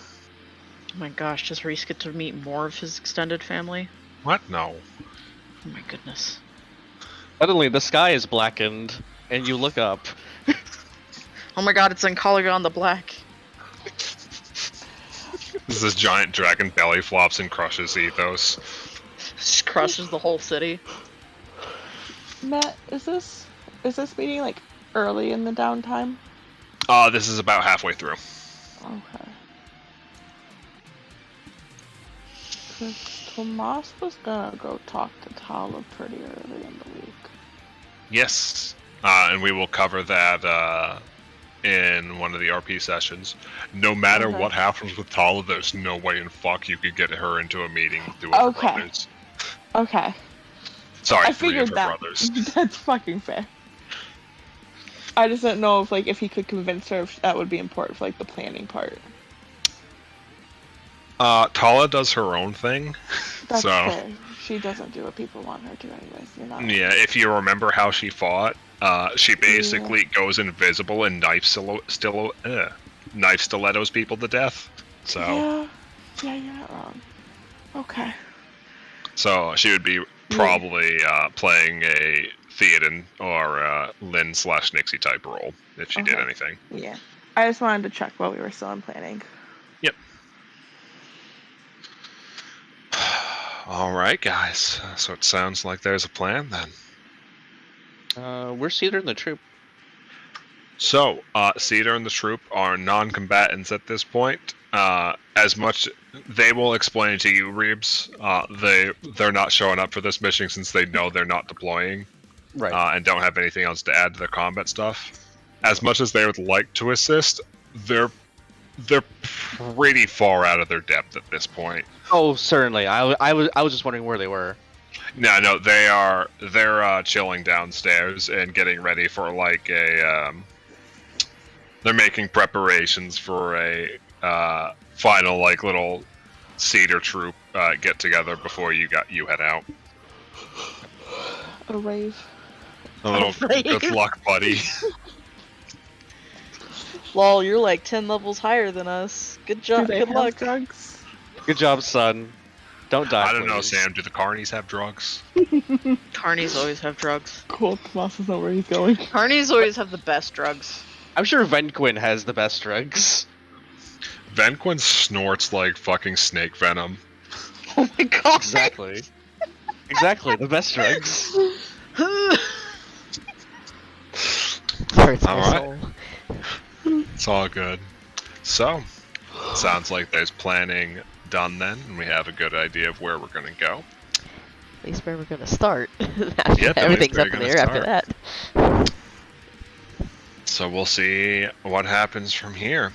Oh my gosh, does Reese get to meet more of his extended family? What? No. Oh my goodness. Suddenly, the sky is blackened, and you look up. Oh my god, it's Encoligon the Black. This giant dragon belly flops and crushes Ethos. Just crushes the whole city. Matt, is this meeting like early in the downtime? This is about halfway through. Okay. Because Tomas was gonna go talk to Tala pretty early in the week. Yes, and we will cover that in one of the RP sessions. No matter Okay. what happens with Tala, there's no way in fuck you could get her into a meeting with two of her Okay. brothers. Okay. Sorry, I 3 of figured her that. brothers. That's fucking fair. I just didn't know if he could convince her if that would be important for like the planning part. Tala does her own thing. That's So, fair. She doesn't do what people want her to anyways. You're not. yeah, if you remember how she fought, she basically goes invisible and knife stilettos people to death. So, Yeah, you're not wrong. Okay. so she would be probably playing a Theoden or Lyn/Nixie type role if she did Okay. anything. Yeah. I just wanted to check while we were still in planning. Yep. All right, guys. So it sounds like there's a plan then. We're Cedar and the troop. So, Cedar and the troop are non-combatants at this point. As much they will explain to you, Reebs. They're not showing up for this mission since they know they're not deploying, Right. and don't have anything else to add to their combat stuff. As much as they would like to assist, they're pretty far out of their depth at this point. Oh, certainly. I was just wondering where they were. No, they're chilling downstairs and getting ready for like a. They're making preparations for a final like little Cedar troop get together before you head out. A rave. A little rave. good luck, buddy. Lol, you're like 10 levels higher than us. Good job. Do they Good have luck. drugs? Good job, son. Don't die. I don't know, please. Sam. Do the carnies have drugs? Carnies always have drugs. Cool. Tomas doesn't know where he's going. Carnies always have the best drugs. I'm sure Venquin has the best drugs. Venquin snorts like fucking snake venom. Oh my god. Exactly. Exactly, the best drugs. Hurts my All right. soul. It's all good. So, sounds like there's planning done then, and we have a good idea of where we're going to go. At least where we're gonna start. After Yep, at least everything's where up in you're the air gonna after that. So we'll see what happens from here.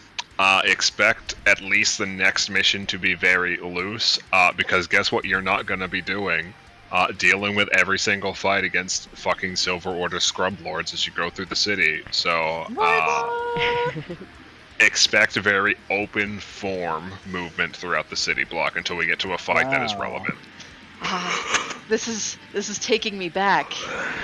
Expect at least the next mission to be very loose, because guess what you're not going to be doing? Dealing with every single fight against fucking Silver Order scrub lords as you go through the city. So, expect a very open form movement throughout the city block until we get to a fight that is Wow. relevant. This is taking me back.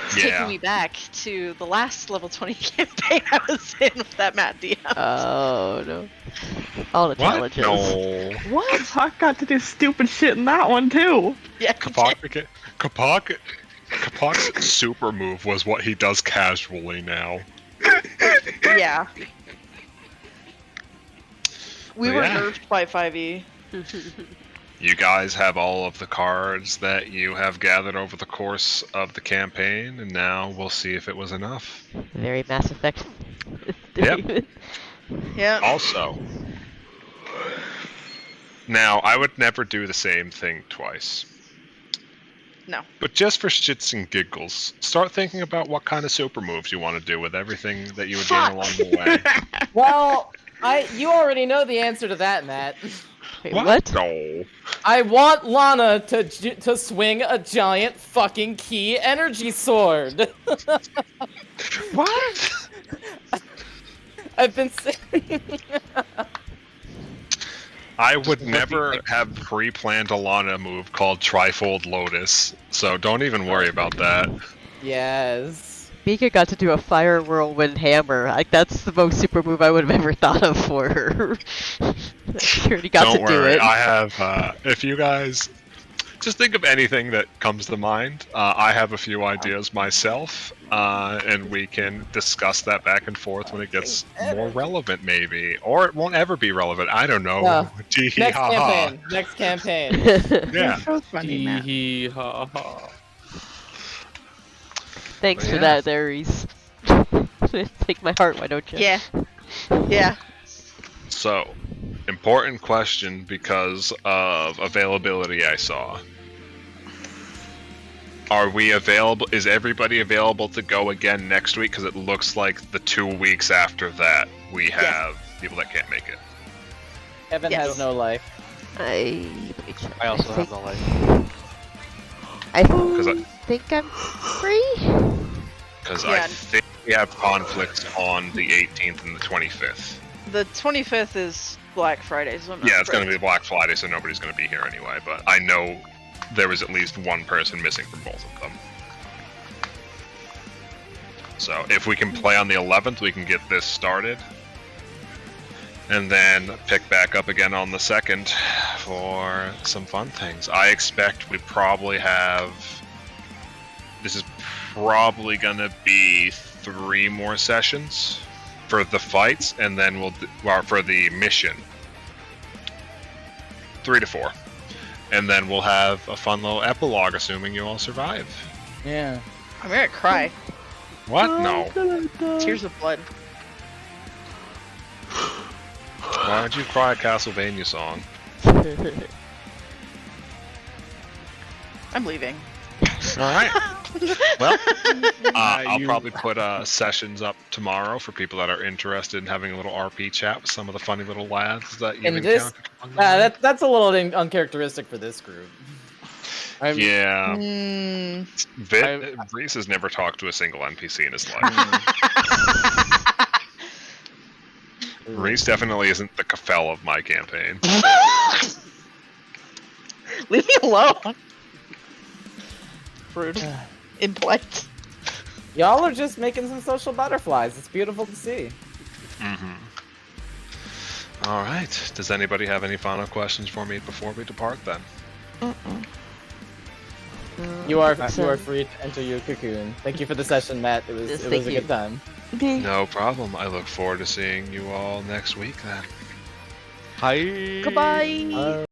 It's Yeah. taking me back to the last level 20 campaign I was in with that Matt DM. Oh no. All the What? challenges. No. What? Hawk got to do stupid shit in that one too. Yeah, Kapok's super move was what he does casually now. yeah. We But were yeah. nerfed by 5e. You guys have all of the cards that you have gathered over the course of the campaign, and now we'll see if it was enough. Very Mass Effect. Yep. Yeah. Also, now I would never do the same thing twice. No. But just for shits and giggles, start thinking about what kind of super moves you want to do with everything that you would gain along the way. Well, you already know the answer to that, Matt. Wait, what? No. I want Lana to swing a giant fucking key energy sword. What? I've been saying. I would never have pre-planned a Lana move called Trifold Lotus, so don't even worry about that. Yes. Mika got to do a fire whirlwind hammer. Like that's the most super move I would have ever thought of for her. She already got Don't to do worry, it. I have. If you guys just think of anything that comes to mind, I have a few ideas myself, and we can discuss that back and forth when it gets more relevant, maybe, or it won't ever be relevant. I don't know. No. Tee hee Next ha ha. campaign. Next campaign. Yeah. So funny, Matt. Hee ha ha. Thanks But for yeah. that, Aries. Take my heart, why don't you? Yeah. Yeah. So, important question because of availability. I saw. Are we available? Is everybody available to go again next week? Because it looks like the 2 weeks after that we have people that can't make it. Evan Yes. has no life. Let me check. I also have think, no life. I I- think I'm free. Because Yeah. I think we have conflicts on the 18th and the 25th. The 25th is Black Friday, so I'm not Yeah, it's going to surprised. be Black Friday, so nobody's going to be here anyway. But I know there was at least one person missing from both of them. So if we can play on the 11th, we can get this started. And then pick back up again on the 2nd for some fun things. I expect we probably have... This is probably going to be 3 more sessions for the fights, and then well, for the mission. 3 to 4. And then we'll have a fun little epilogue, assuming you all survive. Yeah. I'm gonna cry. What? No. Tears of blood. Why would you cry a Castlevania song? I'm leaving. Alright. Well, I'll you- probably put sessions up tomorrow for people that are interested in having a little RP chat with some of the funny little lads that you've And this- encountered. along the way. That's a little uncharacteristic for this group. Yeah. Mm. Reese has never talked to a single NPC in his life. Reese definitely isn't the Cafel of my campaign. Leave me alone. Rude. Impolite. Y'all are just making some social butterflies. It's beautiful to see. All right. Does anybody have any final questions for me before we depart then? You are free to enter your cocoon. Thank you for the session, Matt. It was Yes, a thank you. good time. Okay. No problem. I look forward to seeing you all next week then. Hi. Goodbye.